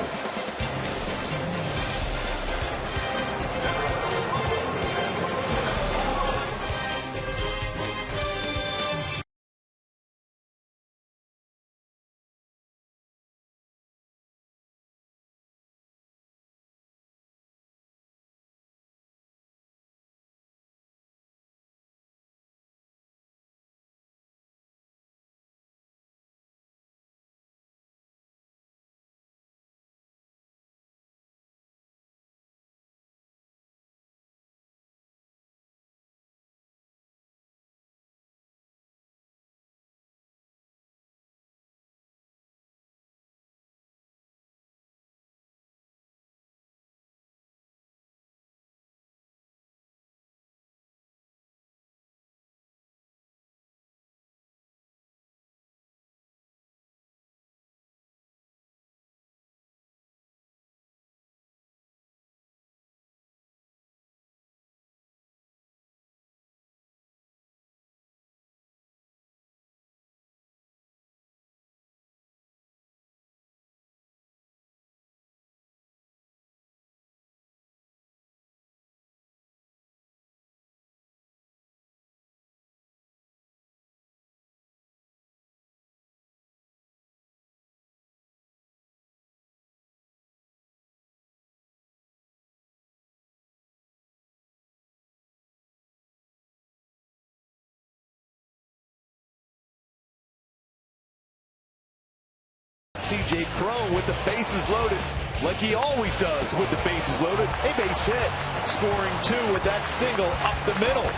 C.J. Cron with the bases loaded, like he always does with the bases loaded. A base hit, scoring 2 with that single up the middle.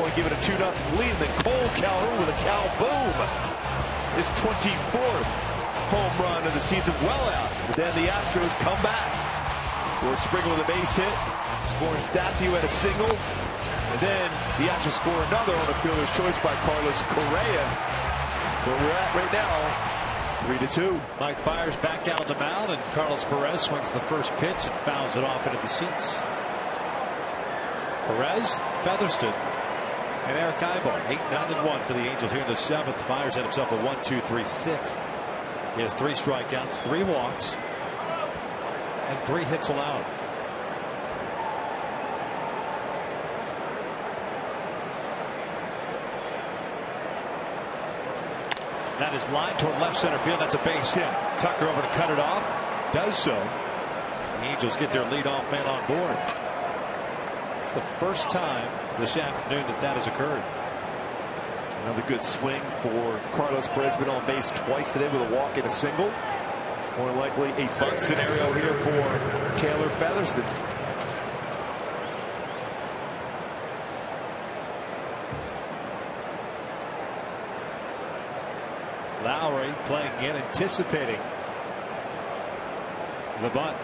Point give it a 2-0 lead. And then Cole Calhoun with a Cal boom. His 24th home run of the season, well out. But then the Astros come back. George Springer with a base hit, scoring Stassi with a single. And then the Astros score another on a fielder's choice by Carlos Correa. That's where we're at right now, 3-2. Mike Fiers back out of the mound, and Carlos Perez swings the first pitch and fouls it off into the seats. Perez, Featherston, and Eric Ibar. 8-9-1 for the Angels here in the 7th. Fiers had himself a 1-2-3 6th. He has 3 strikeouts, 3 walks, and 3 hits allowed. That is lined toward left center field. That's a base hit. Tucker over to cut it off. Does so. The Angels get their leadoff man on board. It's the first time this afternoon that has occurred. Another good swing for Carlos Perez. Been on base twice today with a walk and a single. More likely a bunt scenario here for Taylor Featherston. Lowry playing in, anticipating the bunt.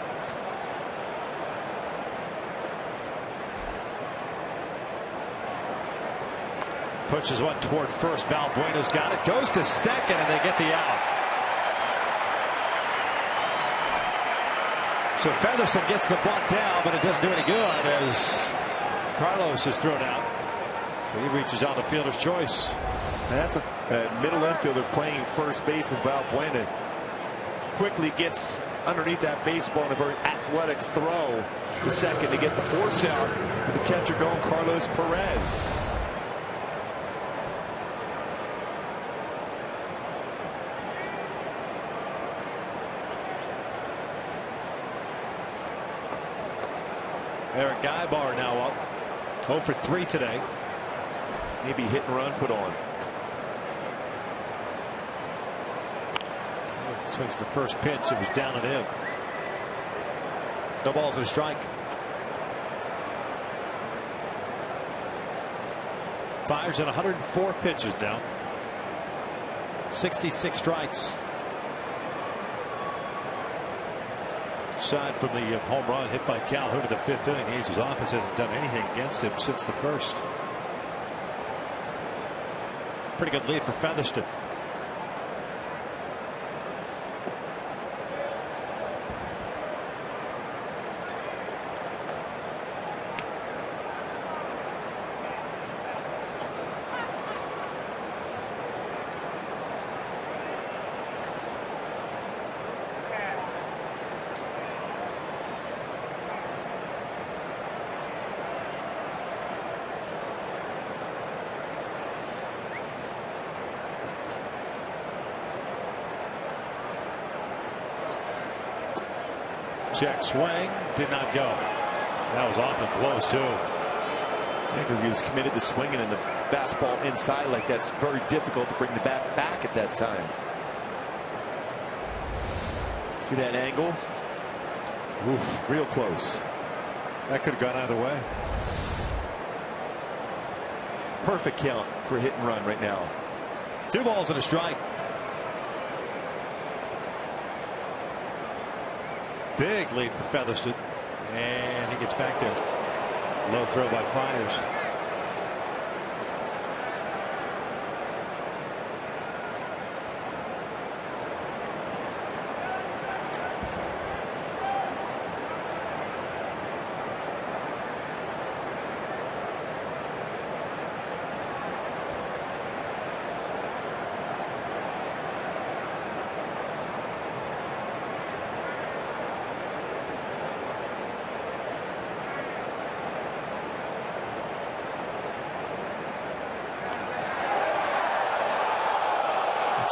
Pushes one toward first. Valbuena's got it. Goes to second, and they get the out. So Featherston gets the bunt down, but it doesn't do any good as Carlos is thrown out. So he reaches on the fielder's choice. And that's a middle infielder playing first base, and Valbuena quickly gets underneath that baseball in a very athletic throw to second to get the force out with the catcher going, Carlos Perez. Eric Ibar now up 0 for 3 today. Maybe hit and run put on. Swings the first pitch. It was down and in. No balls and a strike. Fires in 104 pitches now. 66 strikes. Aside from the home run hit by Calhoun in the 5th inning, the Angels offense hasn't done anything against him since the first. Pretty good lead for Featherston. Check swing, did not go. That was awfully close too. Yeah, because he was committed to swinging, and the fastball inside like that's very difficult to bring the bat back at that time. See that angle? Oof, real close. That could have gone either way. Perfect count for hit and run right now. 2 balls and a strike. Big lead for Featherston, and he gets back there. Low throw by Fiers.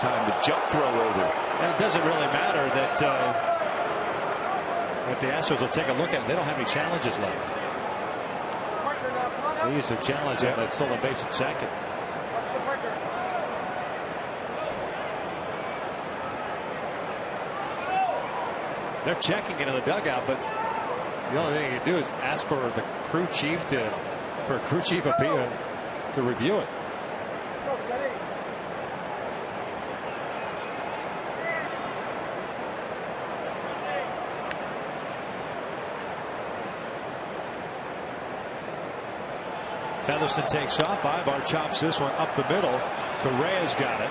Time to jump throw over. And it doesn't really matter that the Astros will take a look at it. They don't have any challenges left. They used a challenge and that stolen base at second. They're checking into the dugout, but the only thing you can do is ask for the crew chief to review it. Featherston takes off. Ibar chops this one up the middle. Correa's got it.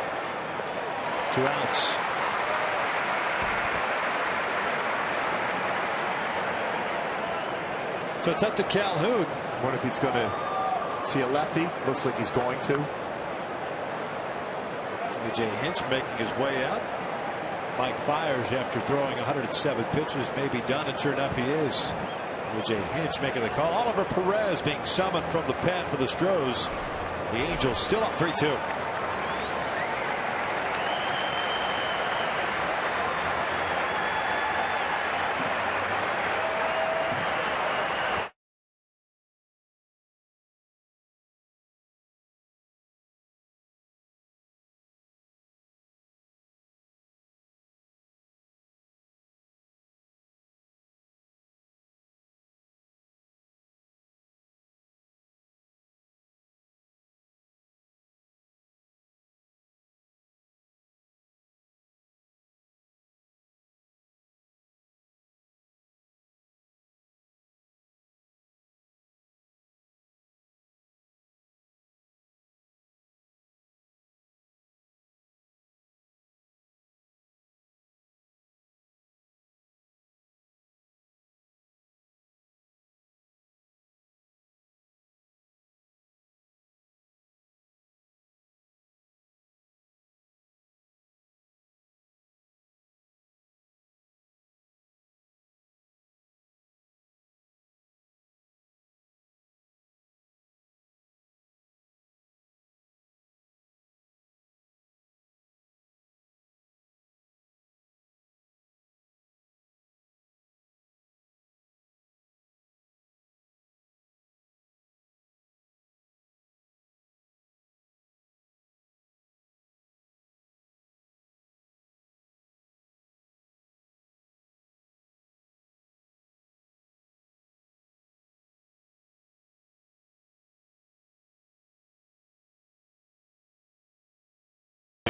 2 outs. So it's up to Calhoun. Wonder if he's going to see a lefty. Looks like he's going to. A.J. Hinch making his way out. Mike Fiers, after throwing 107 pitches, may be done, and sure enough he is. A.J. Hinch making the call. Oliver Perez being summoned from the pen for the Astros. The Angels still up 3-2.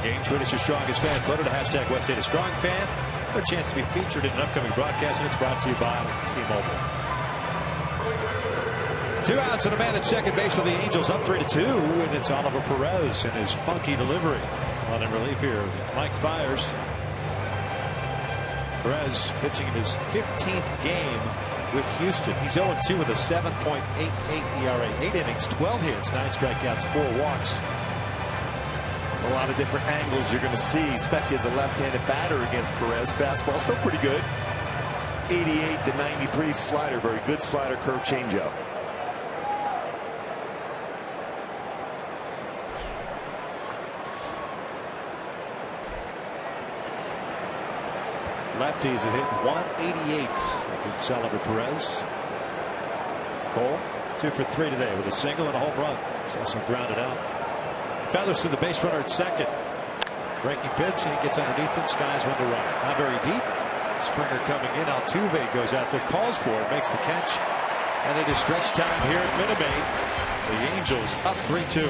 Game. Tweet us your strongest fan photo to hashtag West State a Strong Fan for a chance to be featured in an upcoming broadcast, and it's brought to you by T-Mobile. 2 outs and a man at second base for the Angels, up 3-2, and it's Oliver Perez and his funky delivery on in relief here of Mike Fiers. Perez pitching in his 15th game with Houston. He's 0-2 with a 7.88 ERA, 8 innings, 12 hits, 9 strikeouts, 4 walks. A lot of different angles you're going to see, especially as a left-handed batter against Perez. Fastball still pretty good. 88 to 93 slider, very good slider, curve changeup. Lefties have hit 188 against Oliver Perez. Cole 2 for 3 today with a single and a home run. He's also grounded out. Featherston, the base runner at second. Breaking pitch, and he gets underneath him. Skies one to right. Not very deep. Springer coming in. Altuve goes out there, calls for it, makes the catch, and it is stretch time here at Minute Maid. The Angels up 3-2.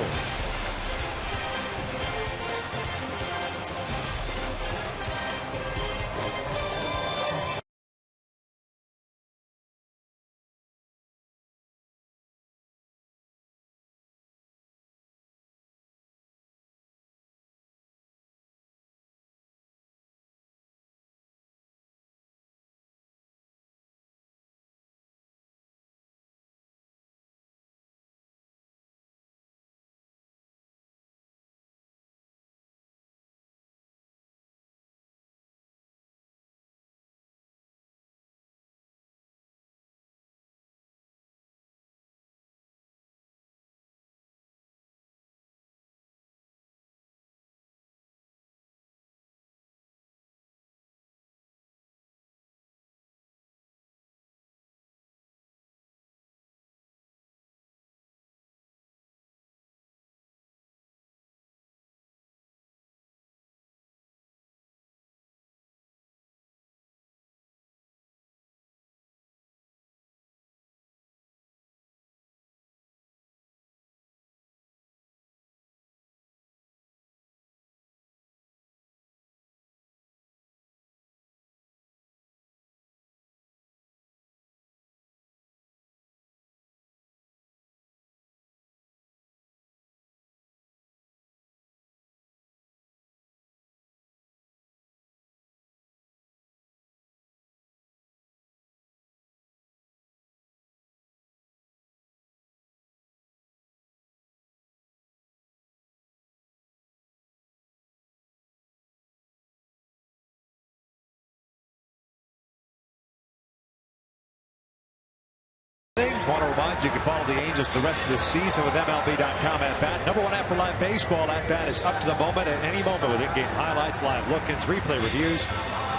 Want to remind you can follow the Angels the rest of the season with MLB.com at bat. Number one app for live baseball. At bat is up to the moment at any moment with in-game highlights, live look-ins, replay reviews,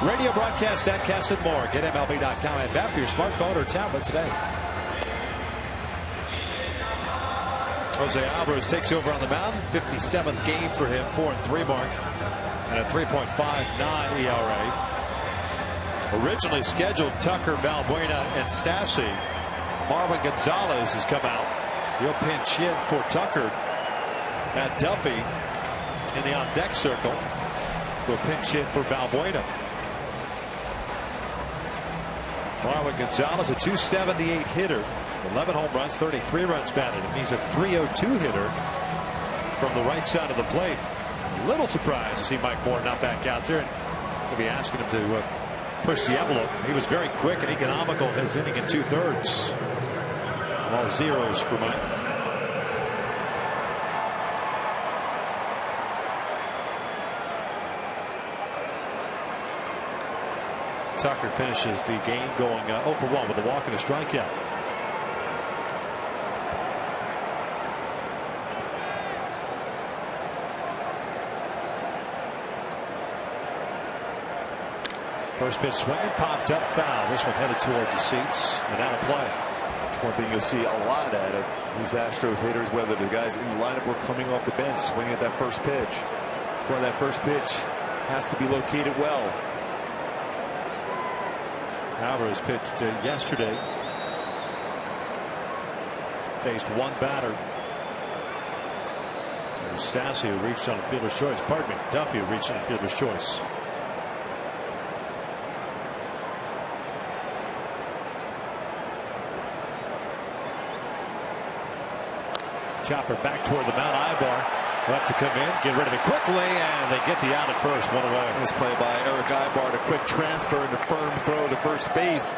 radio broadcast, statcasts, and more. Get MLB.com at bat for your smartphone or tablet today. Jose Alvarez takes over on the mound. 57th game for him, 4-3 mark, and a 3.59 ERA. Originally scheduled Tucker, Valbuena, and Stassi. Marwin Gonzalez has come out. He'll pinch hit for Tucker. Matt Duffy in the on-deck circle will pinch hit for Valbuena. Marwin Gonzalez, a .278 hitter, 11 home runs, 33 runs batted, and he's a .302 hitter from the right side of the plate. A little surprised to see Mike Moore not back out there, and we'll be asking him to push the envelope. He was very quick and economical in his inning in 2/3. All zeros for Mike. Tucker finishes the game going 0 for 1 with a walk and a strikeout. First pitch swinging, popped up, foul. This one headed toward the seats and out of play. One thing you'll see a lot out of these Astros hitters, whether the guys in the lineup were coming off the bench, swinging at that first pitch. That's why that first pitch has to be located well. Alvarez pitched yesterday. Faced one batter. It was Stassi who reached on a fielder's choice. Pardon me, Duffy who reached on a fielder's choice. Chopper back toward the mound. Ibar left to come in, get rid of it quickly, and they get the out at first. One away. This play by Eric Ibar, a quick transfer and a firm throw to first base.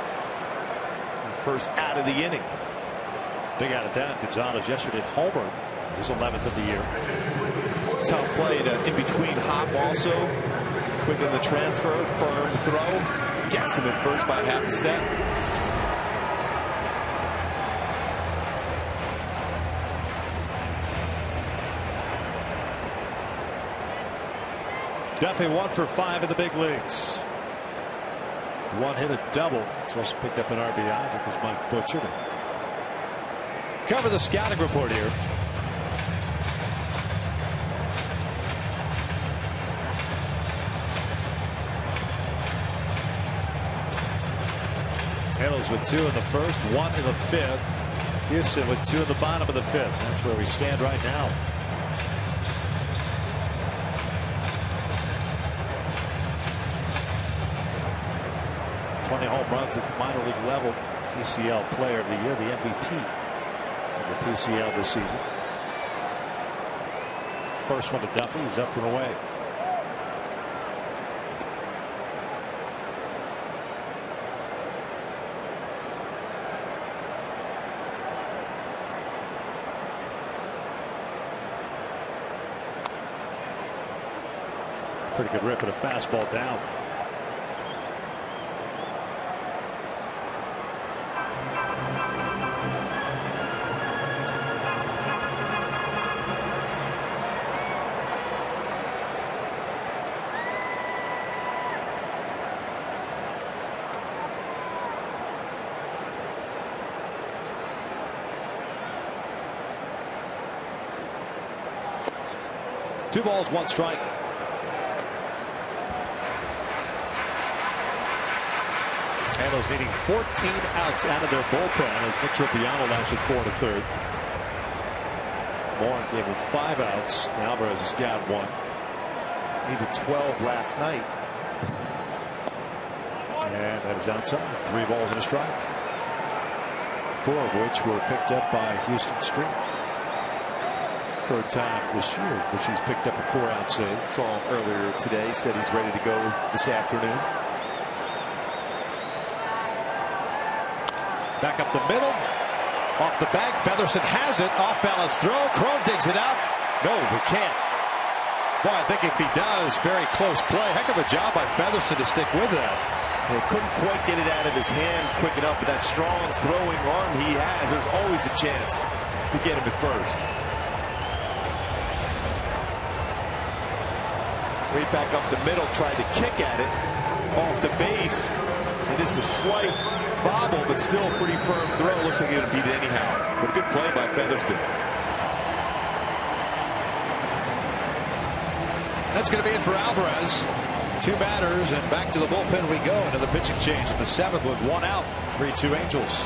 First out of the inning. Big out of that. Gonzalez yesterday homered, his 11th of the year. Tough play to in between hop also. Quick in the transfer, firm throw. Gets him at first by half a step. Duffy 1 for 5 in the big leagues. One hit a double. He's also picked up an RBI because Mike butchered it. Cover the scouting report here. Halos with 2 in the first, 1 in the 5th. Houston with 2 in the bottom of the 5th. That's where we stand right now. Home runs at the minor league level. PCL player of the year, the MVP of the PCL this season. First one to Duffy, he's up and away. Pretty good rip and a fastball down. Two balls, one strike. Angels needing 14 outs out of their bullpen as Nick Tropiano lasted 4 1/3. Moore gave him 5 outs. Alvarez has got 1. Even 12 last night. And that is outside. 3 balls and a strike. 4 of which were picked up by Houston Street. Third time this year, which he's picked up a 4-out save. Saw him earlier today. Said he's ready to go this afternoon. Back up the middle. Off the bag. Featherston has it. Off balance throw. Cron digs it out. No, he can't. Boy, I think if he does, very close play. Heck of a job by Featherston to stick with that. He couldn't quite get it out of his hand quick enough, but that strong throwing arm he has, there's always a chance to get him at first. Right back up the middle, tried to kick at it off the base. And this is a slight bobble, but still a pretty firm throw. Looks like he's going to beat it anyhow. But a good play by Featherston. That's going to be it for Alvarez. 2 batters, and back to the bullpen we go. Another pitching change in the 7th with 1 out. 3-2 Angels.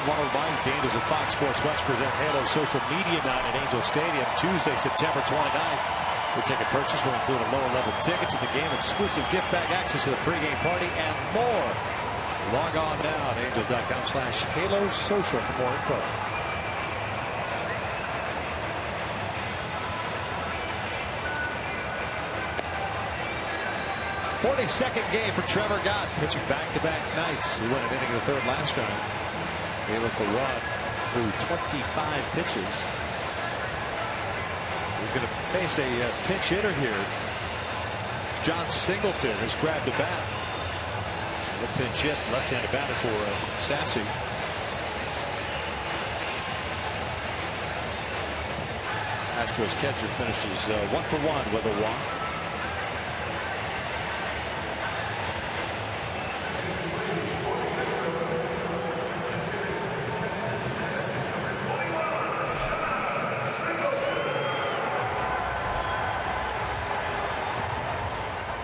One of my Dangers of Fox Sports West present Halo Social Media Night at Angel Stadium Tuesday, September 29th. The ticket purchase will include a lower level ticket to the game, exclusive gift bag access to the pregame party, and more. Log on now at angels.com/Halo Social for more info. '42nd game for Trevor Gott, pitching back-to-back nights. He went an inning in the 3rd last time. Able to run through 25 pitches. He's going to face a pinch hitter here. John Singleton has grabbed a bat. The pinch hit, left-handed batter for Stassi. Astros catcher finishes 1 for 1 with a walk.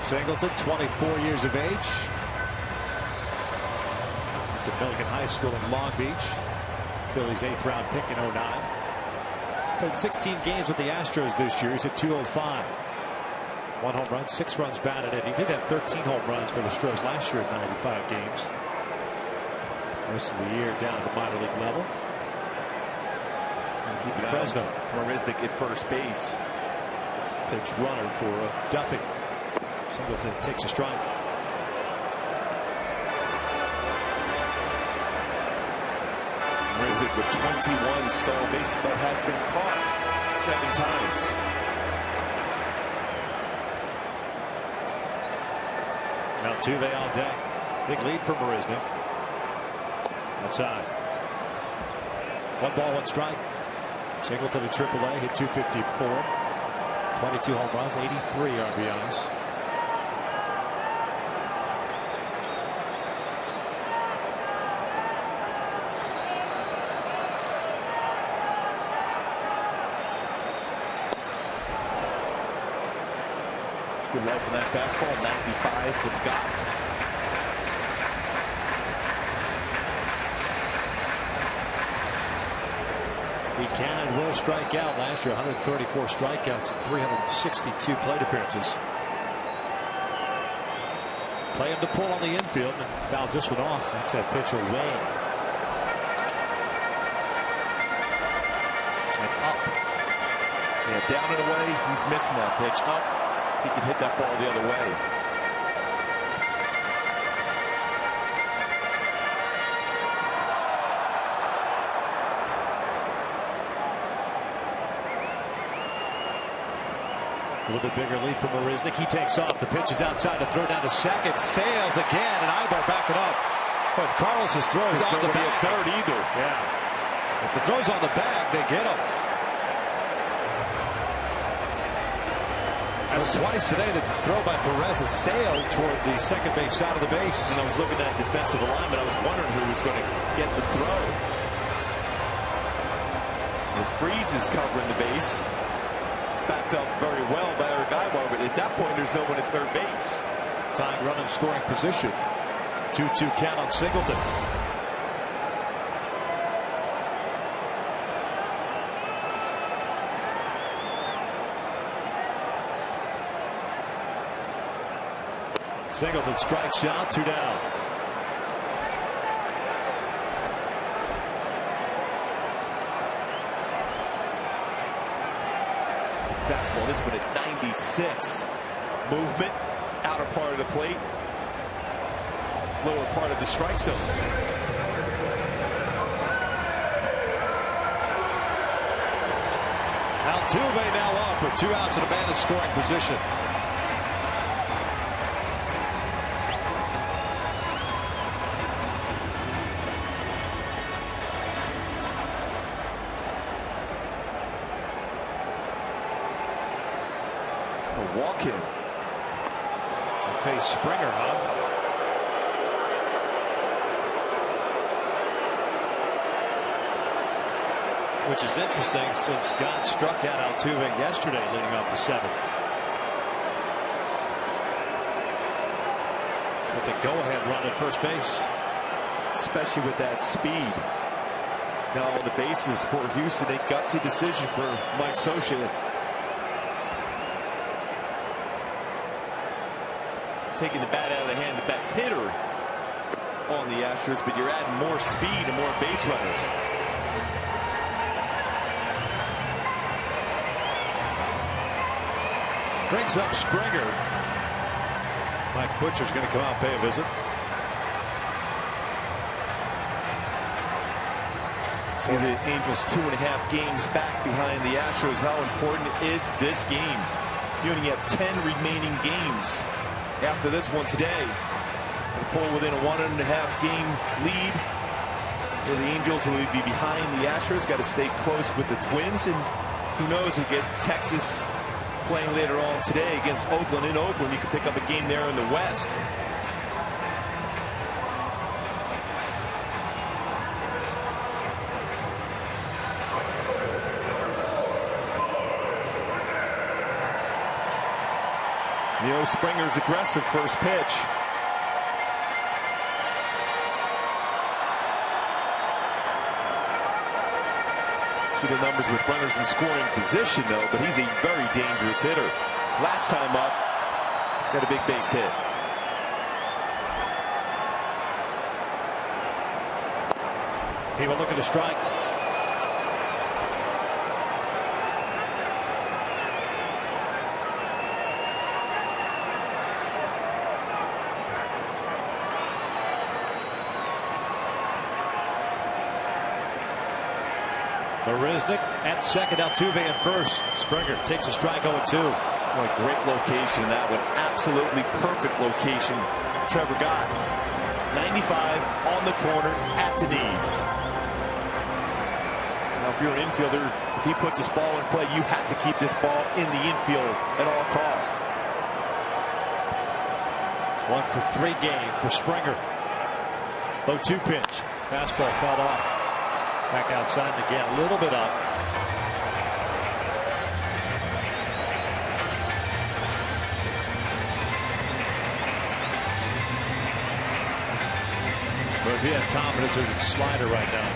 Singleton, 24 years of age. Went to Milligan High School in Long Beach. Phillies 8th round pick in '09. Played 16 games with the Astros this year. He's at .205. 1 home run, 6 runs batted in. He did have 13 home runs for the Astros last year at 95 games. Most of the year down at the minor league level. And Fresno. Marisnik at first base. Pitch runner for Duffy. Singleton takes a strike. Marisnik with 21 stolen bases, but has been caught 7 times. Altuve on deck. Big lead for Marisnik. Outside. 1 ball, 1 strike. Singleton at AAA, hit .254. 22 home runs, 83 RBIs. Good love for that fastball. 95 for Gott. He can and will strike out. Last year, 134 strikeouts and 362 plate appearances. Play him to pull on the infield. Fouls this one off. Takes that pitch away. And up. Yeah, down and away. He's missing that pitch. Up. He can hit that ball the other way. A little bit bigger lead for Marisnik. He takes off. The pitch is outside to throw down to second. Sails again, and Ibar backing up. But Carlos' throws on the bag. Third either. Yeah. If the throw's on the bag, they get him. That's twice today. The throw by Perez has sailed toward the second base side of the base. And I was looking at defensive alignment. I was wondering who was going to get the throw. And Freeze is covering the base. Backed up very well by Eric Ibar, but at that point there's no one at third base. Tied run in scoring position. 2-2 count on Singleton. Singleton strikes out, 2 down. Fastball, this one at 96. Movement, outer part of the plate, lower part of the strike zone. Altuve now up for 2 outs and a man in scoring position. Walk-in. Face Springer, huh? Which is interesting since God struck out Altuve yesterday leading off the 7th. With the go-ahead run at first base. Especially with that speed. Now on the bases for Houston, a gutsy decision for Mike Scioscia. Taking the bat out of the hand, the best hitter on the Astros, but you're adding more speed and more base runners. Brings up Springer. Mike Butcher's going to come out and pay a visit. So the Angels 2.5 games back behind the Astros. How important is this game? You only have 10 remaining games after this one today. They pull within a 1.5 game lead. So the Angels will be behind the Astros. Got to stay close with the Twins, and who knows, we get Texas playing later on today against Oakland. In Oakland, you can pick up a game there in the West. Springer's aggressive first pitch. See the numbers with runners in scoring position, though, but he's a very dangerous hitter. Last time up, got a big base hit. He will look at a strike. Marisnik at second, Altuve at first. Springer takes a strike 0-2. What a great location, that one. Absolutely perfect location Trevor got. 95 on the corner at the knees. Now, if you're an infielder, if he puts this ball in play, you have to keep this ball in the infield at all costs. 1 for 3 game for Springer. 0-2 pitch. Fastball fouled off. Back outside and again, a little bit up. But if he has confidence in his slider right now.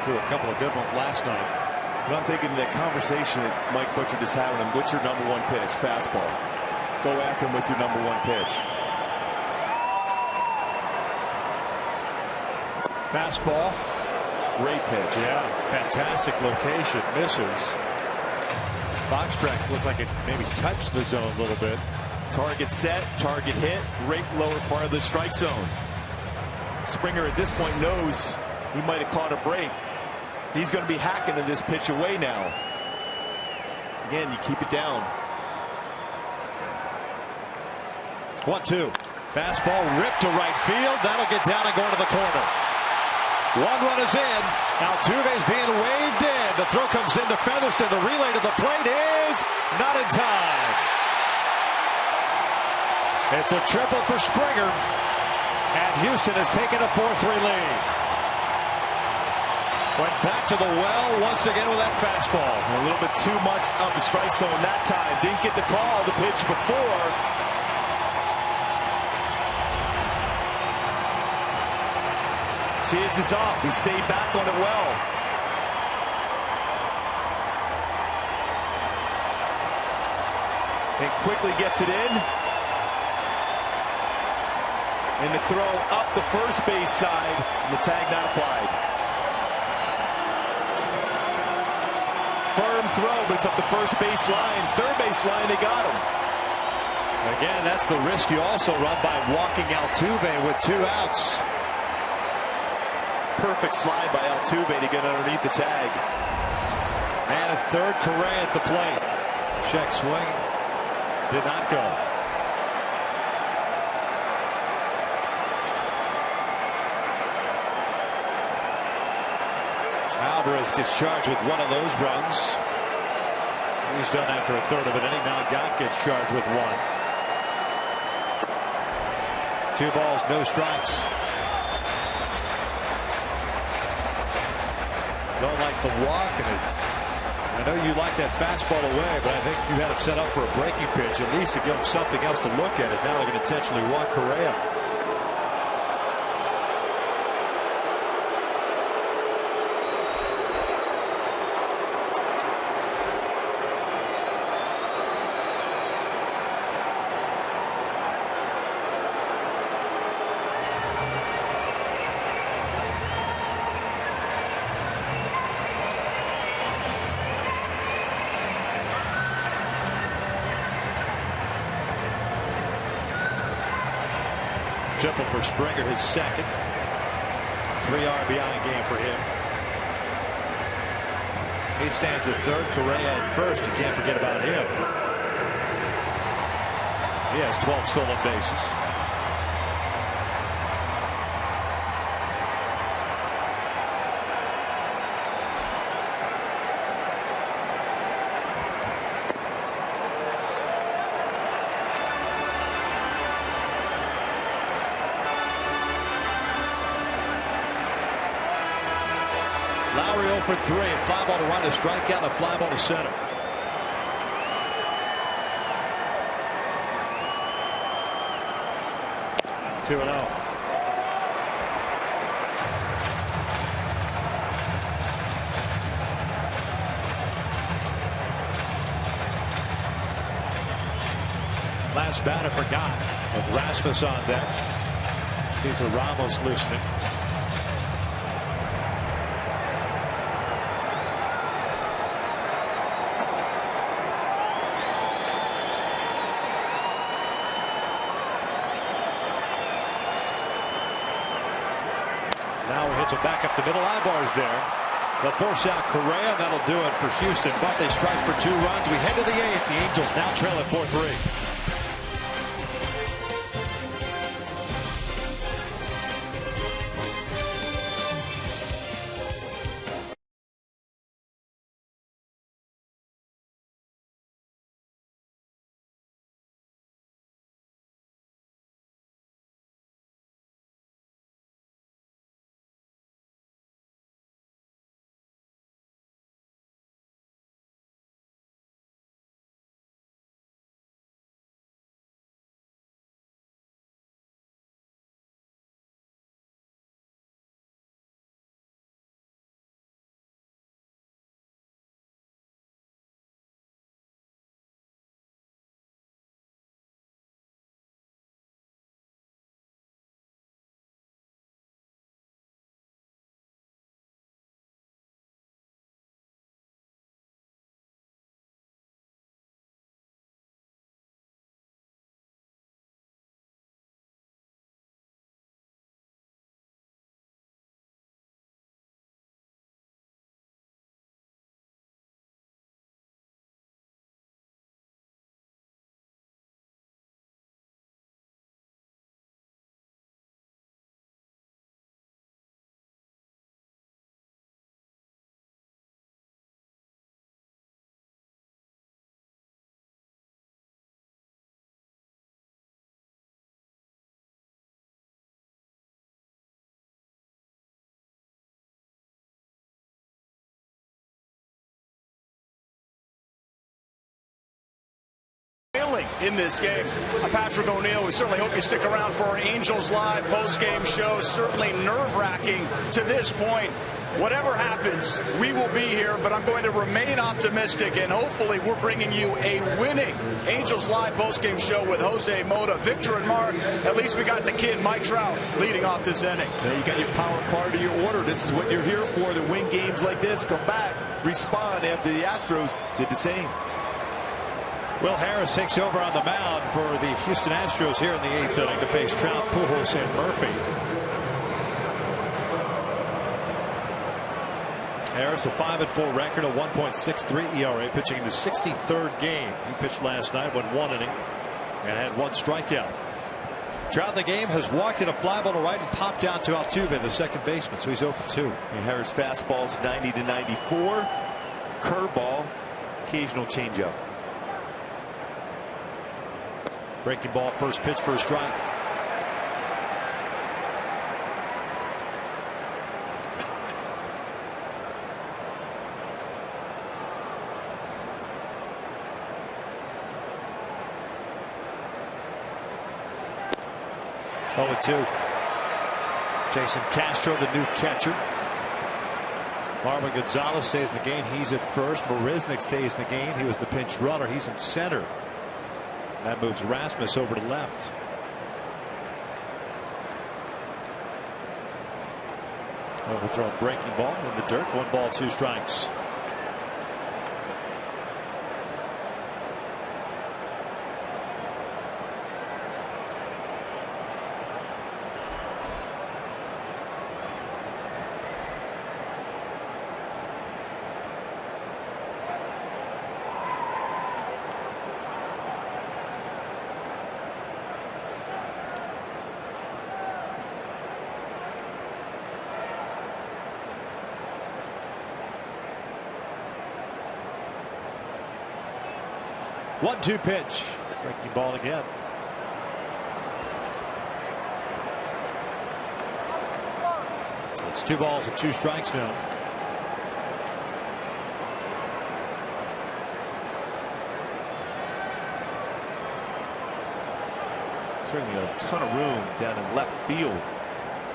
threw a couple of good ones last night. But I'm thinking that conversation that Mike Butcher just had with him. What's your number one pitch? Fastball. Go after him with your number one pitch. Fastball. Great pitch. Yeah, fantastic location. Misses. Foxtrack looked like it maybe touched the zone a little bit. Target set, target hit, right lower part of the strike zone. Springer at this point knows he might have caught a break. He's going to be hacking in this pitch away now. Again, you keep it down. 1-2. Fastball ripped to right field. That'll get down and go into the corner. One run is in. Altuve's being waved in. The throw comes into Featherston. The relay to the plate is not in time. It's a triple for Springer. And Houston has taken a 4-3 lead. Went back to the well once again with that fastball. A little bit too much of the strike zone that time. Didn't get the call the pitch before. Seeds is up. He stayed back on it well. And quickly gets it in. And the throw up the first base side. And the tag not applied. Firm throw, but it's up the first base line. Third base line, they got him. Again, that's the risk you also run by walking Altuve with 2 outs. Perfect slide by Altuve to get underneath the tag. And a third Correa at the plate. Check swing. Did not go. Alvarez gets charged with one of those runs. He's done after a third of an inning. Now Gott gets charged with 1. 2 balls, no strikes. Don't like the walk, and I know you like that fastball away, but I think you had him set up for a breaking pitch, at least to give him something else to look at. Is now they're going to intentionally walk Correa. Triple for Springer, his second. 3 RBI game for him. He stands at third, Correa at first. You can't forget about him. He has 12 stolen bases. Lowry 0 for 3. A fly ball to right, a strikeout, a fly ball to center. Two and 0. Last batter for Gott with Rasmus on deck. Cesar Ramos loosening. Now he hits it back up the middle. Ibar's there. They'll force out Correa. That'll do it for Houston. But they strike for 2 runs. We head to the 8th. The Angels now trail at 4-3. in this game. Patrick O'Neill, we certainly hope you stick around for our Angels Live post-game show. Certainly nerve-wracking to this point. Whatever happens, we will be here, but I'm going to remain optimistic, and hopefully we're bringing you a winning Angels Live post-game show with Jose Mota, Victor, and Mark. At least we got the kid, Mike Trout, leading off this inning. Now you got your power part of your order. This is what you're here for, to win games like this. Come back, respond after the Astros did the same. Will Harris takes over on the mound for the Houston Astros here in the 8th inning to face Trout, Pujols, and Murphy. Harris a 5-4 record, a 1.63 ERA, pitching in the 63rd game. He pitched last night, went 1 inning, and had 1 strikeout. Trout in the game has walked in a fly ball to right and popped down to Altuve, the second baseman, so he's 0 for 2. And Harris fastball's 90 to 94, curveball, occasional changeup. Breaking ball, first pitch for a strike. Oh, 2. Jason Castro, the new catcher. Marwin Gonzalez stays in the game. He's at first. Marisnick stays in the game. He was the pinch runner. He's in center. That moves Rasmus over to left. Overthrown breaking ball in the dirt. 1 ball, 2 strikes. One-two pitch. Breaking ball again. It's 2 balls and 2 strikes now. Certainly a ton of room down in left field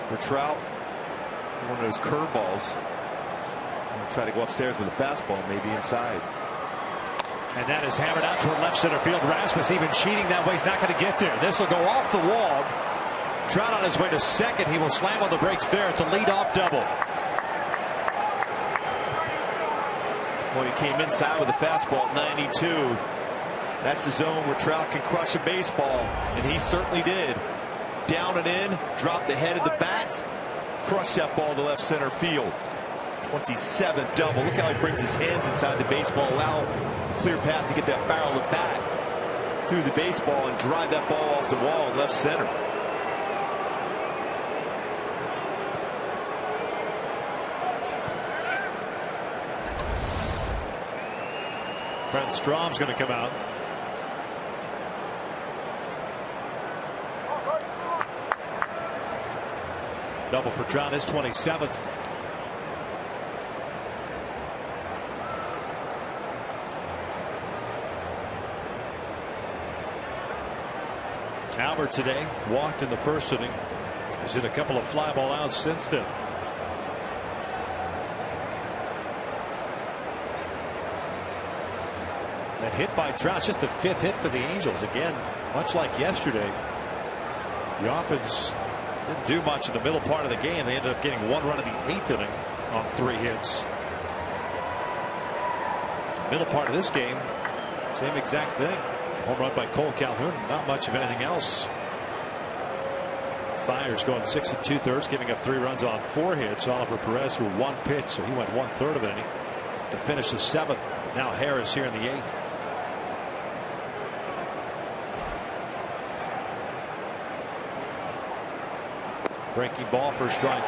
for Trout. One of those curveballs. Try to go upstairs with a fastball, maybe inside. And that is hammered out toward left center field. Rasmus even cheating that way. He's not going to get there. This will go off the wall. Trout on his way to second. He will slam on the brakes there. It's a leadoff double. Well, he came inside with a fastball at 92. That's the zone where Trout can crush a baseball, and he certainly did. Down and in, dropped the head of the bat, crushed that ball to left center field. 27th double. Look how he brings his hands inside the baseball, allow a clear path to get that barrel of bat through the baseball and drive that ball off the wall in left center. Brent Strom's going to come out. Double for Trout, his 27th. Albert today walked in the first inning. He's hit a couple of fly ball outs since then. That hit by Trout, just the 5th hit for the Angels. Again, much like yesterday, the offense didn't do much in the middle part of the game. They ended up getting 1 run in the 8th inning on 3 hits. Middle part of this game, same exact thing. Home run by Cole Calhoun, not much of anything else. Fiers going 6 2/3, giving up 3 runs on 4 hits. Oliver Perez threw 1 pitch, so he went 1/3 of an inning to finish the 7th. Now Harris here in the 8th. Breaking ball for a strike.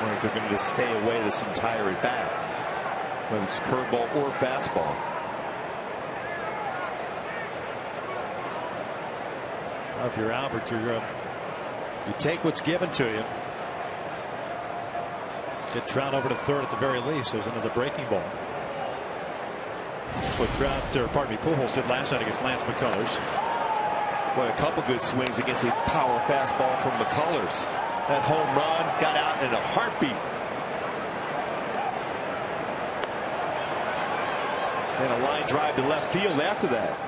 I wonder if they're going to just stay away this entire at bat, whether it's curveball or fastball. Well, if you're Albert, you take what's given to you. Get Trout over to third at the very least. There's another breaking ball. What Pujols did last night against Lance McCullers. Boy, a couple good swings against a power fastball from McCullers. That home run got out in a heartbeat. And a line drive to left field after that.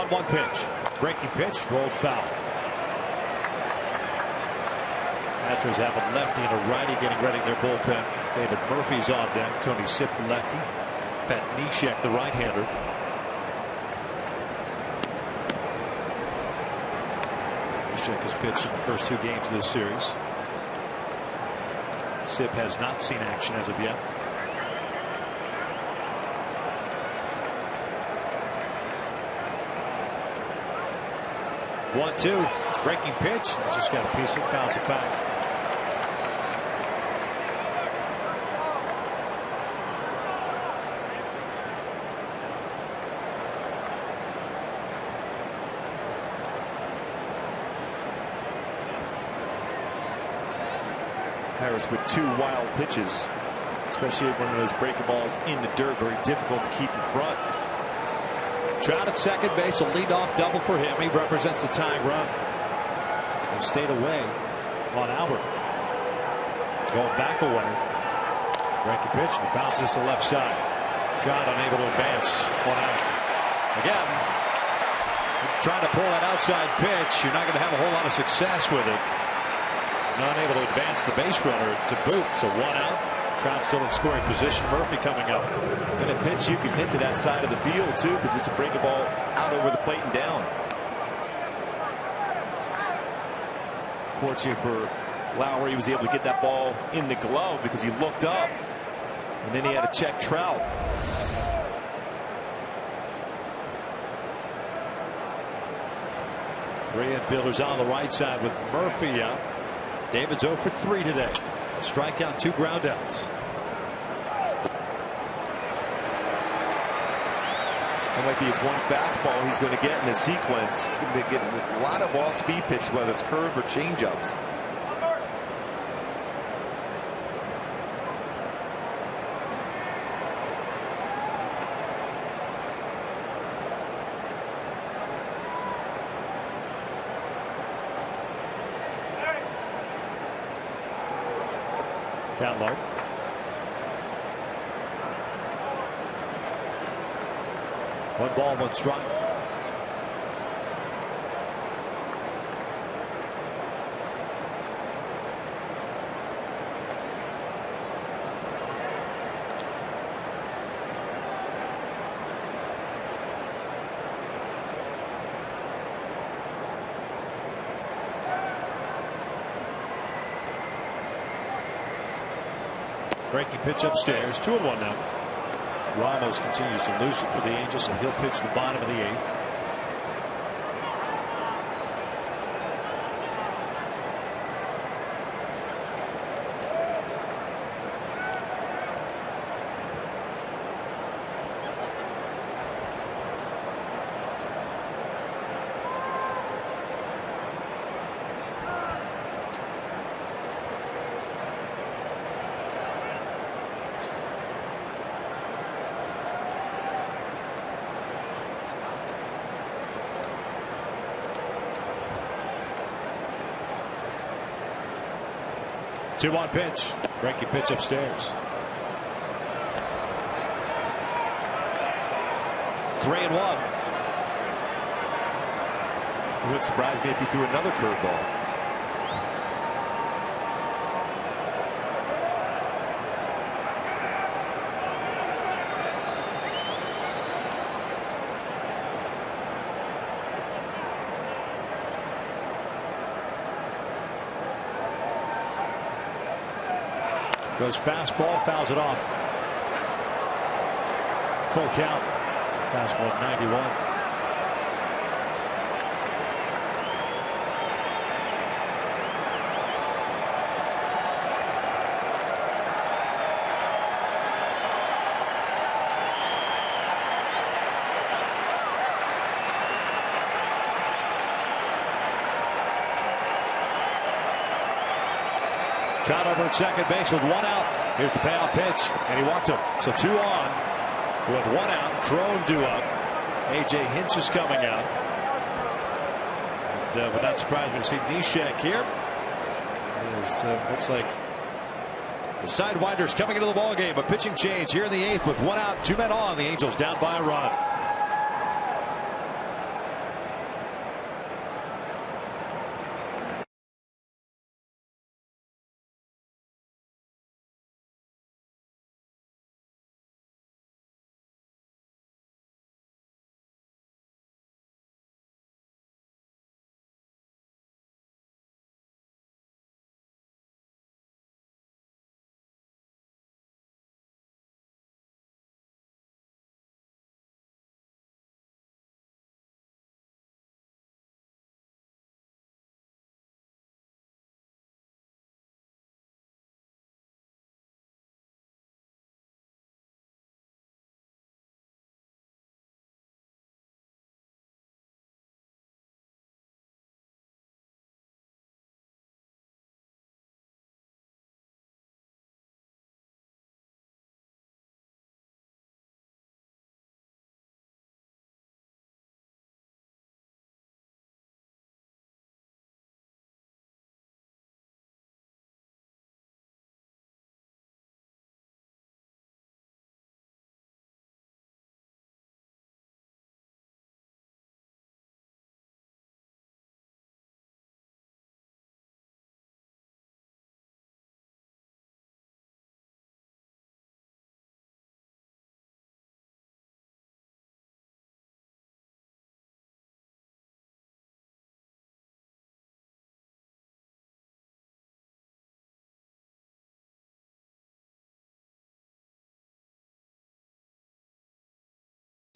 One pitch. Breaking pitch. Rolled foul. Astros have a lefty and a righty getting ready in their bullpen. David Murphy's on deck. Tony Sipp, the lefty. Pat Neshek, the right-hander. Neshek has pitched in the first 2 games of this series. Sipp has not seen action as of yet. One, two, breaking pitch. Just got a piece of it, fouls it back. Harris with 2 wild pitches, especially one of those breaking balls in the dirt. Very difficult to keep in front. Trout at second base, a leadoff double for him. He represents the tying run. And stayed away on Albert. Going back away. Breaking pitch, and bounces to left side. Trout unable to advance. 1 out. Again, trying to pull that outside pitch. You're not going to have a whole lot of success with it. Not able to advance the base runner to boot. So 1 out. Trout still in scoring position. Murphy coming up. And a pitch you can hit to that side of the field too, because it's a breaking ball out over the plate and down. Fortunate for Lowry, he was able to get that ball in the glove because he looked up and then he had to check Trout. Three infielders on the right side with Murphy out. David's 0 for 3 today. Strikeout, 2 groundouts. That might be his 1 fastball he's going to get in the sequence. He's going to be getting a lot of off-speed pitches, whether it's curve or changeups. Down low. One ball, 1 strike. Breaking pitch upstairs. 2-1 now. Ramos continues to loose it for the Angels, and he'll pitch the bottom of the 8th. Two-one pitch. Breaking pitch upstairs. 3-1. It wouldn't surprise me if he threw another curveball. Goes fastball, fouls it off. Full count. Fastball at 91. Trout over at second base with one out. Here's the payoff pitch, and he walked him. So 2 on with 1 out. Crone due up. A.J. Hinch is coming out. And would not surprise me to see Neshek here. Looks like the sidewinders coming into the ball game. A pitching change here in the 8th with 1 out, 2 men on. The Angels down by a run.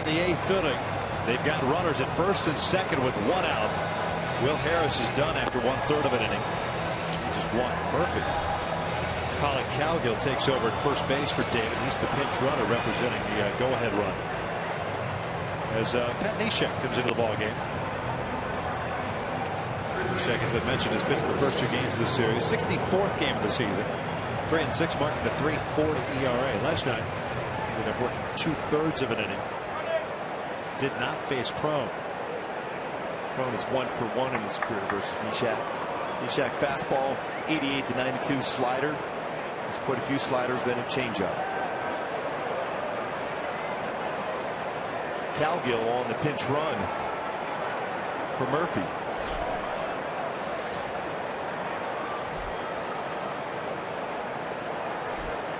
In the 8th inning, they've got runners at first and second with 1 out. Will Harris is done after 1/3 of an inning. Just 1. Murphy. Colin Cowgill takes over at first base for David. He's the pinch runner representing the go-ahead run. As Pat Neshek comes into the ball game. Neshek, as I mentioned, has pitched the first 2 games of the series. 64th game of the season. 3-6, marking the 3.40 ERA. Last night, he ended up working 2/3 of an inning. Did not face Crone. Crone is 1 for 1 in his career versus Neshek. Neshek fastball, 88 to 92 slider. There's quite a few sliders, then a changeup. Cowgill on the pinch run for Murphy.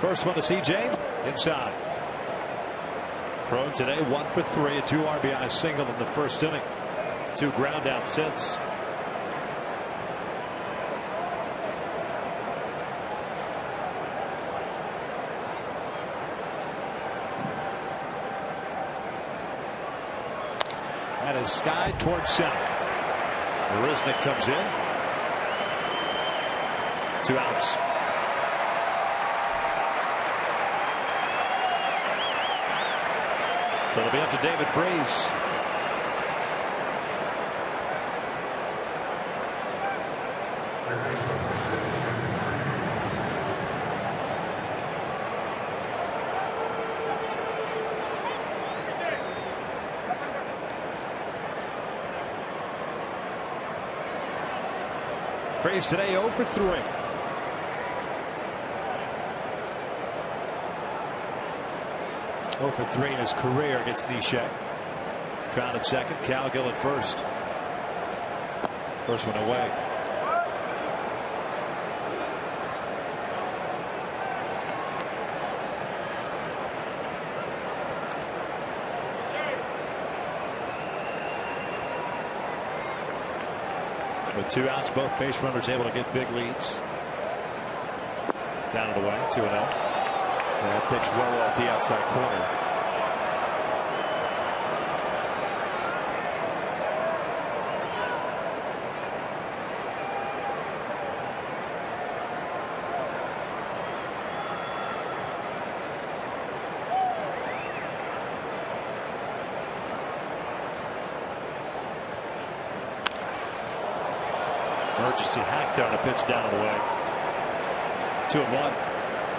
First one to CJ inside. Crone today 1 for 3, a 2 RBI single in the first inning. 2 ground out since. That is skied towards center. Risnick comes in. 2 outs. So it'll be up to David Freese. Freese today 0 for 3. For 3 in his career against Neshek. Trout at second, Cowgill at first. First one away. With 2 outs, both base runners able to get big leads. Down and away, 2-0. That pitch well off the outside corner. Emergency hack there on a pitch down and away. 2-1.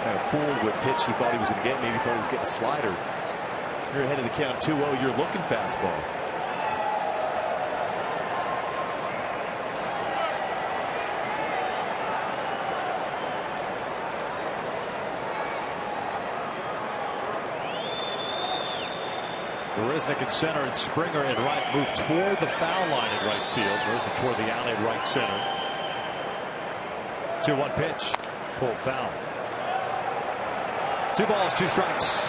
Kind of fooled what pitch he thought he was going to get. Maybe thought he was getting a slider. You're ahead of the count 2-0. You're looking fastball. Marisnick at center and Springer at right move toward the foul line in right field. Marisnick toward the alley at right center. 2-1 pitch. Pulled foul. 2 balls, 2 strikes.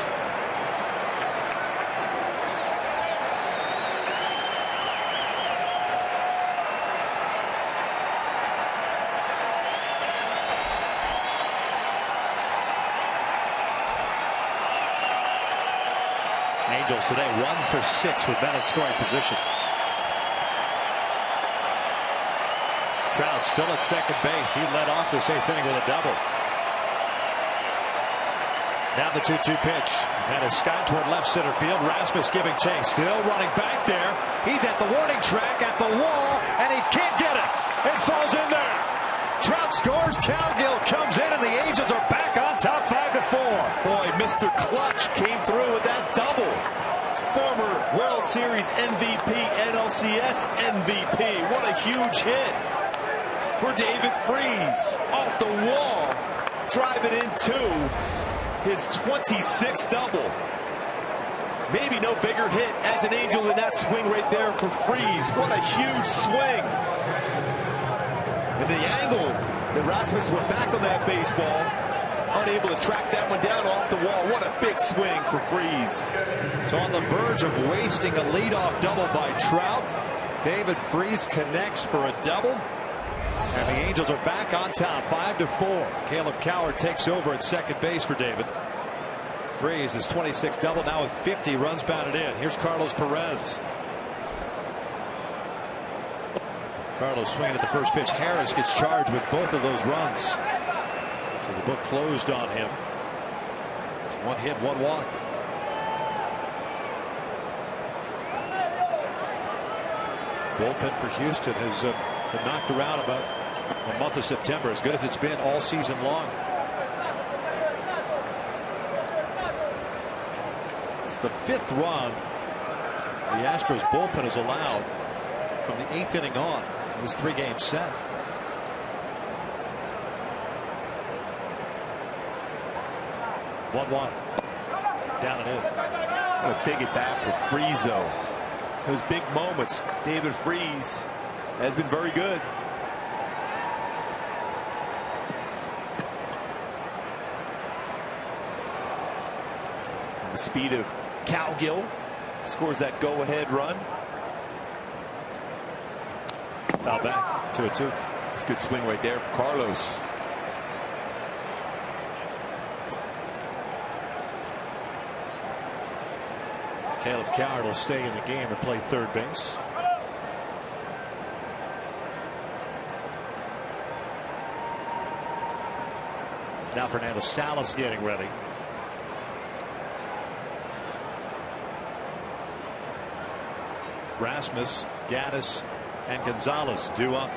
Angels today 1 for 6 with men in scoring position. Trout still at second base. He led off this 8th inning with a double. Now the 2-2 pitch. And a sky toward left center field. Rasmus giving chase. Still running back there. He's at the warning track at the wall. And he can't get it. It falls in there. Trout scores. Cowgill comes in. And the Angels are back on top 5-4. Boy, Mr. Clutch came through with that double. Former World Series MVP, NLCS MVP. What a huge hit for David Freese. Off the wall. Driving into his 26th double. Maybe no bigger hit as an Angel than that swing right there for Freese. What a huge swing. And the angle that Rasmus went back on that baseball. Unable to track that one down off the wall. What a big swing for Freese. So on the verge of wasting a leadoff double by Trout. David Freese connects for a double. And the Angels are back on top 5-4. Caleb Coward takes over at second base for David. Freese, his 26th double, now with 50 runs batted in. Here's Carlos Perez. Carlos swinging at the first pitch. Harris gets charged with both of those runs. So the book closed on him. 1 hit, 1 walk. Bullpen for Houston has been knocked around about the month of September, as good as it's been all season long. It's the 5th run the Astros bullpen has allowed from the 8th inning on in this 3-game set. One down and in. What a big at bat for Freese, though. Those big moments. David Freese has been very good. And the speed of Cowgill scores that go-ahead run. Foul back. 2-2. It's a good swing right there for Carlos. Caleb Coward will stay in the game and play third base. Now Fernando Salas getting ready. Rasmus, Gaddis, and Gonzalez due up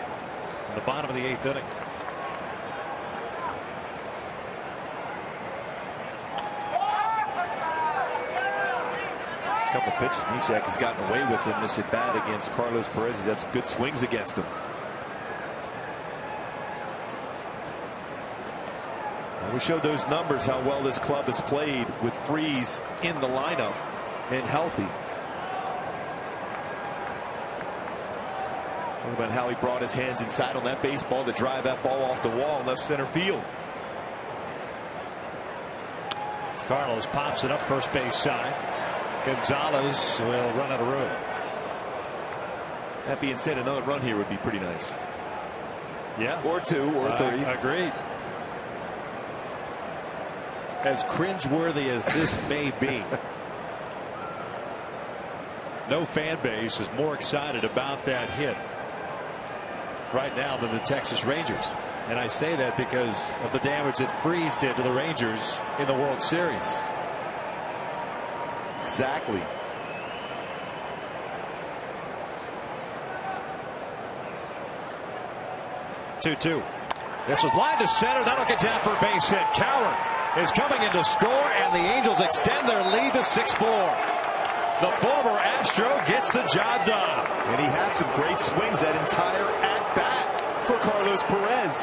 in the bottom of the 8th inning. Couple pitches Neshek has gotten away with in this at bat against Carlos Perez. That's good swings against him. And we showed those numbers, how well this club has played with Freese in the lineup and healthy. What about how he brought his hands inside on that baseball to drive that ball off the wall in left center field. Carlos pops it up first base side. Gonzalez will run out of room. That being said, another run here would be pretty nice. Yeah. Or 2 or 3. Agreed. As cringeworthy as this may be, no fan base is more excited about that hit right now than the Texas Rangers. And I say that because of the damage that Freese did to the Rangers in the World Series. Exactly. Two. This was lined to center. That'll get down for a base hit. Coward is coming in to score, and the Angels extend their lead to 6-4. The former Astro gets the job done. And he had some great swings that entire at-bat for Carlos Perez.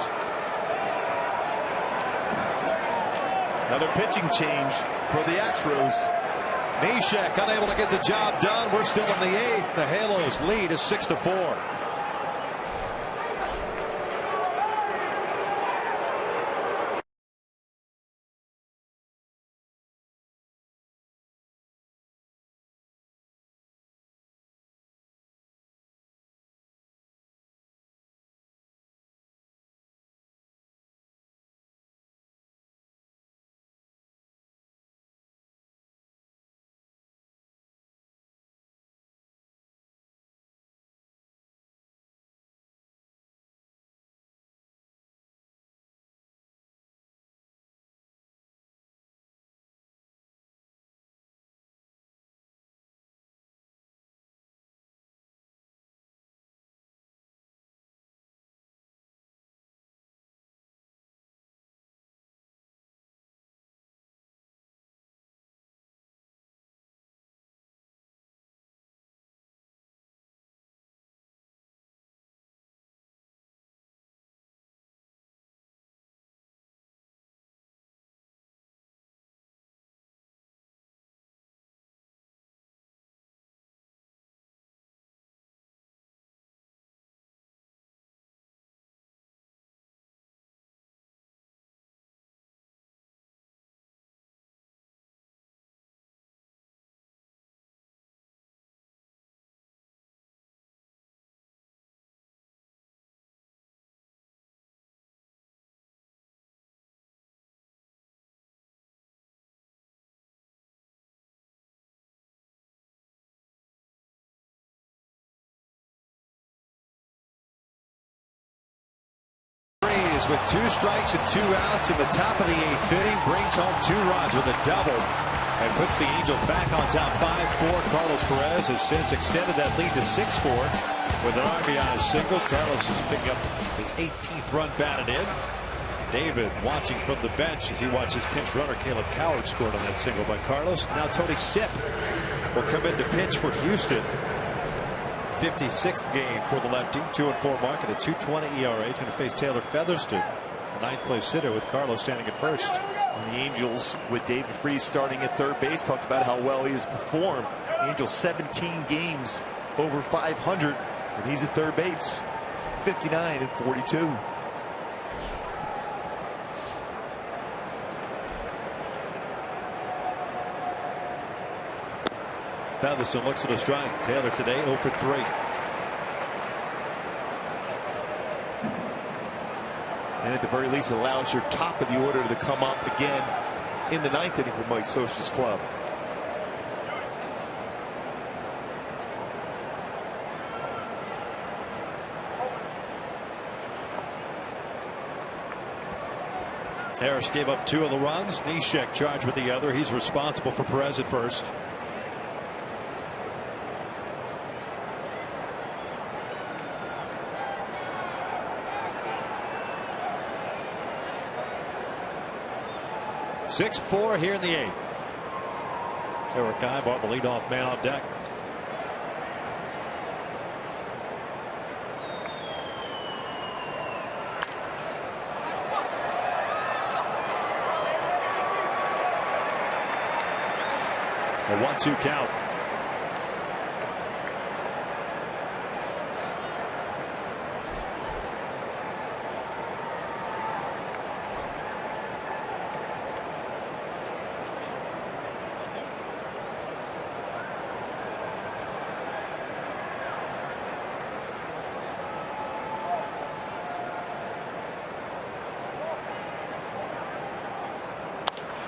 Another pitching change for the Astros. Neshek unable to get the job done. We're still in the 8th. The Halos lead is 6-4. With 2 strikes and 2 outs in the top of the 8th inning, brings home 2 runs with a double and puts the Angels back on top 5-4. Carlos Perez has since extended that lead to 6-4 with an RBI single. Carlos is picking up his 18th run batted in. David watching from the bench as he watches pinch runner Caleb Coward scored on that single by Carlos. Now Tony Sipp will come in to pitch for Houston. 56th game for the lefty. 2-4 mark at a 2.20 ERA. He's going to face Taylor Featherston, the 9th place hitter, with Carlos standing at first. And the Angels, with David Freese starting at third base, talked about how well he has performed. The Angels 17 games over 500, and he's at third base. 59-42. Featherston looks at a strike. Taylor today 0 for 3. And at the very least, it allows your top of the order to come up again in the 9th inning for Mike Scioscia's club. Harris gave up 2 of the runs. Neshek charged with the other. He's responsible for Perez at first. Six-4 here in the 8th. Eric Ibar, the leadoff man on deck. A 1-2 count.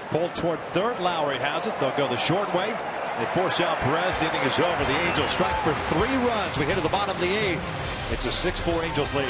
Pulled toward third. Lowry has it. They'll go the short way. They force out Perez. The inning is over. The Angels strike for 3 runs. We hit at the bottom of the 8th. It's a 6-4 Angels lead.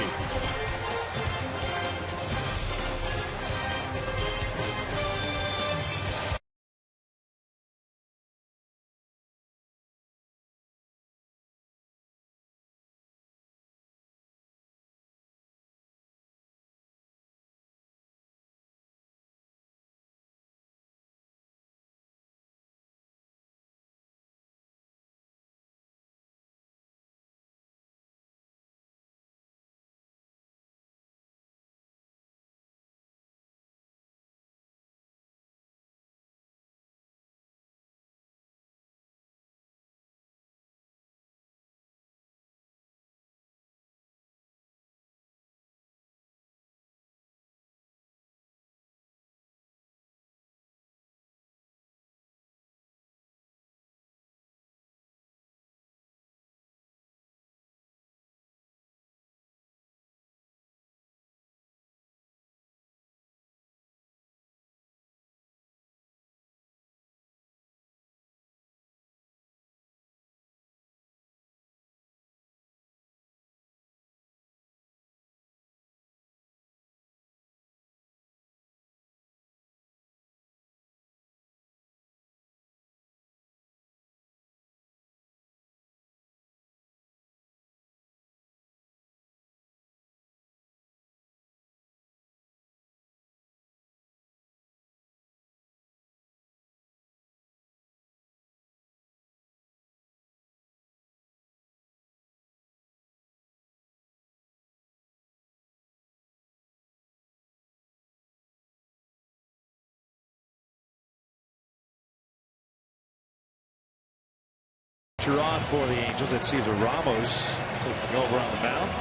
pitcher on for the Angels. It's Cesar Ramos taking over on the mound.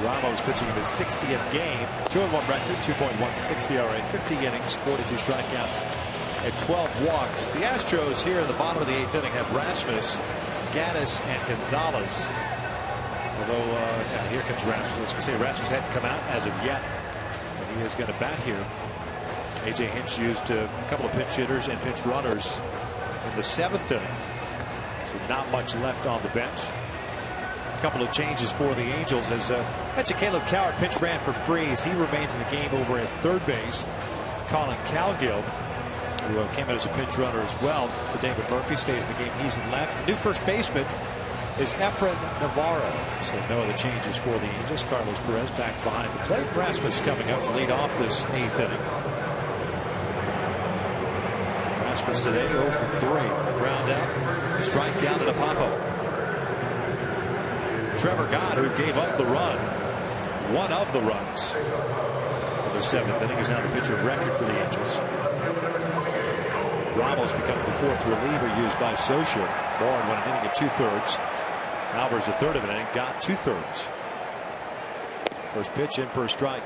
Ramos pitching in his 60th game. 2-1 record, 2.16 ERA, 50 innings, 42 strikeouts, and 12 walks. The Astros here in the bottom of the 8th inning have Rasmus, Gaddis, and Gonzalez. Although, here comes Rasmus. I was going to say Rasmus hadn't come out as of yet, but he is going to bat here. AT HOU used a couple of pinch hitters and pinch runners in the 7th inning. So not much left on the bench. A couple of changes for the Angels as Caleb Coward pinch ran for Freeze. He remains in the game over at third base. Colin Cowgill, who came in as a pinch runner as well for David Murphy, stays in the game. He's in left. The new first baseman is Efren Navarro. So no other changes for the Angels. Carlos Perez back behind the plate. Rasmus coming up to lead off this 8th inning. Rasmus today 0 for 3. Ground out, strikeout, and a pop-up. Trevor Gott, who gave up the run, one of the runs in the 7th inning, is now the pitcher of record for the Angels. Ramos becomes the 4th reliever used by Socia. Bourne won an inning at 2/3. Alvarez a third of an inning, got 2/3. First pitch in for a strike.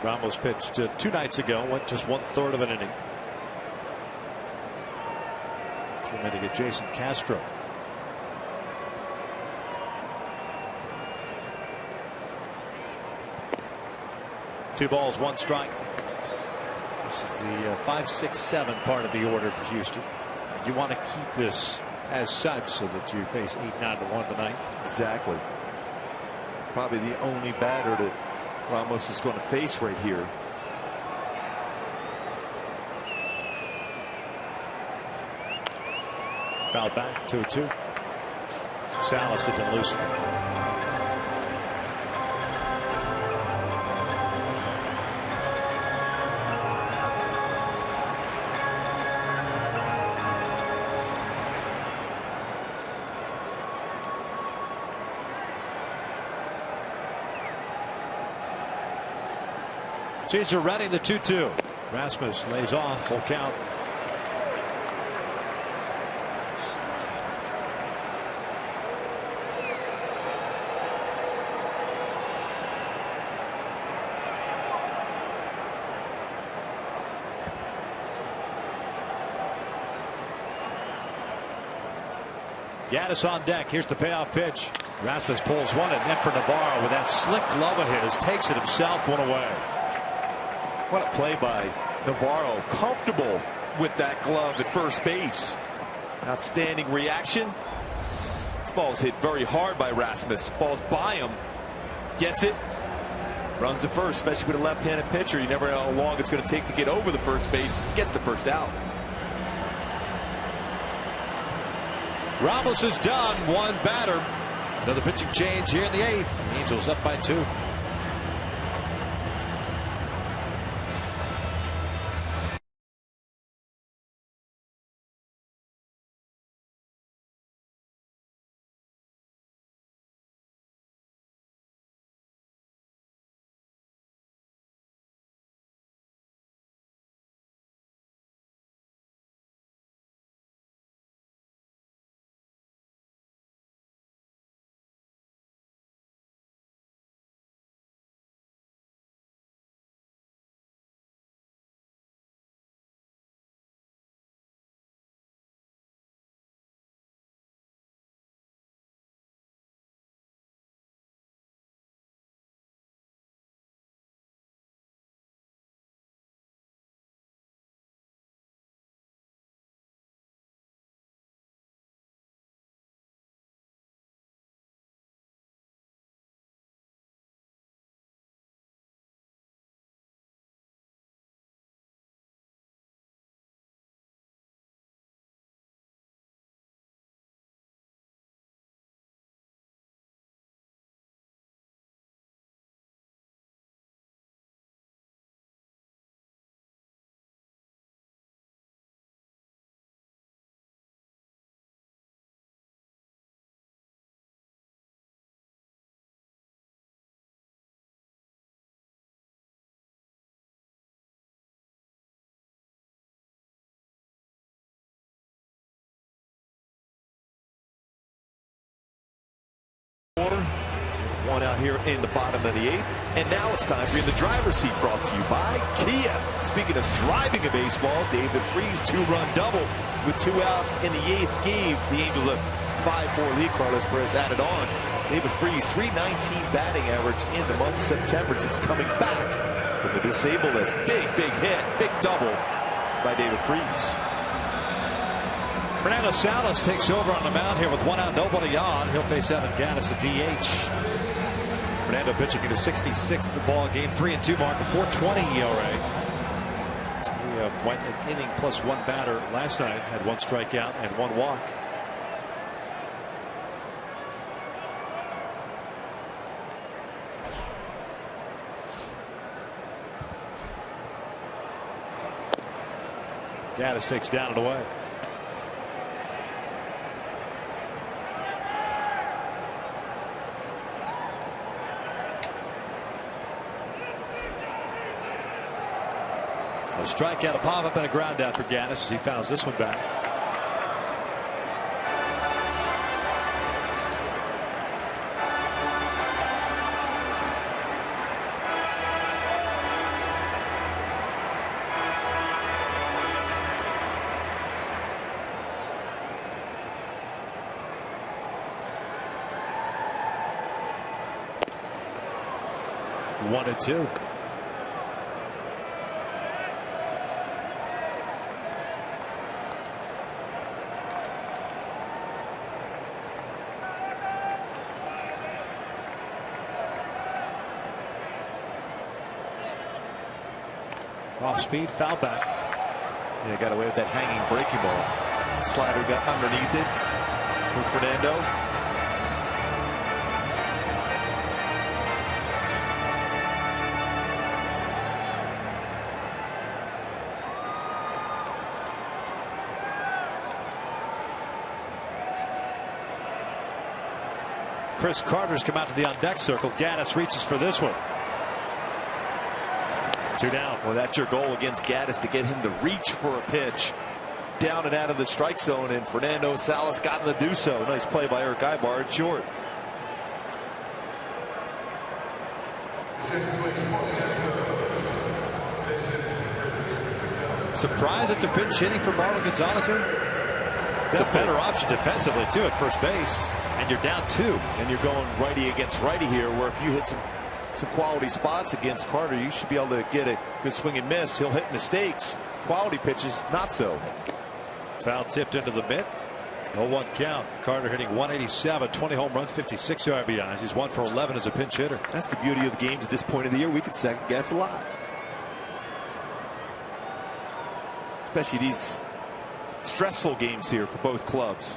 Ramos pitched 2 nights ago, went just 1/3 of an inning. Came in to get Jason Castro. Two balls, 1 strike. This is the 5, 6, 7 part of the order for Houston. You want to keep this as such so that you face 8-9 to 1 tonight. Exactly. Probably the only batter that Ramos is going to face right here. Foul back, 2-2. Salas had been loosened. Caesar ready, the 2-2. Rasmus lays off, full count. Gaddis on deck. Here's the payoff pitch. Rasmus pulls one, and Efren Navarro with that slick glove of his takes it himself, one away. What a play by Navarro. Comfortable with that glove at first base. Outstanding reaction. This ball is hit very hard by Rasmus. Ball's by him. Gets it. Runs to first, especially with a left-handed pitcher. You never know how long it's going to take to get over the first base. Gets the first out. Ramos is done. 1 batter. Another pitching change here in the 8th. Angels up by 2. 1 out here in the bottom of the 8th. And now it's time for you in the driver's seat, brought to you by Kia. Speaking of driving a baseball, David Freese 2-run double with 2 outs in the 8th gave the Angels a 5-4 lead. Carlos Perez added on. David Freese, .319 batting average in the month of September since coming back from the disabled list. Big hit, big double by David Freese. Fernando Salas takes over on the mound here with 1 out, nobody on. He'll face Evan Gattis, a DH. Fernando pitching in his 66th ball game, 3-2 mark, a 4.20 ERA. He went an inning plus 1 batter last night, had 1 strikeout and 1 walk. Gattis takes down and away. A strikeout, a pop up, and a ground out for Gattis as he fouls this one back. One and 2. Off speed, foul back. Yeah, got away with that hanging breaking ball. Slider got underneath it for Fernando. Chris Carter's come out to the on-deck circle. Gattis reaches for this one. 2 down. Well, that's your goal against Gattis, to get him to reach for a pitch down and out of the strike zone, and Fernando Salas got him to do so. Nice play by Eric Ibar at short. Surprised at the pinch hitting for Marlon Gonzalez here? It's a better option defensively too at first base, and you're down 2. And you're going righty against righty here, where if you hit some quality spots against Carter, you should be able to get a good swing and miss. He'll hit mistakes. Quality pitches, not so. Foul tipped into the mitt. 0-1 count. Carter hitting 187, 20 home runs, 56 RBIs. He's 1 for 11 as a pinch hitter. That's the beauty of the games at this point of the year. We can second guess a lot, especially these stressful games here for both clubs.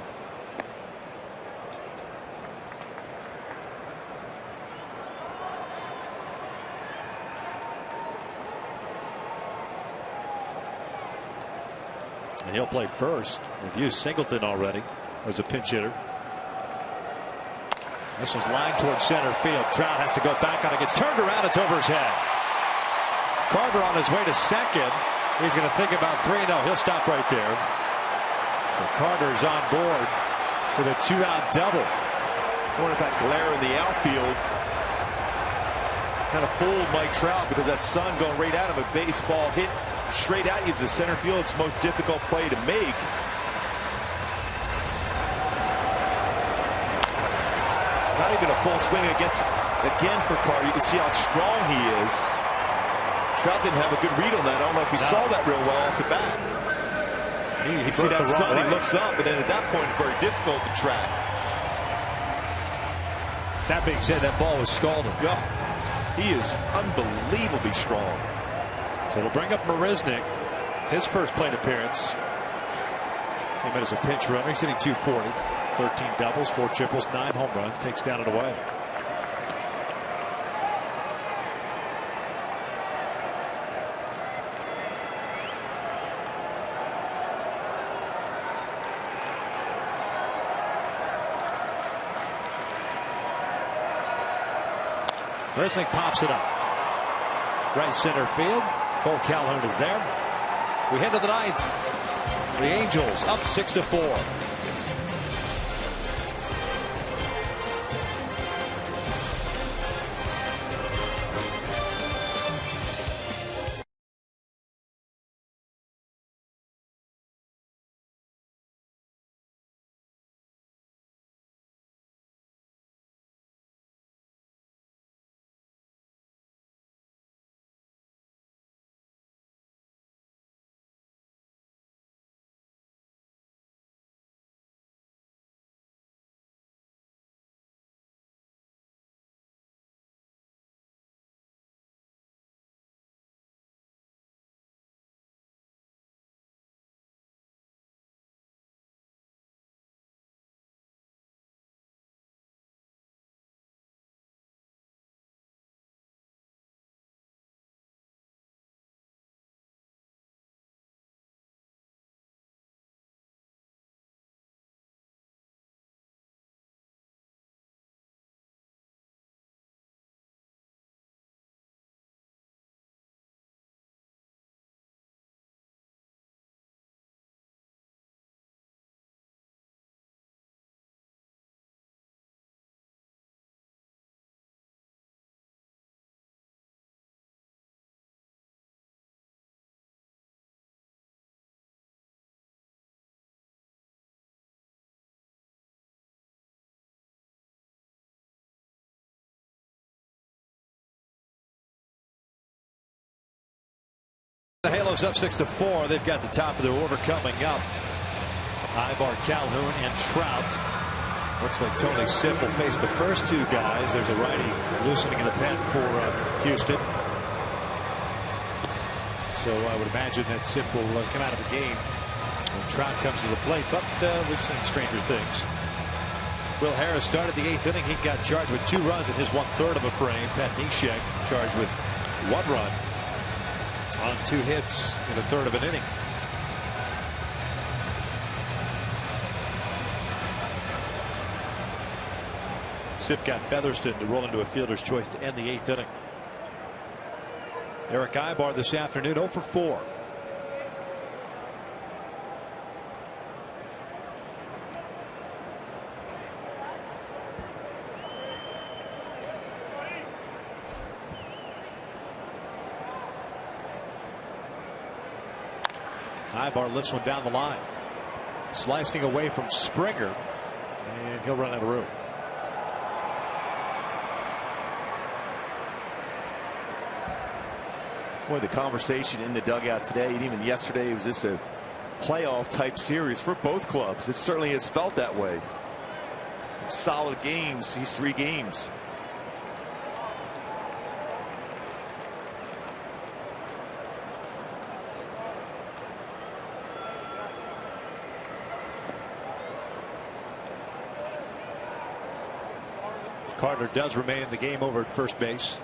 And he'll play first. They've used Singleton already as a pinch hitter. This one's lined towards center field. Trout has to go back on it. Gets turned around. It's over his head. Carter on his way to second. He's going to think about 3. No, he'll stop right there. So Carter's on board with a 2-out double. I wonder if that glare in the outfield kind of fooled Mike Trout, because that sun going right at him. A baseball hit straight at you is the center field. It's the most difficult play to make. Not even a full swing again for Carter. You can see how strong he is. Trout didn't have a good read on that. I don't know if he saw that real well off the bat. He see that sun, way. he looks up, and then at that point, it's very difficult to track. That being said, that ball was scalded. Yeah, he is unbelievably strong. So it'll bring up Marisnik, his first plate appearance. Came in as a pinch runner. He's hitting .240, 13 doubles, 4 triples, 9 home runs. Takes down and away. Marisnik pops it up. Right center field. Cole Calhoun is there. We head to the 9th. The Angels up 6-4. Yellows up 6-4. They've got the top of their order coming up. Ibar, Calhoun, and Trout. Looks like Tony Sipp will face the first two guys. There's a righty loosening in the pen for Houston. So I would imagine that Sipp will come out of the game when Trout comes to the plate. But we've seen stranger things. Will Harris started the 8th inning. He got charged with 2 runs in his 1/3 of a frame. Pat Neshek charged with 1 run on 2 hits in 1/3 of an inning. Sipp got Featherston to roll into a fielder's choice to end the 8th inning. Eric Ibar this afternoon 0 for 4. Ibar lifts one down the line. Slicing away from Springer. And he'll run out of room. Boy, the conversation in the dugout today and even yesterday, was this a playoff type series for both clubs? It certainly has felt that way. Some solid games, these 3 games. Carter does remain in the game over at first base.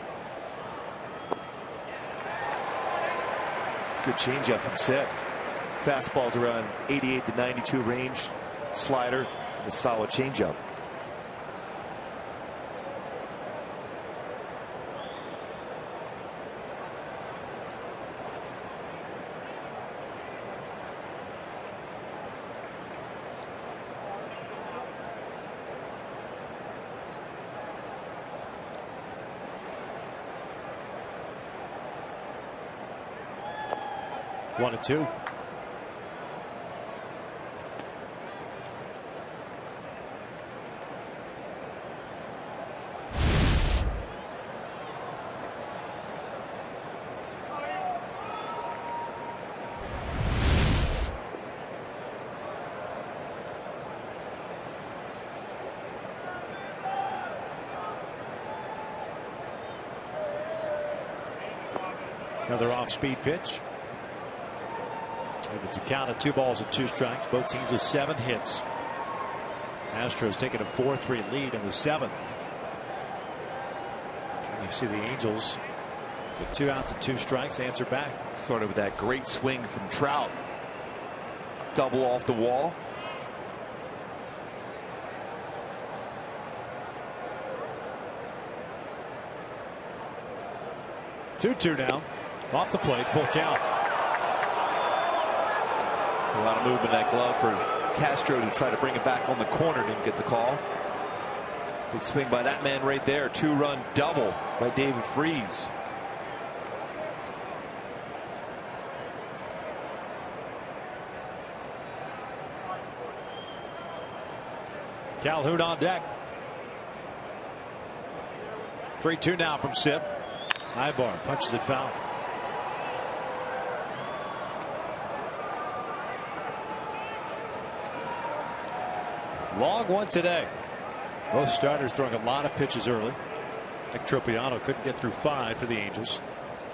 Good changeup from Sipp. Fastball's around 88 to 92 range. Slider and a solid changeup. One and 2. Another off-speed pitch. It's a count of 2 balls and 2 strikes. Both teams with 7 hits. Astros taking a 4-3 lead in the 7th. And you see the Angels with 2 outs and 2 strikes answer back. Started with that great swing from Trout. Double off the wall. Two now. Off the plate. Full count. A lot of movement in that glove for Castro to try to bring it back on the corner. Didn't get the call. Big swing by that man right there. 2-run double by David Freese. Calhoun on deck. 3-2 now from Sipp. Ibar punches it foul. Long one today. Both starters throwing a lot of pitches early. Nick Tropiano couldn't get through 5 for the Angels.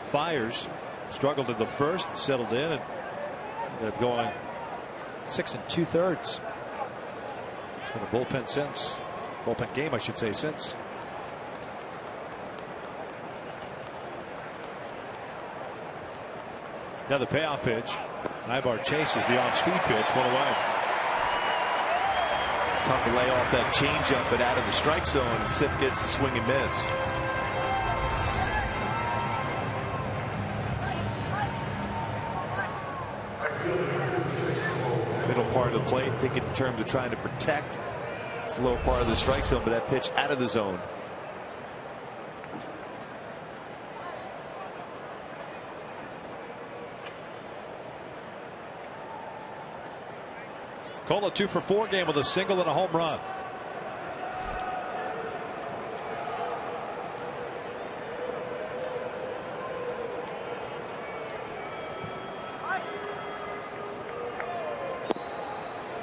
Fires struggled in the first, settled in, and ended up going 6 2/3. It's been a bullpen game, I should say, since. Another payoff pitch. Ibar chases the off-speed pitch, 1 away. Tough to lay off that changeup, but out of the strike zone, Sipp gets a swing and miss. Middle part of the plate, thinking in terms of trying to protect. It's the lower part of the strike zone, but that pitch out of the zone. Cola 2 for 4 game with a single and a home run.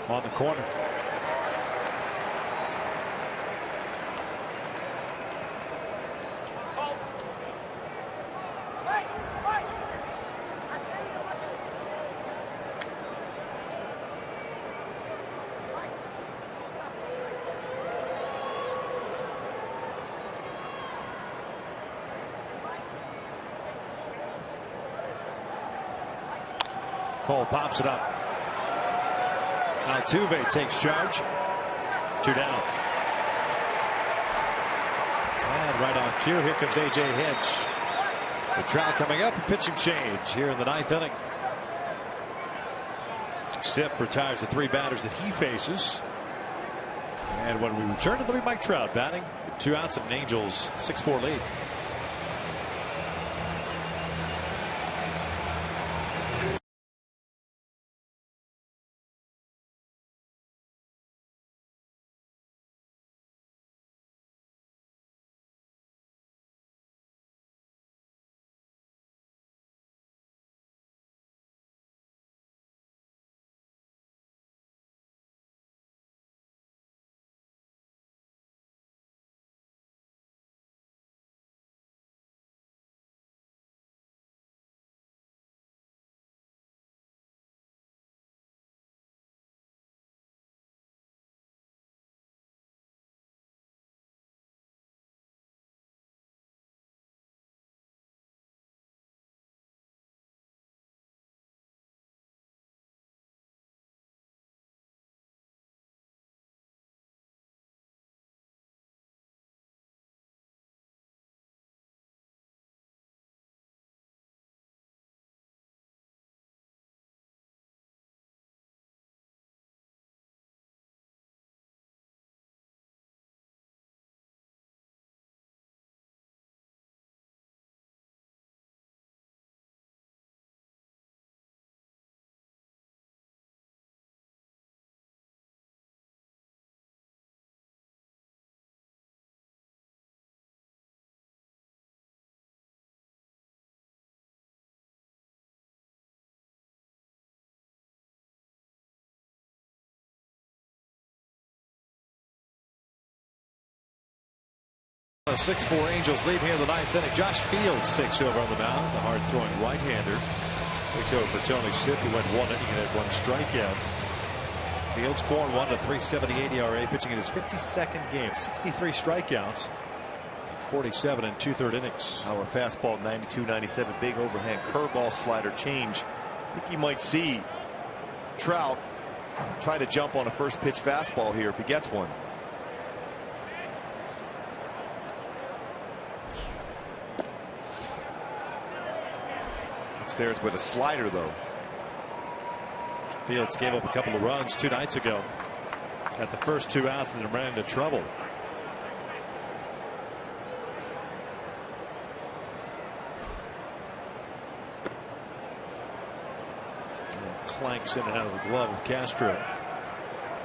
on the corner. Cole pops it up. Altuve takes charge. 2 down. And right on cue, here comes A.J. Hinch. The Trout coming up, a pitching change here in the 9th inning. Sip retires the 3 batters that he faces. And when we return, it'll be Mike Trout batting. 2 outs and an Angels 6-4 lead. A 6-4 Angels lead here in the 9th inning. Josh Fields takes over on the mound. The hard-throwing right-hander takes over for Tony Sip. He went 1 inning and had 1 strikeout. Fields 4-1 to 3.78 ERA, pitching in his 52nd game. 63 strikeouts, 47 and 2/3 innings. Our fastball 92-97, big overhand curveball slider change. I think you might see Trout try to jump on a first pitch fastball here if he gets one. Upstairs with a slider, though. Fields gave up a couple of runs 2 nights ago at the first 2 outs and then ran into trouble. Clanks in and out of the glove of Castro.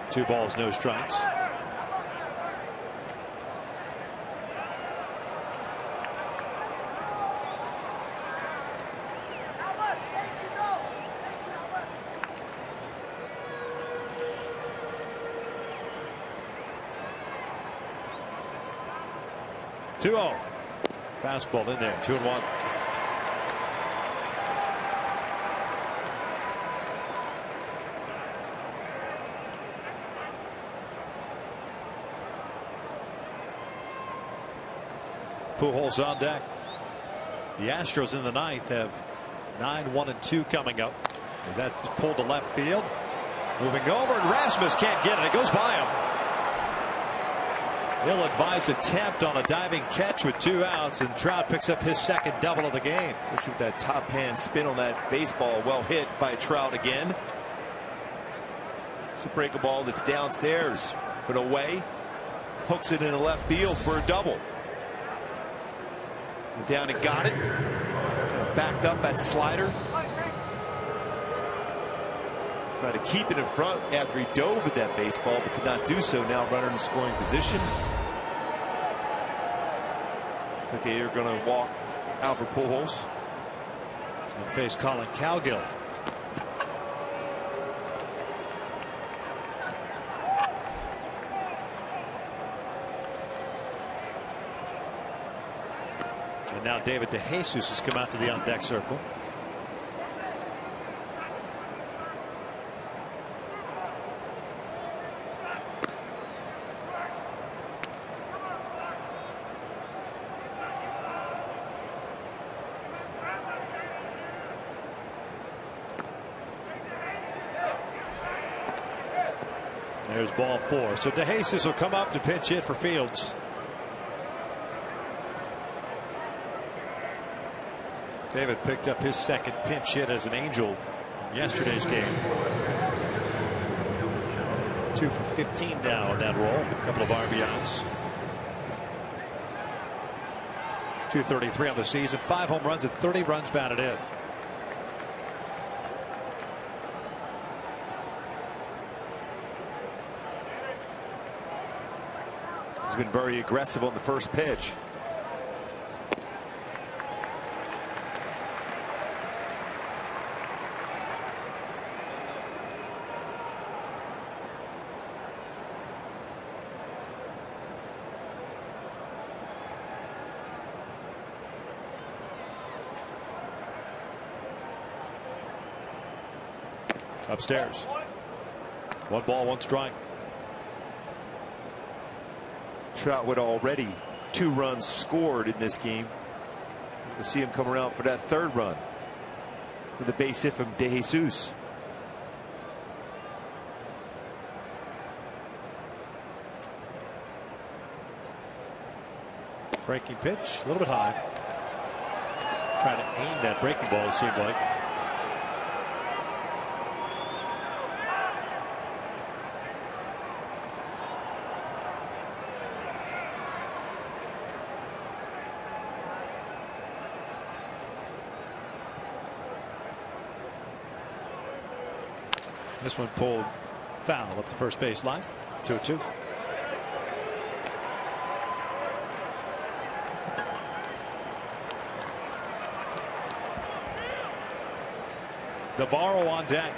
2 balls, no strikes. Fastball in there, 2-1. Pujols on deck. The Astros in the 9th have 9-1-2 coming up. And that's pulled to left field. Moving over, and Rasmus can't get it. It goes by him. Ill-advised attempt on a diving catch with 2 outs, and Trout picks up his 2nd double of the game. Let's see that top hand spin on that baseball. Well hit by Trout again. It's a break ball that's downstairs, but away. Hooks it into left field for a double. Went down and got it. Backed up that slider. Tried to keep it in front after he dove at that baseball, but could not do so. Now runner in scoring position. Looks like they're going to walk Albert Pujols and face Colin Cowgill. And now David DeJesus has come out to the on deck circle. There's ball 4. So DeJesus will come up to pinch hit for Fields. David picked up his second pinch hit as an Angel in yesterday's game. 2 for 15 now in that role. A couple of RBIs. 233 on the season. 5 home runs and 30 runs batted in. He's been very aggressive on the first pitch. Upstairs. 1 ball, 1 strike. Trout with already 2 runs scored in this game. We'll see him come around for that 3rd run with a base hit from DeJesus. Breaking pitch, a little bit high. Trying to aim that breaking ball, it seemed like. This one pulled foul up the first base line. 2-2. Navarro on deck.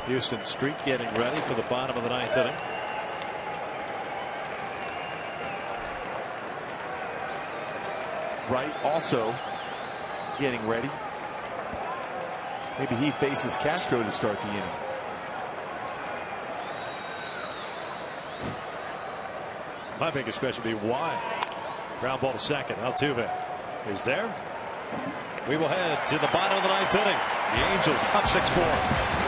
Houston Street getting ready for the bottom of the 9th inning. Wright also getting ready. Maybe he faces Castro to start the inning. My biggest question would be why? Ground ball to second. Altuve is there. We will head to the bottom of the 9th inning. The Angels up 6-4.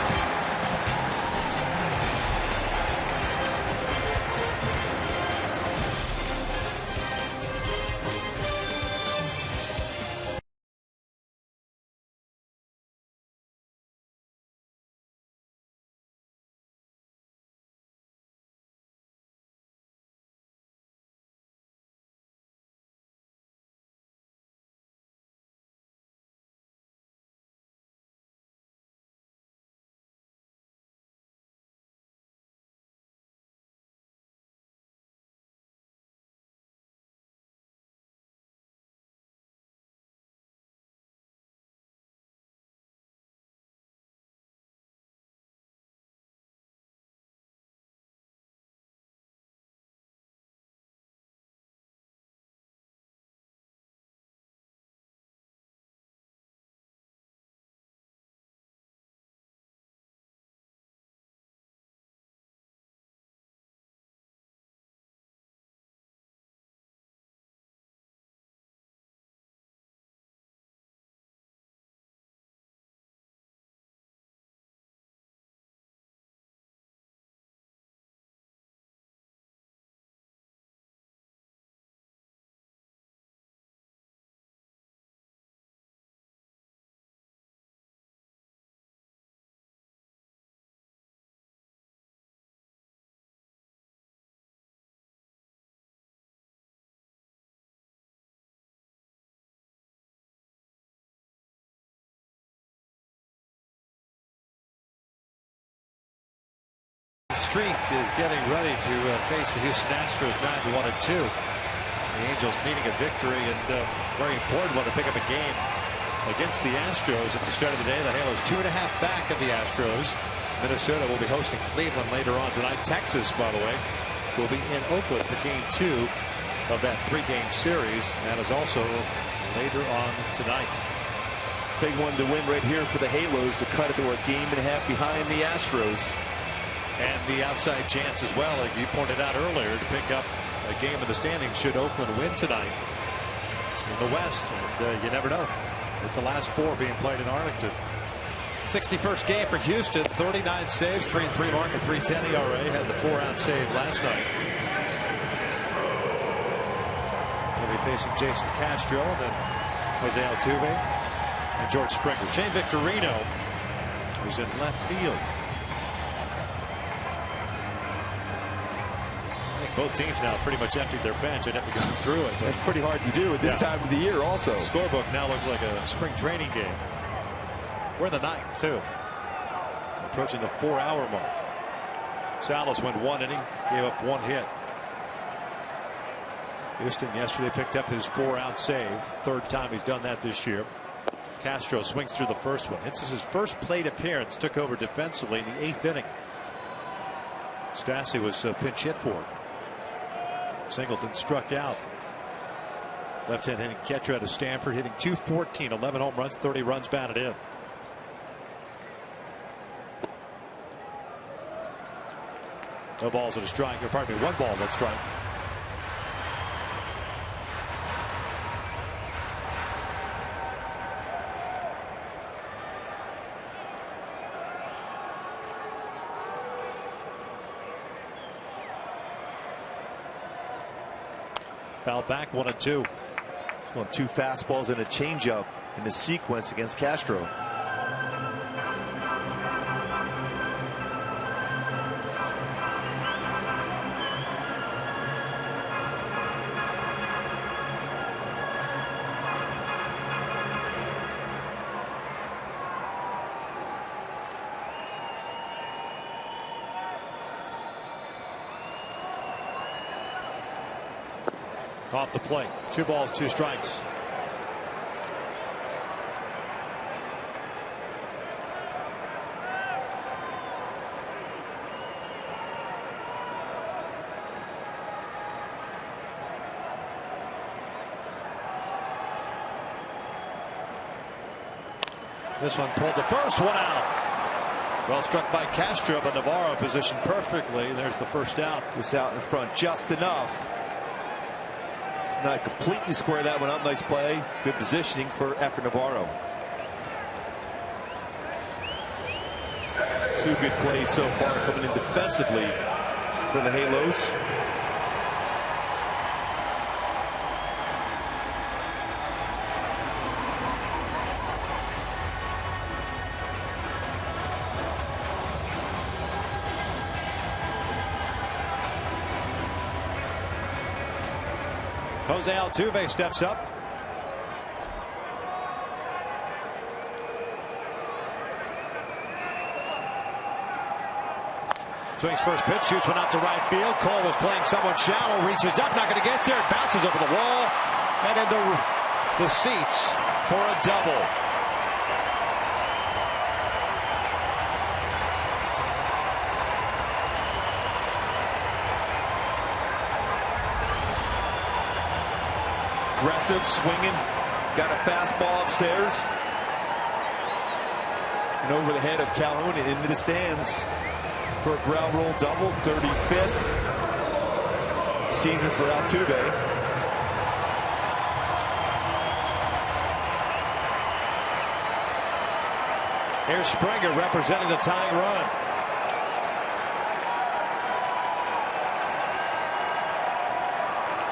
Street is getting ready to face the Houston Astros 9-1-2. The Angels needing a victory and very important one to pick up a game against the Astros at the start of the day. The Halos 2.5 back of the Astros. Minnesota will be hosting Cleveland later on tonight. Texas, by the way, will be in Oakland for game 2 of that 3-game series. That is also later on tonight. Big one to win right here for the Halos to cut it to a game and a half behind the Astros. And the outside chance as well, like you pointed out earlier, to pick up a game in the standings should Oakland win tonight in the West. And you never know, with the last 4 being played in Arlington. 61st game for Houston, 39 saves, 3-3 mark, and 3.10 ERA. Had the 4-out save last night. They'll be facing Jason Castro, and then Jose Altuve and George Springer. Shane Victorino is in left field. I think both teams now pretty much emptied their bench. I'd have to go through it. That's pretty hard to do at this time of the year also. The scorebook now looks like a spring training game. We're in the 9th too. Approaching the 4-hour mark. Salas went 1 inning, gave up 1 hit. Houston yesterday picked up his 4-out save. 3rd time he's done that this year. Castro swings through the first one. This is his first plate appearance. Took over defensively in the 8th inning. Stassi was pinch hit for him. Singleton struck out. Left-hand hitting catcher out of Stanford, hitting .214, 11 home runs, 30 runs batted in. No balls at a strike, or pardon me, 1 ball at strike. Foul back, 1-2. Well, 2 fastballs and a changeup in the sequence against Castro. Off the plate. 2 balls, 2 strikes. This one pulled the first one out. Well struck by Castro, but Navarro positioned perfectly. There's the first out. This out in front just enough. Not completely square that one up. Nice play. Good positioning for Navarro. 2 good plays so far coming in defensively for the Halos. Jose Altuve steps up. Swings first pitch, shoots one out to right field. Cole was playing somewhat shallow, reaches up, not going to get there. It bounces over the wall and into the seats for a double. Aggressive, swinging, got a fastball upstairs and over the head of Calhoun and into the stands for a ground roll double. 35th season for Altuve. Here's Springer representing the tying run.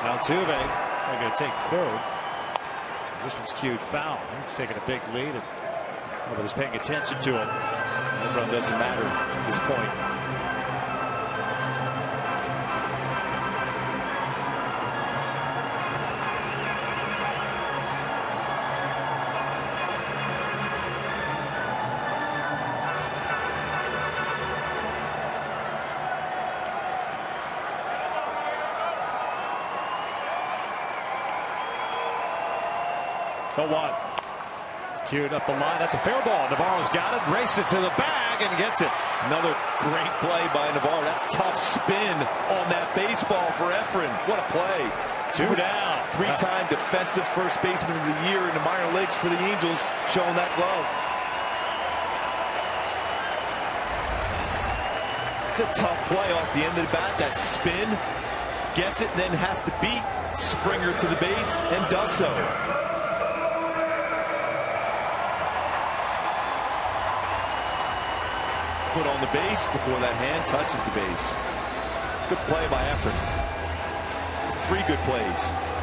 Altuve they're going to take 3rd. This one's cued foul. He's taking a big lead, and nobody's paying attention to him. Home run doesn't matter at this point. The 1. Cued up the line. That's a fair ball. Navarro's got it. Races to the bag and gets it. Another great play by Navarro. That's tough spin on that baseball for Efren. What a play. Two down. Three-time defensive first baseman of the year in the minor leagues for the Angels, showing that glove. It's a tough play off the end of the bat. That spin, gets it, and then has to beat Springer to the base, and does so. Foot on the base before that hand touches the base. Good play by Efren. It's three good plays.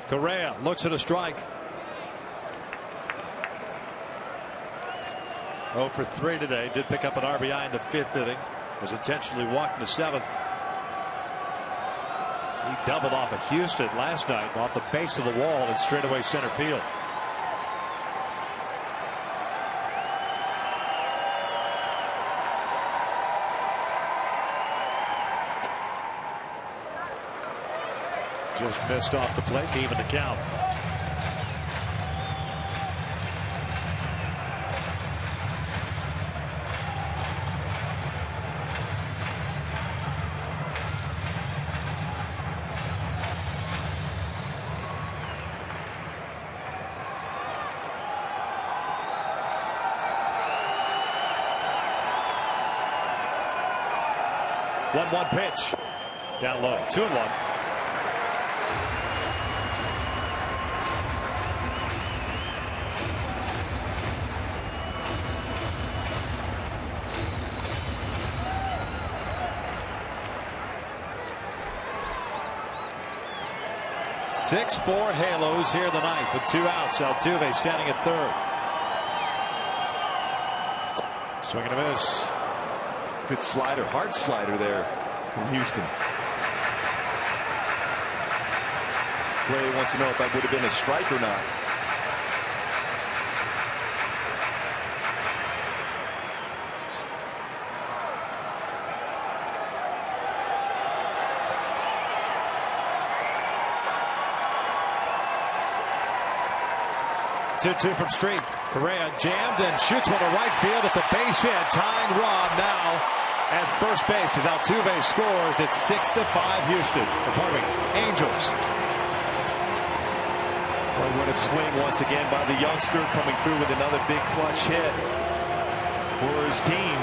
Correa looks at a strike. 0 for 3 today. Did pick up an RBI in the 5th inning. Was intentionally walked in the 7th. He doubled off of Houston last night off the base of the wall in straightaway center field. Just missed off the plate to even the count. One pitch down low. 2-1. Four halos here in the ninth with 2 outs. Altuve standing at third. Swing and a miss. Good slider, hard slider there from Houston. Ray wants to know if that would have been a strike or not. Two from Street. Correa jammed and shoots one to right field. It's a base hit. Tying run now at first base as Altuve scores. It's 6-5 Houston. Pardon me, Angels. Well, what a swing once again by the youngster, coming through with another big clutch hit for his team.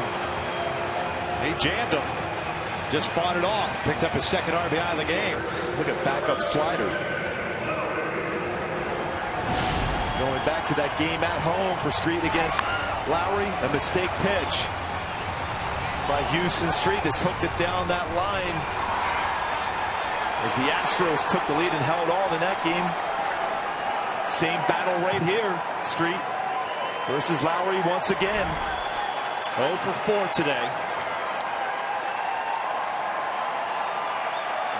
He jammed him. Just fought it off. Picked up his second RBI of the game. Look at backup slider. Going back to that game at home for Street against Lowry. A mistake pitch by Houston. Street just hooked it down that line as the Astros took the lead and held on in that game. Same battle right here. Street versus Lowry once again. 0 for 4 today.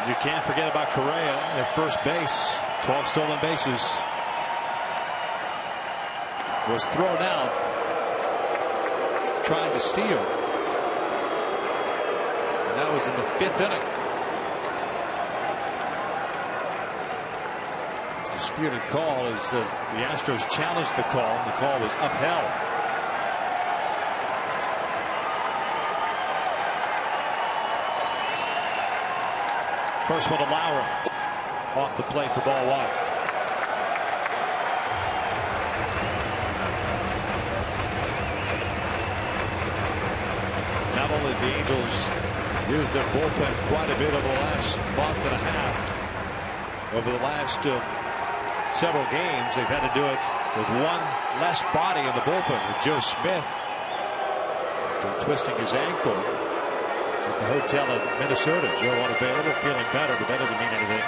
You can't forget about Correa at first base. 12 stolen bases. Was thrown out trying to steal. And that was in the 5th inning. Disputed call as the Astros challenged the call, and the call was upheld. First one to Lowry. Off the plate for ball 1. Not only the Angels used their bullpen quite a bit over the last month and a half. Over the last several games, they've had to do it with one less body in the bullpen, with Joe Smith twisting his ankle at the hotel in Minnesota. Joe unavailable, feeling better, but that doesn't mean anything.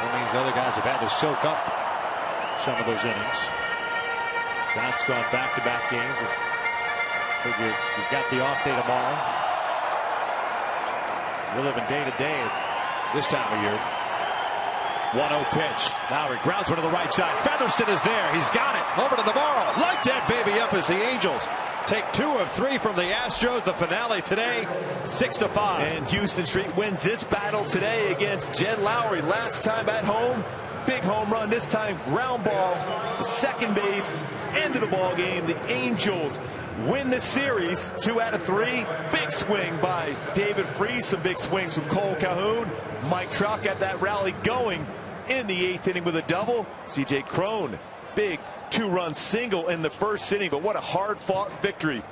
That means other guys have had to soak up some of those innings. Scott's gone back-to-back games. Figure you've got the off day tomorrow. We're living day to day at this time of year. 1-0 pitch. Lowry grounds one to the right side. Featherston is there. He's got it. Over to Navarro. Light that baby up as the Angels take 2 of 3 from the Astros. The finale today, 6-5. And Houston Street wins this battle today against Jed Lowry. Last time at home, big home run, this time ground ball, second base, end of the ball game. The Angels win the series 2 out of 3. Big swing by David Freese, some big swings from Cole Calhoun. Mike Trout got that rally going in the 8th inning with a double. C.J. Cron, big 2-run single in the first inning, but what a hard-fought victory